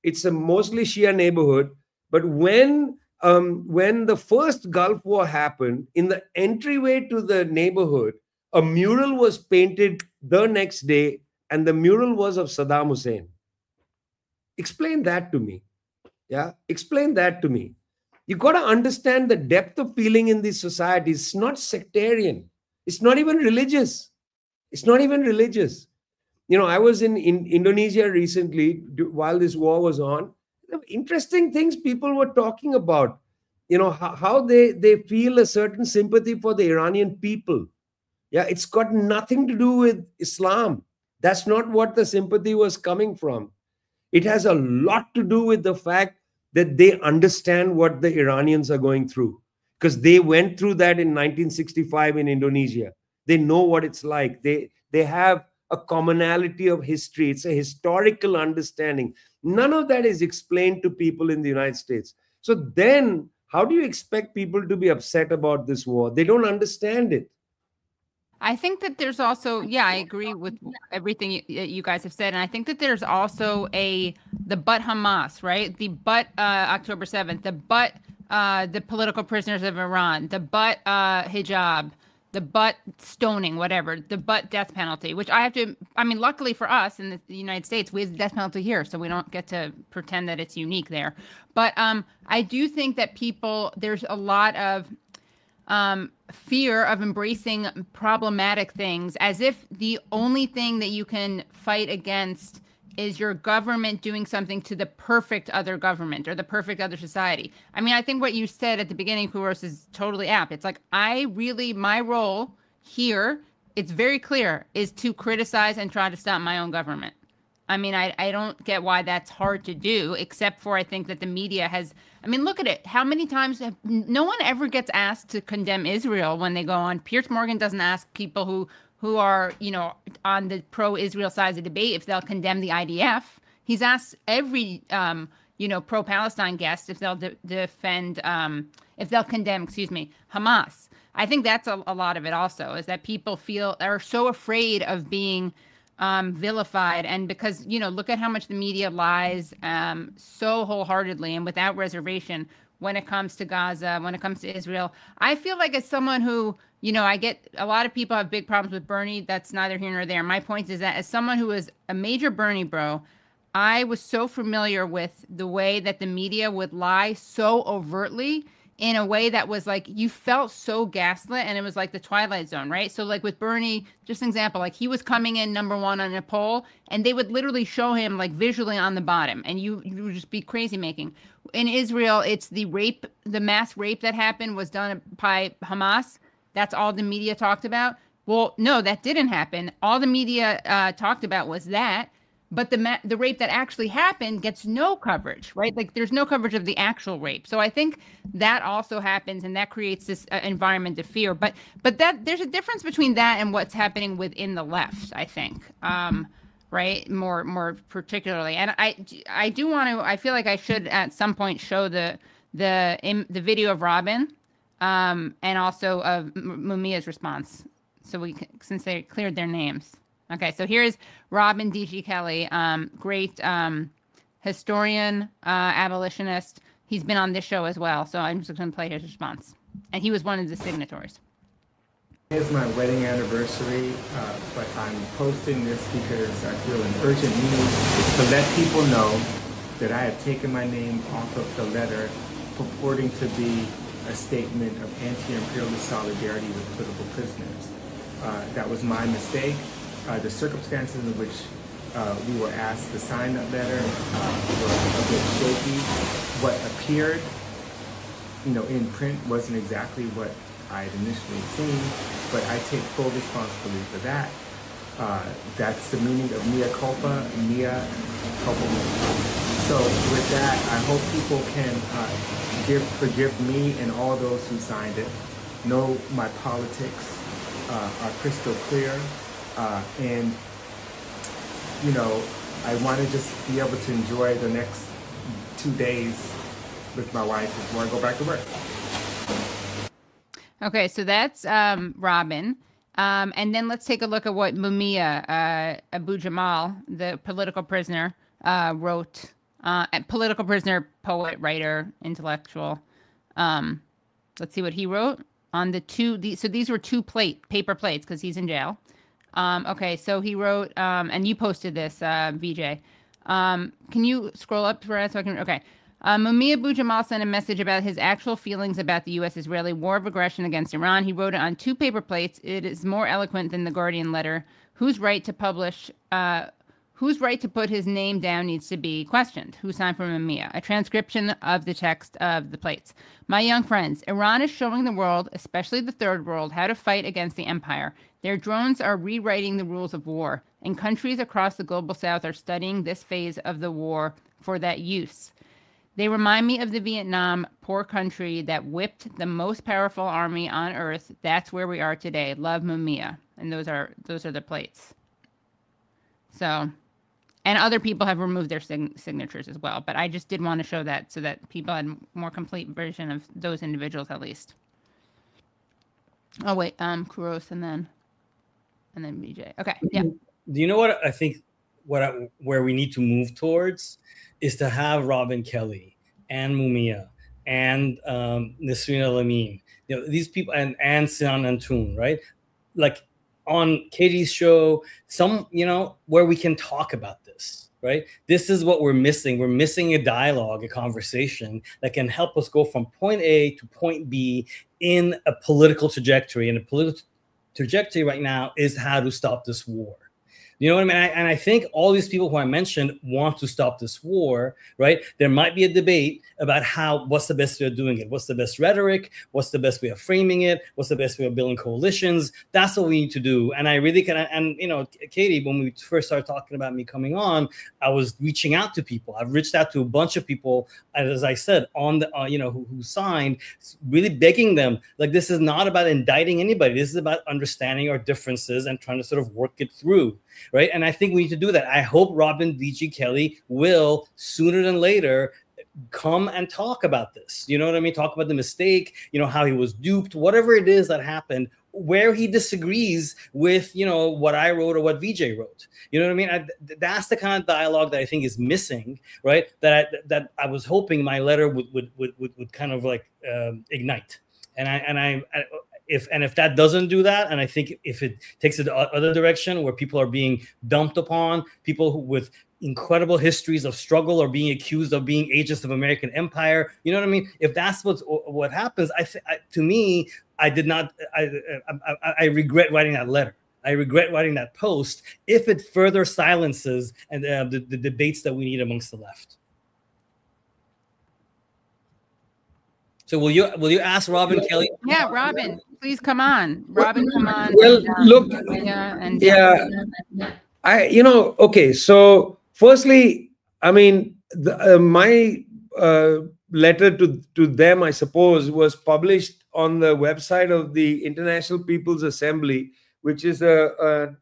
It's a mostly Shia neighborhood. But when the first Gulf War happened, in the entryway to the neighborhood, a mural was painted the next day, and the mural was of Saddam Hussein. Explain that to me. Yeah, explain that to me. You got to understand the depth of feeling in these societies. It's not sectarian. It's not even religious. It's not even religious. I was in Indonesia recently while this war was on. Interesting things people were talking about, how they feel a certain sympathy for the Iranian people. Yeah, it's got nothing to do with Islam. That's not what the sympathy was coming from. It has a lot to do with the fact that they understand what the Iranians are going through, because they went through that in 1965 in Indonesia. They know what it's like. They have a commonality of history. It's a historical understanding. None of that is explained to people in the United States. So then how do you expect people to be upset about this war? They don't understand it.
I think that there's also, I agree with everything you guys have said. And I think that there's also the but Hamas, right? The but October 7th, the but the political prisoners of Iran, the but hijab, the but stoning, whatever, the but death penalty, which luckily for us in the United States, we have the death penalty here, so we don't get to pretend that it's unique there. But I do think that there's a lot of fear of embracing problematic things as if the only thing that you can fight against is your government doing something to the perfect other government or the perfect other society. I think what you said at the beginning, Kouros, is totally apt. It's like, my role here, it's very clear, is to criticize and try to stop my own government. I mean, I don't get why that's hard to do, except for I think that the media has, I mean, look at it. How many times no one ever gets asked to condemn Israel when they go on. Piers Morgan doesn't ask people who are, you know, on the pro-Israel side of the debate if they'll condemn the IDF. He's asked every, you know, pro-Palestine guest if they'll defend, if they'll condemn, excuse me, Hamas. I think that's a lot of it also, is that people are so afraid of being vilified, and because, you know, look at how much the media lies so wholeheartedly and without reservation when it comes to Gaza, when it comes to Israel. I feel like as someone who, you know, I get a lot of people have big problems with Bernie. That's neither here nor there. My point is that as someone who is a major Bernie bro, I was so familiar with the way that the media would lie so overtly in a way that was like, you felt so gaslit, and it was like the Twilight Zone, right? So like with Bernie, just an example, like he was coming in #1 on a poll, and they would literally show him like visually on the bottom, and you would just be crazy making. In Israel, it's the rape, the mass rape that happened was done by Hamas. That's all the media talked about. Well, no, that didn't happen. All the media talked about was that. But the rape that actually happened gets no coverage, right? Like there's no coverage of the actual rape. So I think that also happens, and that creates this environment of fear. But that there's a difference between that and what's happening within the left, I think, right? More particularly, and I do want to. I feel like I should at some point show the video of Robin, and also of Mumia's response, so we can, since they cleared their names. Okay, so here's Robin D.G. Kelley, great historian, abolitionist. He's been on this show as well, so I'm just going to play his response. And he was one of the signatories.
It's my wedding anniversary, but I'm posting this because I feel an urgent need to let people know that I have taken my name off of the letter purporting to be a statement of anti-imperialist solidarity with political prisoners. That was my mistake. The circumstances in which we were asked to sign that letter were a bit shaky. What appeared, you know, in print wasn't exactly what I had initially seen, but I take full responsibility for that. That's the meaning of mea culpa, mea culpa. So with that, I hope people can forgive me and all those who signed it. Know my politics are crystal clear. And, you know, I want to just be able to enjoy the next 2 days with my wife before I go back to work.
Okay, so that's Robin. And then let's take a look at what Mumia Abu Jamal, the political prisoner, wrote. Political prisoner, poet, writer, intellectual. Let's see what he wrote on so these were paper plates because he's in jail. Okay, so he wrote, and you posted this, Vijay. Can you scroll up for us so I can, okay. Mumia Abu Jamal sent a message about his actual feelings about the U.S.-Israeli war of aggression against Iran. He wrote it on 2 paper plates. It is more eloquent than the Guardian letter. Whose right to publish, whose right to put his name down needs to be questioned. Who signed for Mumia? A transcription of the text of the plates. My young friends, Iran is showing the world, especially the third world, how to fight against the empire. Their drones are rewriting the rules of war, and countries across the global south are studying this phase of the war for that use. They remind me of the Vietnam, poor country that whipped the most powerful army on earth. That's where we are today. Love, Mumia. And those are the plates. So, and other people have removed their signatures as well. But I just did want to show that so that people had a more complete version of those individuals at least. Oh wait, Kouros and then Vijay. Okay, yeah.
Do you know what I think? Where we need to move towards is to have Robin Kelley and Mumia and Nasreen Al-Amin, you know, these people, and Sinan Antoon, right? Like on Katie's show, where we can talk about this, right? This is what we're missing. We're missing a dialogue, a conversation that can help us go from point A to point B in a political trajectory. And a political trajectory right now is how to stop this war. You know what I mean? And I think all these people who I mentioned want to stop this war, right? There might be a debate about what's the best way of doing it? What's the best rhetoric? What's the best way of framing it? What's the best way of building coalitions? That's what we need to do. And I really can, and you know, Katie, when we first started talking about me coming on, I was reaching out to people. I've reached out to a bunch of people, as I said, on the, you know, who signed, really begging them, like, this is not about indicting anybody. This is about understanding our differences and trying to sort of work it through. Right. And I think we need to do that. I hope Robin D.G. Kelley will sooner than later come and talk about this. You know what I mean? Talk about the mistake, you know, how he was duped, whatever it is that happened, where he disagrees with, you know, what I wrote or what Vijay wrote. You know what I mean? That's the kind of dialogue that I think is missing, right? That I was hoping my letter would kind of like ignite. And if that doesn't do that, and I think if it takes it the other direction where people are being dumped upon, people with incredible histories of struggle or being accused of being agents of American empire, you know what I mean? If that's what happens, to me, I regret writing that letter. I regret writing that post if it further silences and the debates that we need amongst the left. So will you ask Robin Kelley?
Yeah, Robin, please come on. Robin, come on.
Well, look, okay. So firstly, I mean, my letter to them, I suppose, was published on the website of the International People's Assembly, which is a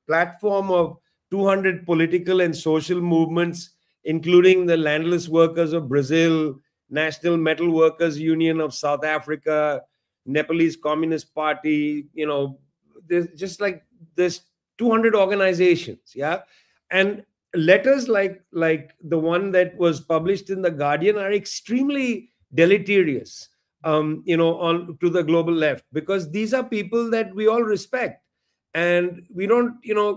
platform of 200 political and social movements, including the landless workers of Brazil, National Metal Workers Union of South Africa, Nepalese Communist Party, you know, there's 200 organizations, yeah? And letters like the one that was published in The Guardian are extremely deleterious, you know, to the global left, because these are people that we all respect. And we don't, you know,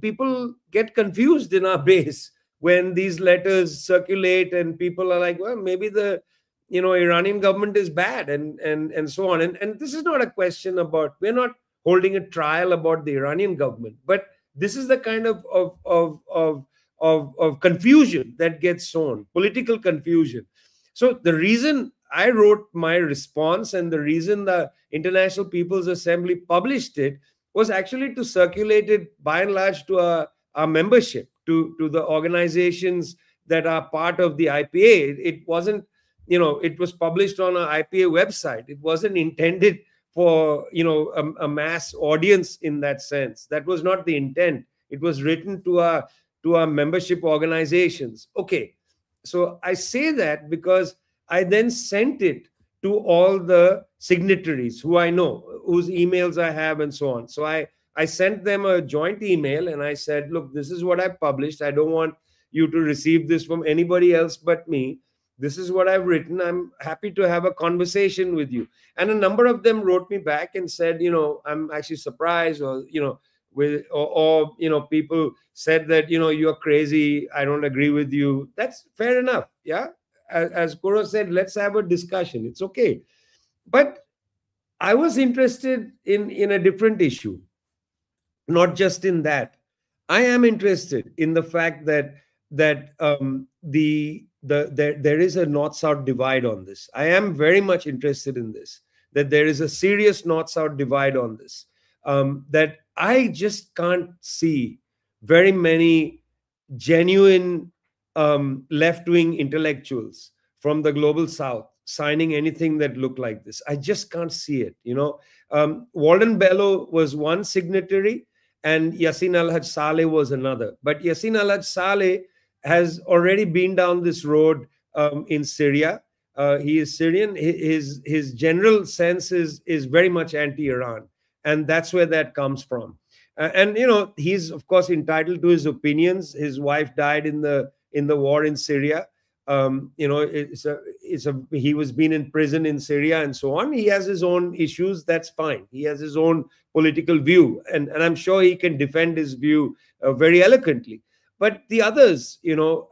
people get confused in our base when these letters circulate and people are like, well, maybe the, you know, Iranian government is bad and so on. And this is not a question about, we're not holding a trial about the Iranian government, but this is the kind of confusion that gets sown, political confusion. So the reason I wrote my response and the reason the International People's Assembly published it was actually to circulate it by and large to our membership, to the organizations that are part of the IPA. It wasn't, you know, it was published on an IPA website. It wasn't intended for, you know, a mass audience in that sense. That was not the intent. It was written to our membership organizations. Okay, so I say that because I then sent it to all the signatories who I know, whose emails I have and so on. So I sent them a joint email and I said, look, this is what I published. I don't want you to receive this from anybody else but me. This is what I've written. I'm happy to have a conversation with you. And a number of them wrote me back and said, you know, I'm actually surprised, or, you know, or you know, people said that, you know, you're crazy. I don't agree with you. That's fair enough. Yeah. As Kouros said, let's have a discussion. It's okay. But I was interested in a different issue. Not just in that. I am interested in the fact that there is a North-South divide on this. I am very much interested in this, that there is a serious North-South divide on this, that I just can't see very many genuine left-wing intellectuals from the global South signing anything that looked like this. I just can't see it. You know, Walden Bello was one signatory, and Yassin Al-Haj Saleh was another. But Yassin Al-Haj Saleh has already been down this road in Syria. He is Syrian. His general sense is very much anti-Iran. And that's where that comes from. And, you know, he's, of course, entitled to his opinions. His wife died in the war in Syria. You know, he was been in prison in Syria and so on. He has his own issues. That's fine. He has his own political view. And I'm sure he can defend his view very eloquently. But the others, you know,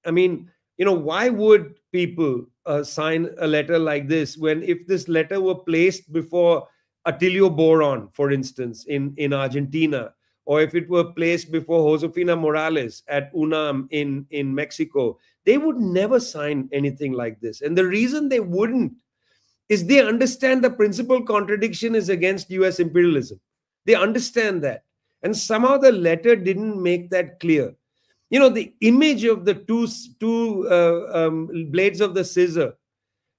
I mean, you know, why would people sign a letter like this when if this letter were placed before Attilio Boron, for instance, in Argentina, or if it were placed before Josefina Morales at UNAM in Mexico, they would never sign anything like this. And the reason they wouldn't is they understand the principal contradiction is against US imperialism. They understand that. And somehow the letter didn't make that clear. You know, the image of the two blades of the scissor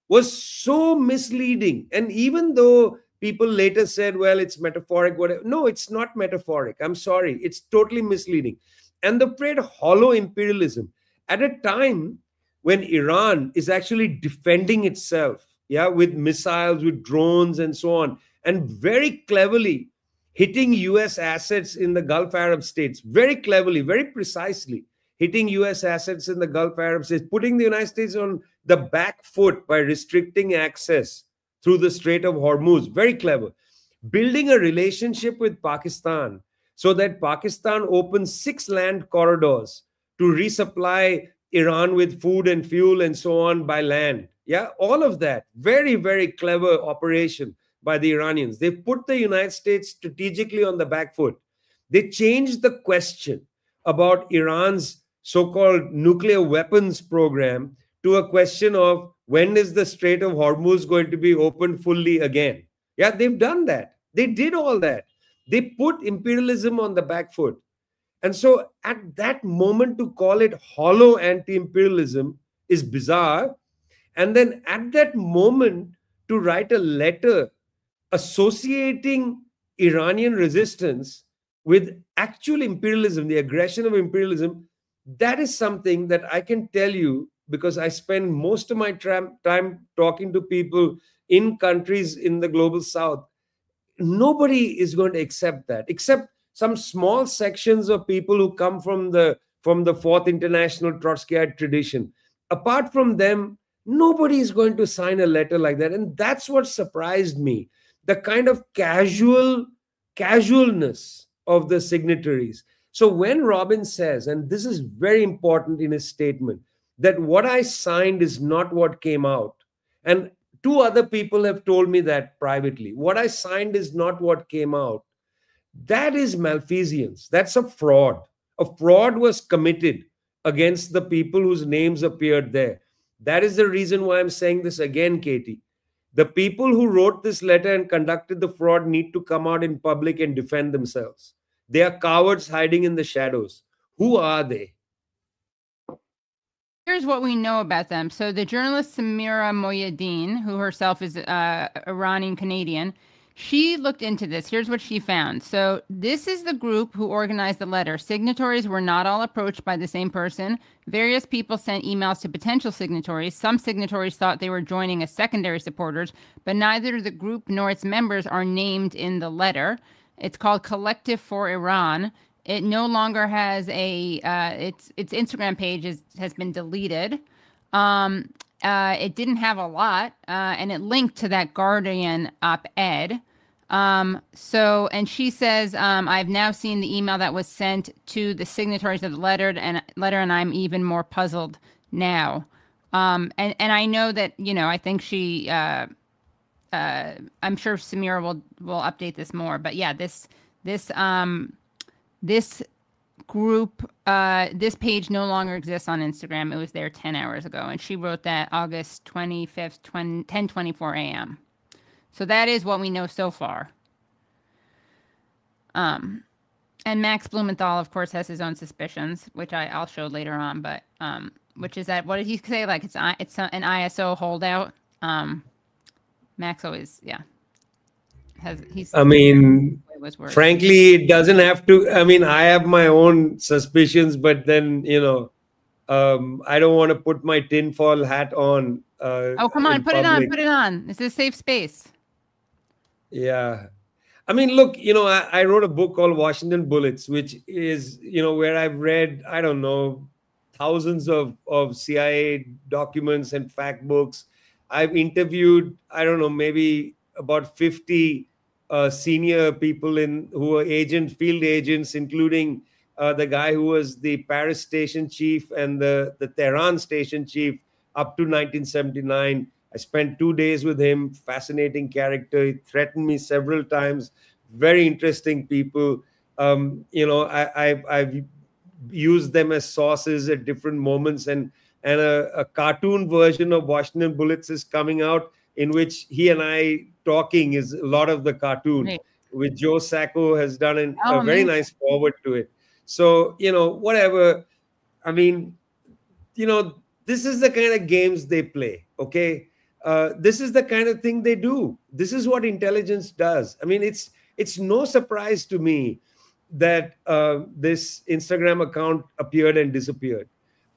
was so misleading. And even though people later said, well, it's metaphoric, whatever. No, it's not metaphoric. I'm sorry. It's totally misleading. And the phrase hollow imperialism at a time when Iran is actually defending itself, yeah, with missiles, with drones and so on, and very cleverly hitting US assets in the Gulf Arab states, very cleverly, very precisely hitting US assets in the Gulf Arab states, putting the United States on the back foot by restricting access through the Strait of Hormuz, very clever. Building a relationship with Pakistan so that Pakistan opens 6 land corridors to resupply Iran with food and fuel and so on by land. Yeah, all of that. Very, very clever operation by the Iranians. They've put the United States strategically on the back foot. They changed the question about Iran's so-called nuclear weapons program to a question of when is the Strait of Hormuz going to be opened fully again? Yeah, they've done that. They did all that. They put imperialism on the back foot. And so at that moment to call it hollow anti-imperialism is bizarre. And then at that moment to write a letter associating Iranian resistance with actual imperialism, the aggression of imperialism, that is something that I can tell you because I spend most of my time talking to people in countries in the global south. Nobody is going to accept that, except some small sections of people who come from the Fourth International Trotskyite tradition. Apart from them, nobody is going to sign a letter like that. And that's what surprised me, the kind of casualness of the signatories. So when Robin says, and this is very important in his statement, that what I signed is not what came out. And 2 other people have told me that privately. What I signed is not what came out. That is malfeasance. That's a fraud. A fraud was committed against the people whose names appeared there. That is the reason why I'm saying this again, Katie. The people who wrote this letter and conducted the fraud need to come out in public and defend themselves. They are cowards hiding in the shadows. Who are they?
Here's what we know about them. So the journalist Samira Moyadeen, who herself is Iranian Canadian, she looked into this. Here's what she found. So this is the group who organized the letter. Signatories were not all approached by the same person. Various people sent emails to potential signatories. Some signatories thought they were joining as secondary supporters, but neither the group nor its members are named in the letter. It's called Collective for Iran. It no longer has a its Instagram page has been deleted. It didn't have a lot, and it linked to that Guardian op-ed. And she says, I've now seen the email that was sent to the signatories of the letter, and I'm even more puzzled now. And I know that, I think she, I'm sure Samira will update this more, but yeah, this group, this page no longer exists on Instagram. It was there 10 hours ago. And she wrote that August 25th, 10:24 a.m. So that is what we know so far. And Max Blumenthal, of course, has his own suspicions, which I'll show later on. But which is that, what did he say? Like it's an ISO holdout. Max always, yeah.
Frankly, it doesn't have to. I mean, I have my own suspicions, but then, I don't want to put my tinfoil hat on.
Oh, come on, put it on, put it on. It's a safe space.
Yeah. I mean, look, I wrote a book called Washington Bullets, which is, where I've read, I don't know, thousands of CIA documents and fact books. I've interviewed, I don't know, maybe about 50 senior people who are field agents, including the guy who was the Paris station chief and the Tehran station chief up to 1979. I spent 2 days with him. Fascinating character. He threatened me several times. Very interesting people. You know, I've used them as sources at different moments, and a cartoon version of Washington Bullets is coming out, in which he and I talking is a lot of the cartoon,
Right.
which Joe Sacco has done a very
amazing.
nice forward to it. So, you know, whatever. I mean, you know, this is the kind of games they play, okay? This is the kind of thing they do. This is what intelligence does. I mean, it's no surprise to me that this Instagram account appeared and disappeared.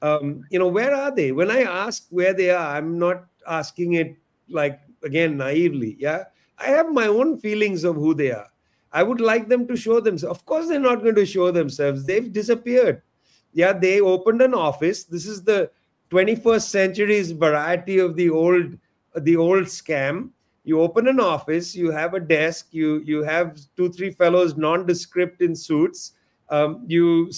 You know, where are they? When I ask where they are, I'm not asking it like, again, naively. Yeah, I have my own feelings of who they are. I would like them to show themselves. Of course, they're not going to show themselves. They've disappeared. Yeah, they opened an office. This is the 21st century's variety of the old scam. You open an office, you have a desk, you have 2-3 fellows nondescript in suits. You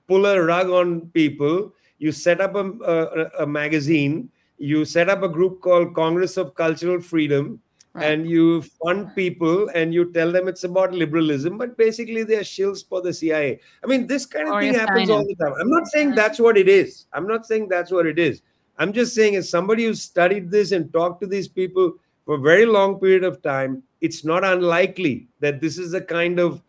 pull a rug on people. You set up a magazine. You set up a group called Congress of Cultural Freedom. Right. And you fund people and you tell them it's about liberalism, but basically they're shills for the CIA. I mean, this kind of thing happens all the time. I'm not saying that's what it is. I'm not saying that's what it is. I'm just saying, as somebody who's studied this and talked to these people for a very long period of time, it's not unlikely that this is a kind of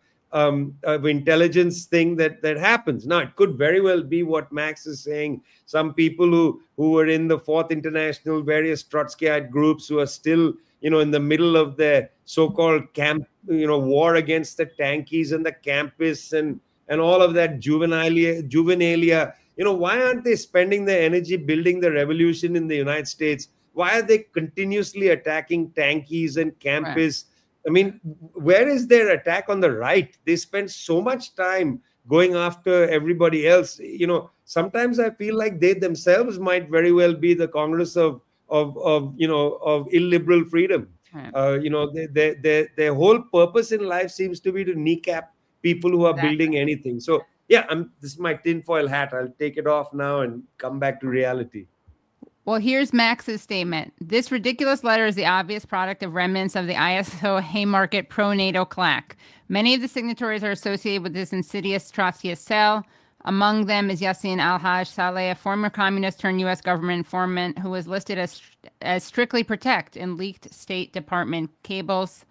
intelligence thing that happens. Now, it could very well be what Max is saying. Some people who were in the Fourth International, various Trotskyite groups who are still, you know, in the middle of their so-called camp, you know, war against the tankies and the campists and all of that juvenalia. You know, why aren't they spending their energy building the revolution in the United States? Why are they continuously attacking tankies and campists? Right. I mean, where is their attack on the right? They spend so much time going after everybody else. You know, sometimes I feel like they themselves might very well be the Congress of illiberal freedom. Right. You know, their whole purpose in life seems to be to kneecap people who are building anything. So yeah, this is my tinfoil hat. I'll take it off now and come back to reality.
Well, here's Max's statement. This ridiculous letter is the obvious product of remnants of the ISO Haymarket pro-NATO claque. Many of the signatories are associated with this insidious Trotskyist cell. Among them is Yassin Al-Haj Saleh, a former communist turned U.S. government informant who was listed as strictly protect in leaked State Department cables.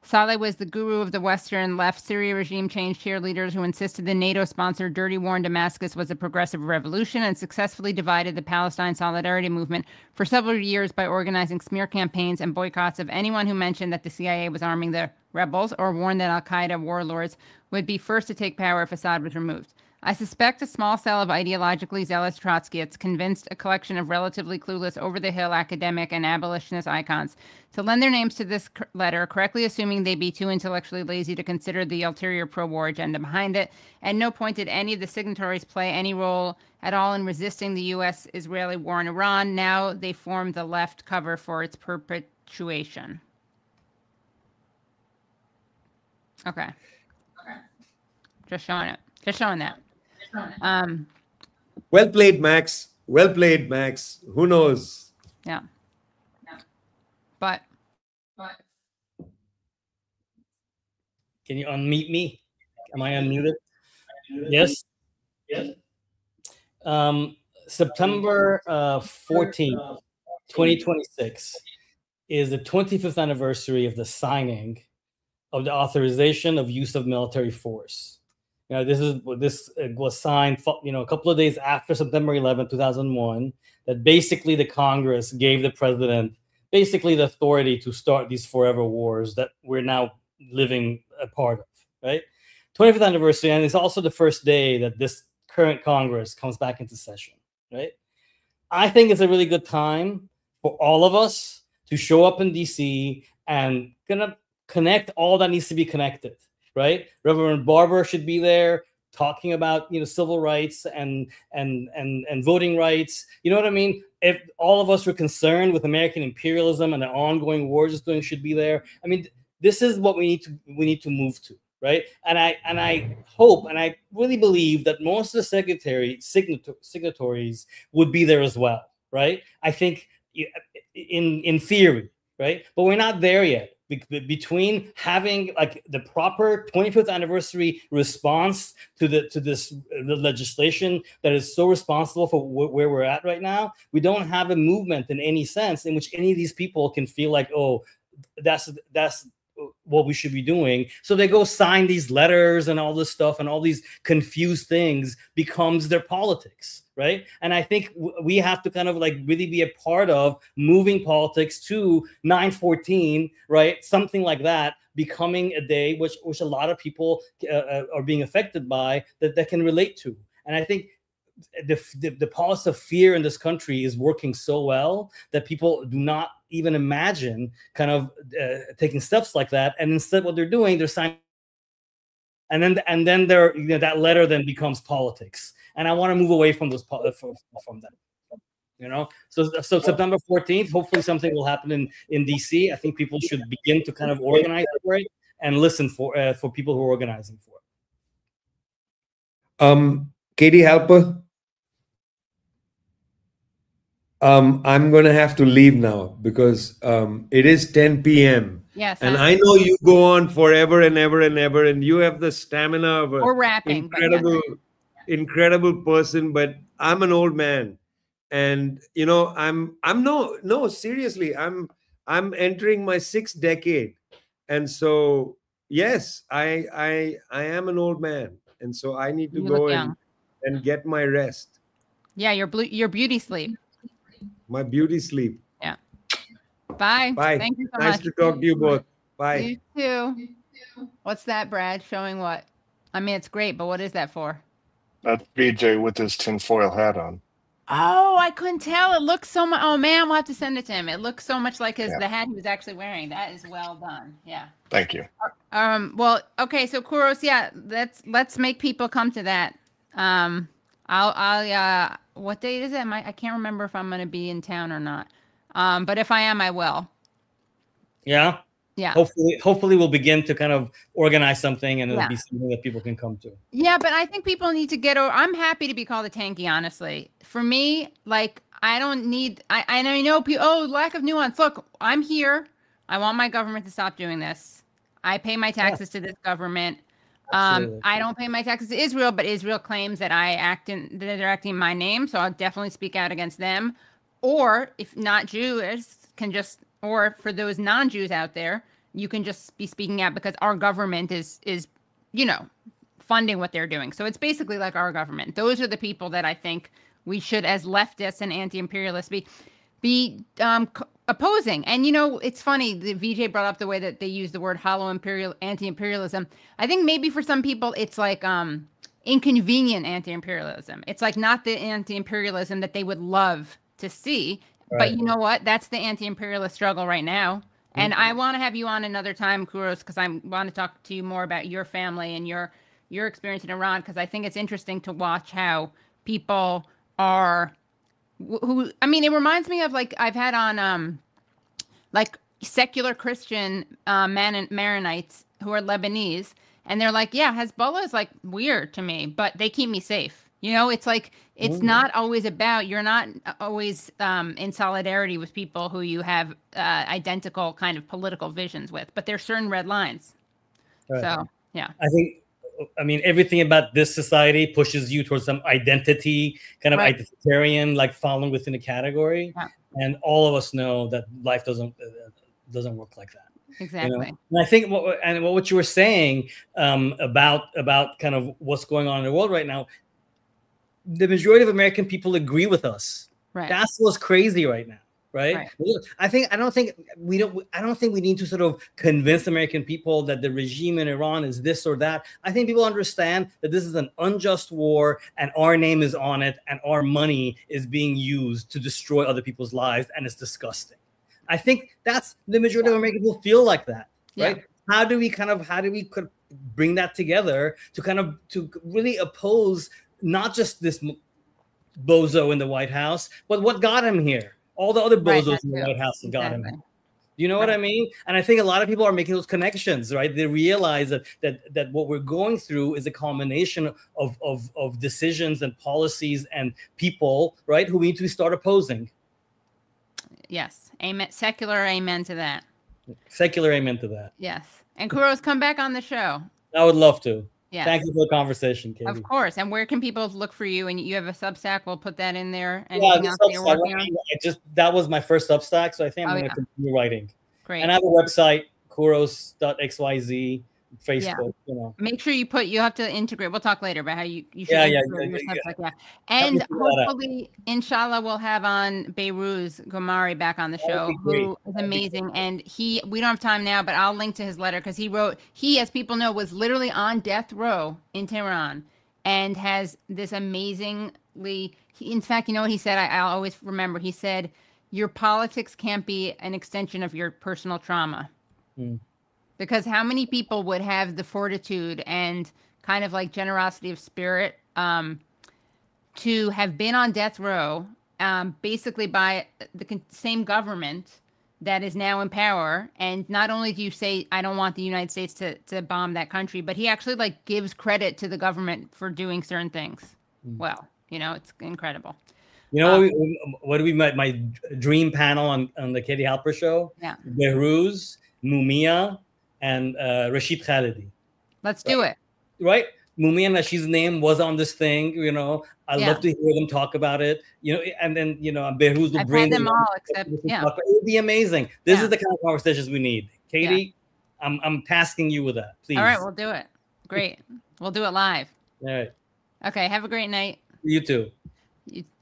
Saleh was the guru of the Western left Syria regime change cheerleaders who insisted the NATO-sponsored dirty war in Damascus was a progressive revolution and successfully divided the Palestine-solidarity movement for several years by organizing smear campaigns and boycotts of anyone who mentioned that the CIA was arming the rebels or warned that al-Qaeda warlords would be first to take power if Assad was removed. I suspect a small cell of ideologically zealous Trotskyists convinced a collection of relatively clueless, over-the-hill academic and abolitionist icons to lend their names to this letter, correctly assuming they'd be too intellectually lazy to consider the ulterior pro-war agenda behind it. At no point did any of the signatories play any role at all in resisting the U.S.-Israeli war in Iran. Now they form the left cover for its perpetuation. Okay. Just showing it. Just showing that.
Well played, Max. Well played, Max. Who knows?
Yeah. But
can you unmute me? Am I unmuted? Yes. Yes. September 14th, 2026 is the 25th anniversary of the signing of the authorization of use of military force. You know, this was signed, you know, a couple of days after September 11, 2001, that basically the Congress gave the president basically the authority to start these forever wars that we're now living a part of, right? 25th anniversary, and it's also the first day that this current Congress comes back into session, right? I think it's a really good time for all of us to show up in DC and gonna connect all that needs to be connected. Right, Reverend Barber should be there talking about, you know, civil rights and voting rights. You know what I mean? If all of us were concerned with American imperialism and the ongoing wars it's doing, should be there. I mean, this is what we need to move to, right? And I hope and I really believe that most of the signatories would be there as well, right? I think in theory. right? But we're not there yet. Between having like the proper 25th anniversary response to this legislation that is so responsible for where we're at right now, we don't have a movement in any sense in which any of these people can feel like, oh, that's what we should be doing. So they go sign these letters and all this stuff, and all these confused things becomes their politics, right? And I think we have to kind of like really be a part of moving politics to 9/14, right? Something like that, becoming a day which a lot of people are being affected by, that can relate to. And I think the policy of fear in this country is working so well that people do not even imagine kind of taking steps like that. And instead, what they're doing, they're signing, and then they're, you know, that letter then becomes politics. And I want to move away from those from that. You know, so September 14th, hopefully something will happen in DC. I think people should begin to kind of organize for it and listen for people who are organizing for
it. Katie Halper. I'm going to have to leave now because it is 10 p.m.
Yes.
And I know you go on forever and ever and ever, and you have the stamina of an incredible person, but I'm an old man. And, you know, no, seriously, I'm entering my 6th decade. And so, yes, I am an old man. And so I need to go and get my rest.
Yeah, your beauty sleep.
My beauty sleep.
Yeah. Bye.
Bye.
Thank you so
much. Nice to talk to you both. Bye.
You too. What's that, Brad? Showing what? I mean, it's great, but what is that for?
That's BJ with his tinfoil hat on.
Oh, I couldn't tell. It looks so much. Oh man, we'll have to send it to him. It looks so much like the hat he was actually wearing. That is well done. Yeah.
Thank you.
Well, okay. So Kouros, yeah, let's make people come to that. I'll what date is it? I can't remember if I'm going to be in town or not. But if I am, I will.
Yeah.
Yeah.
Hopefully we'll begin to kind of organize something, and it'll be something that people can come to.
Yeah, but I think people need to get over. I'm happy to be called a tanky, honestly. For me, like, I don't need, I know people, oh, lack of nuance. Look, I'm here. I want my government to stop doing this. I pay my taxes to this government. I don't pay my taxes to Israel, but Israel claims that they're acting in my name, so I'll definitely speak out against them. Or if not Jewish, or for those non-Jews out there, you can just be speaking out because our government is you know, funding what they're doing. So it's basically like our government. Those are the people that I think we should, as leftists and anti-imperialists, be opposing. And, you know, it's funny, the Vijay brought up the way that they use the word hollow anti-imperialism. I think maybe for some people it's like inconvenient anti-imperialism. It's like not the anti-imperialism that they would love to see. Right. But you know what? That's the anti-imperialist struggle right now. And I want to have you on another time, Kouros, because I want to talk to you more about your family and your experience in Iran, because I think it's interesting to watch how people are I mean, it reminds me of, like, I've had on like secular Christian Maronites who are Lebanese, and they're like, yeah, Hezbollah is like weird to me, but they keep me safe. You know, it's like, it's not always about, you're not always in solidarity with people who you have identical kind of political visions with, but there's certain red lines. Right. So, yeah.
I mean, everything about this society pushes you towards some identity, kind of identitarian, like following within a category. Yeah. And all of us know that life doesn't work like that.
Exactly.
You know? And I think what you were saying about kind of what's going on in the world right now, the majority of American people agree with us.
Right.
That's what's crazy right now. Right. I don't think we need to sort of convince American people that the regime in Iran is this or that. I think people understand that this is an unjust war, and our name is on it, and our money is being used to destroy other people's lives, and it's disgusting. I think that's the majority of American people feel like that. Right. Yeah. How do we bring that together to really oppose not just this bozo in the White House, but what got him here? All the other bozos in the White House that got him. You know what I mean? And I think a lot of people are making those connections, right? They realize that what we're going through is a combination of decisions and policies and people, right, who we need to start opposing.
Yes. Amen. Secular amen to that.
Secular amen to that.
Yes. And Kouros, come back on the show.
I would love to.
Yes.
Thank you for the conversation, Katie.
Of course. And where can people look for you? And you have a Substack. We'll put that in there.
Yeah,
Anything else that you're working on?
that was my first Substack, so I think I'm going to continue writing. Great. And I have a website, kouros.xyz, Facebook. You know.
Make sure you have to integrate. We'll talk later about how you should integrate your Substack. Yeah. And hopefully, inshallah, we'll have on Beiruz Gomari back on the show, who is amazing. And we don't have time now, but I'll link to his letter because he, as people know, was literally on death row in Tehran and has this amazingly, in fact, you know what he said? I'll always remember. He said, your politics can't be an extension of your personal trauma. Because how many people would have the fortitude and kind of like generosity of spirit to have been on death row, basically by the same government that is now in power? And not only do you say, I don't want the United States to bomb that country, but he actually like gives credit to the government for doing certain things. Well, you know, it's incredible.
You know, what do we met my dream panel on the Katie Halper show?
Yeah.
Behruz, Mumia, and Rashid Khalidi.
Let's do it.
Right? Mumia and Rashid's name was on this thing, you know. I love to hear them talk about it. You know, and then, you know, Behruz will bring
them all, except, yeah.
It would be amazing. This is the kind of conversations we need. Katie, I'm tasking you with that, please.
All right, we'll do it. Great. We'll do it live.
All right.
Okay, have a great night.
You too.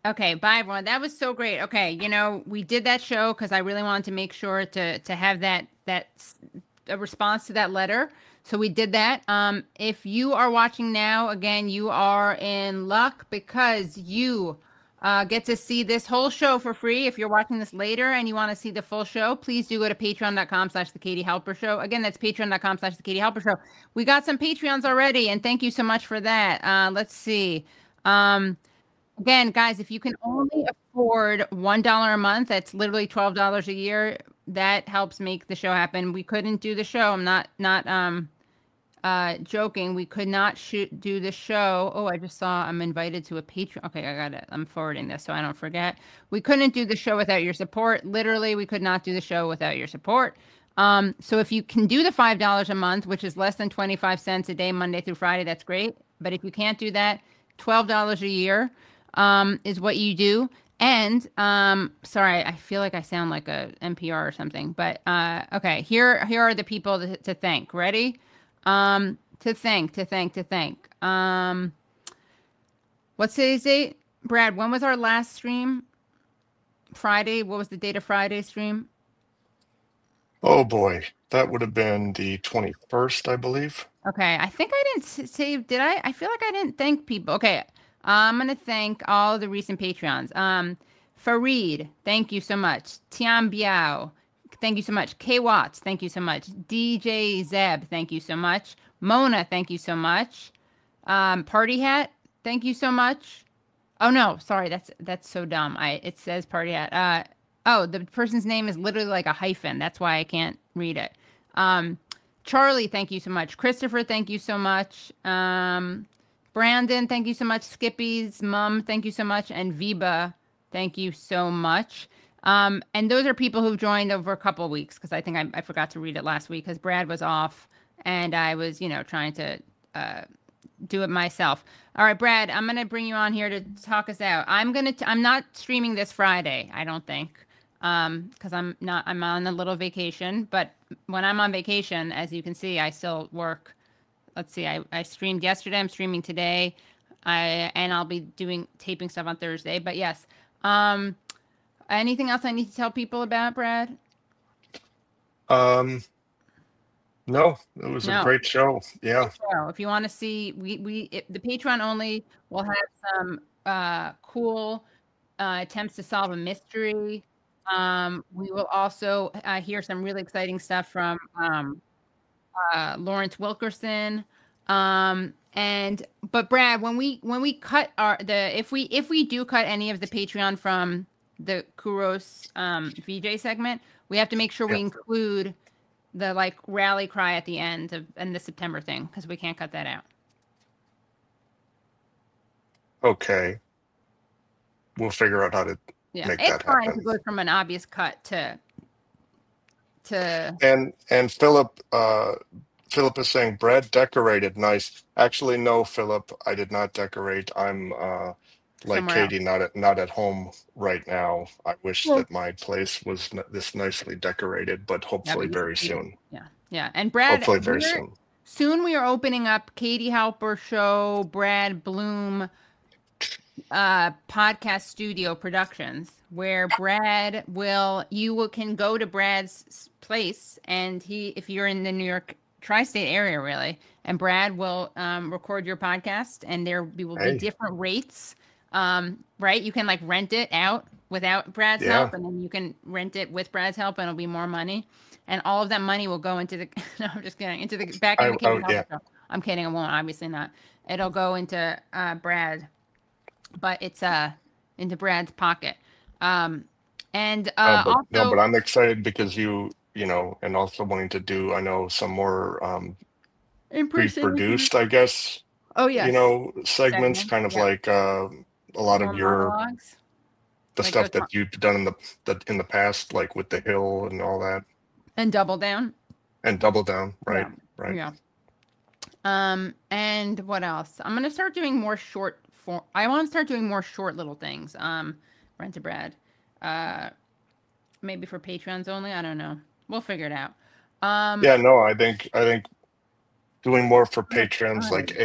Okay, bye everyone. That was so great. Okay, you know, we did that show because I really wanted to make sure to have that a response to that letter. So we did that. If you are watching now, again, you are in luck because you get to see this whole show for free. If you're watching this later and you want to see the full show, please do go to patreon.com/The Katie Halper Show. Again, that's patreon.com/The Katie Halper Show. We got some Patreons already, and thank you so much for that. Let's see. Again, guys, if you can only afford $1 a month, that's literally $12 a year. That helps make the show happen. We couldn't do the show. I'm not joking. We could not do the show. Oh, I just saw I'm invited to a Patreon. Okay, I got it. I'm forwarding this so I don't forget. We couldn't do the show without your support. Literally, we could not do the show without your support. So if you can do the $5 a month, which is less than 25 cents a day, Monday through Friday, that's great. But if you can't do that, $12 a year is what you do. And sorry, I feel like I sound like a NPR or something, but okay, here are the people to thank. Ready? To thank. What's today's date? Brad, when was our last stream? Friday. What was the date of Friday's stream?
Oh boy, that would have been the 21st, I believe.
Okay, I think I didn't save. Did I? I feel like I didn't thank people. Okay. I'm going to thank all the recent Patreons. Farid, thank you so much. Tian Biao, thank you so much. K Watts, thank you so much. DJ Zeb, thank you so much. Mona, thank you so much. Party Hat, thank you so much. Oh no, sorry, that's so dumb. It says Party Hat. Oh, the person's name is literally like a hyphen. That's why I can't read it. Charlie, thank you so much. Christopher, thank you so much. Brandon, thank you so much. Skippy's mom, thank you so much. And Viba, thank you so much. And those are people who've joined over a couple of weeks because I think I forgot to read it last week because Brad was off and I was, you know, trying to do it myself. All right, Brad, I'm going to bring you on here to talk us out. I'm not streaming this Friday, I don't think, because I'm on a little vacation. But when I'm on vacation, as you can see, I still work. Let's see, I streamed yesterday, I'm streaming today, and I'll be taping stuff on Thursday. But yes, anything else I need to tell people about, Brad?
No, it was a great show. Yeah.
If you want to see, the Patreon only will have some cool attempts to solve a mystery. We will also hear some really exciting stuff from Lawrence Wilkerson. But Brad, when we cut if we do cut any of the Patreon from the Kouros Vijay segment, we have to make sure we include the like rally cry at the end and the September thing because we can't cut that out.
Okay. We'll figure out how to make that
fine
happen.
to go from an obvious cut to.
And Philip is saying bread decorated, nice. Actually, no, Philip, I did not decorate. I'm like Katie, not at home right now. I wish that my place was this nicely decorated, but hopefully very soon.
Yeah. And Brad,
hopefully very soon.
Soon we are opening up Katie Halper Show, Brad Bloom podcast studio productions, where Brad can go to Brad's place, and if you're in the New York tri-state area, really, and Brad will record your podcast, and there will be different rates. Right? You can like rent it out without Brad's help, and then you can rent it with Brad's help, and it'll be more money. And all of that money will go into the no, I'm just kidding, into the back of the Katie Halper Show. I'm kidding, it won't, obviously not. It'll go into Brad, but it's into Brad's pocket. Also,
but I'm excited because you know, and also wanting to do, I know, some more pre-produced, I guess.
Oh yeah.
You know, segments, kind of like a lot of your
monologues.
The like stuff that you've done in the past, like with The Hill and all that.
And Double Down.
Right. Right.
Yeah. And what else? I'm gonna start doing more short form. I want to start doing more short little things. Rent to Brad. Maybe for patrons only. I don't know. We'll figure it out.
I think doing more for patrons, like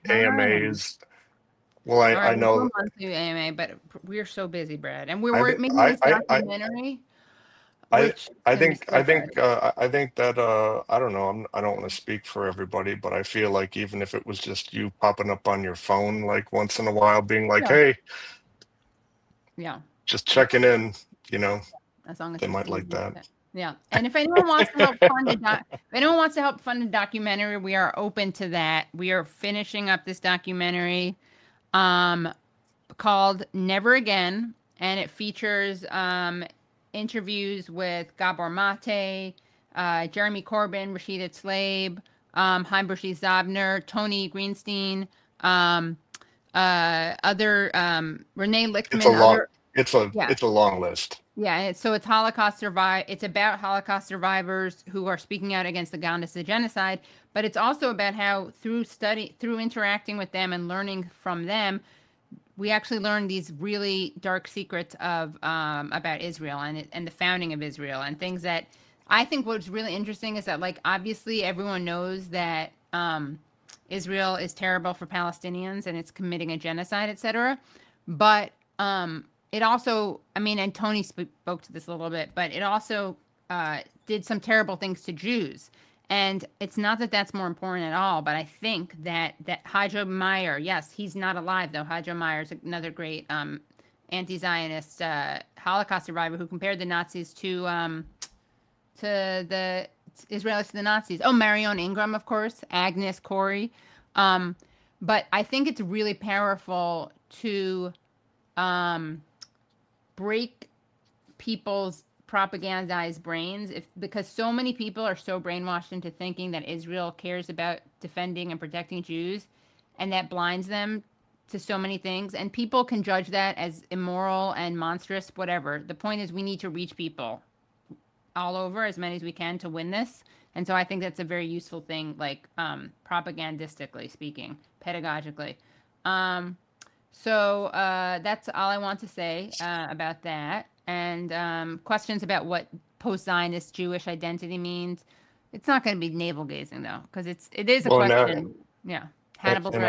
AMAs. Well, I know
monthly AMA, but we're so busy, Brad, and we're making this documentary.
I think that I don't know. I don't want to speak for everybody, but I feel like even if it was just you popping up on your phone like once in a while, being like, "Hey, just checking in," you know,
as long as
they might like that.
Yeah, and if anyone wants to help fund the documentary, we are open to that. We are finishing up this documentary, called Never Again, and it features interviews with Gabor Mate, Jeremy Corbyn, Rashid Tlaib, Haim Burshi Zabner, Tony Greenstein, other Renee Lichtman.
It's a long list.
Yeah, so it's It's about Holocaust survivors who are speaking out against the Zionist genocide, but it's also about how through interacting with them and learning from them, we actually learned these really dark secrets of about Israel and the founding of Israel, and things that I think what's really interesting is that, like, obviously everyone knows that Israel is terrible for Palestinians and it's committing a genocide, etc. But it also, I mean, and Tony spoke to this a little bit, but it also did some terrible things to Jews. And it's not that that's more important at all, but I think that Hajo Meyer, yes, he's not alive though. Hajo Meyer is another great anti-Zionist Holocaust survivor who compared the Nazis to the Israelis to the Nazis. Oh, Marion Ingram, of course, Agnes Corey. But I think it's really powerful to break people's propagandized brains, because so many people are so brainwashed into thinking that Israel cares about defending and protecting Jews, and that blinds them to so many things, and people can judge that as immoral and monstrous, whatever. The point is we need to reach people all over, as many as we can, to win this. And so I think that's a very useful thing, like propagandistically speaking, pedagogically. So that's all I want to say about that. And questions about what post-Zionist Jewish identity means. It's not going to be navel gazing though, because it is a question. Hannibal.
And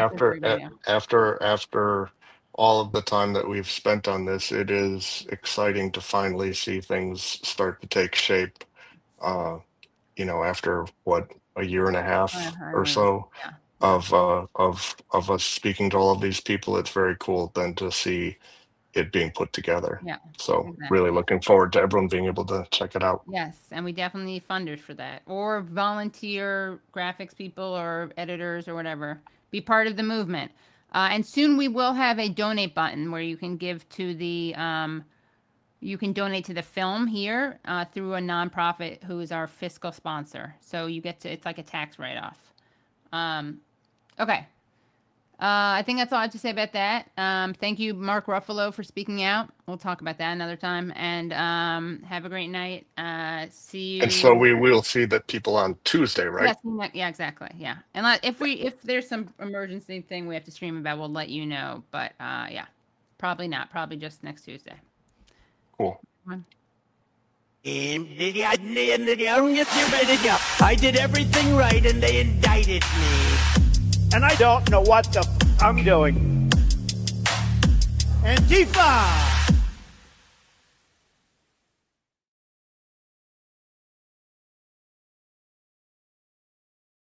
after all of the time that we've spent on this, it is exciting to finally see things start to take shape. You know, after what, a year and a half or so of us speaking to all of these people, it's very cool then to see it being put together. So really looking forward to everyone being able to check it out.
Yes, and we definitely need funders for that, or volunteer graphics people or editors or whatever. Be part of the movement. And soon we will have a donate button where you can give to the you can donate to the film here through a nonprofit who is our fiscal sponsor. So you get to, it's like a tax write-off. Okay. I think that's all I have to say about that. Thank you, Mark Ruffalo, for speaking out. We'll talk about that another time. And have a great night. See you.
And so we will see the people on Tuesday, right?
Yeah, exactly. Yeah. And if there's some emergency thing we have to stream about, we'll let you know. But yeah, probably not. Probably just next Tuesday.
Cool.
I did everything right and they indicted me.
And I don't know what the I'm doing.
Antifa!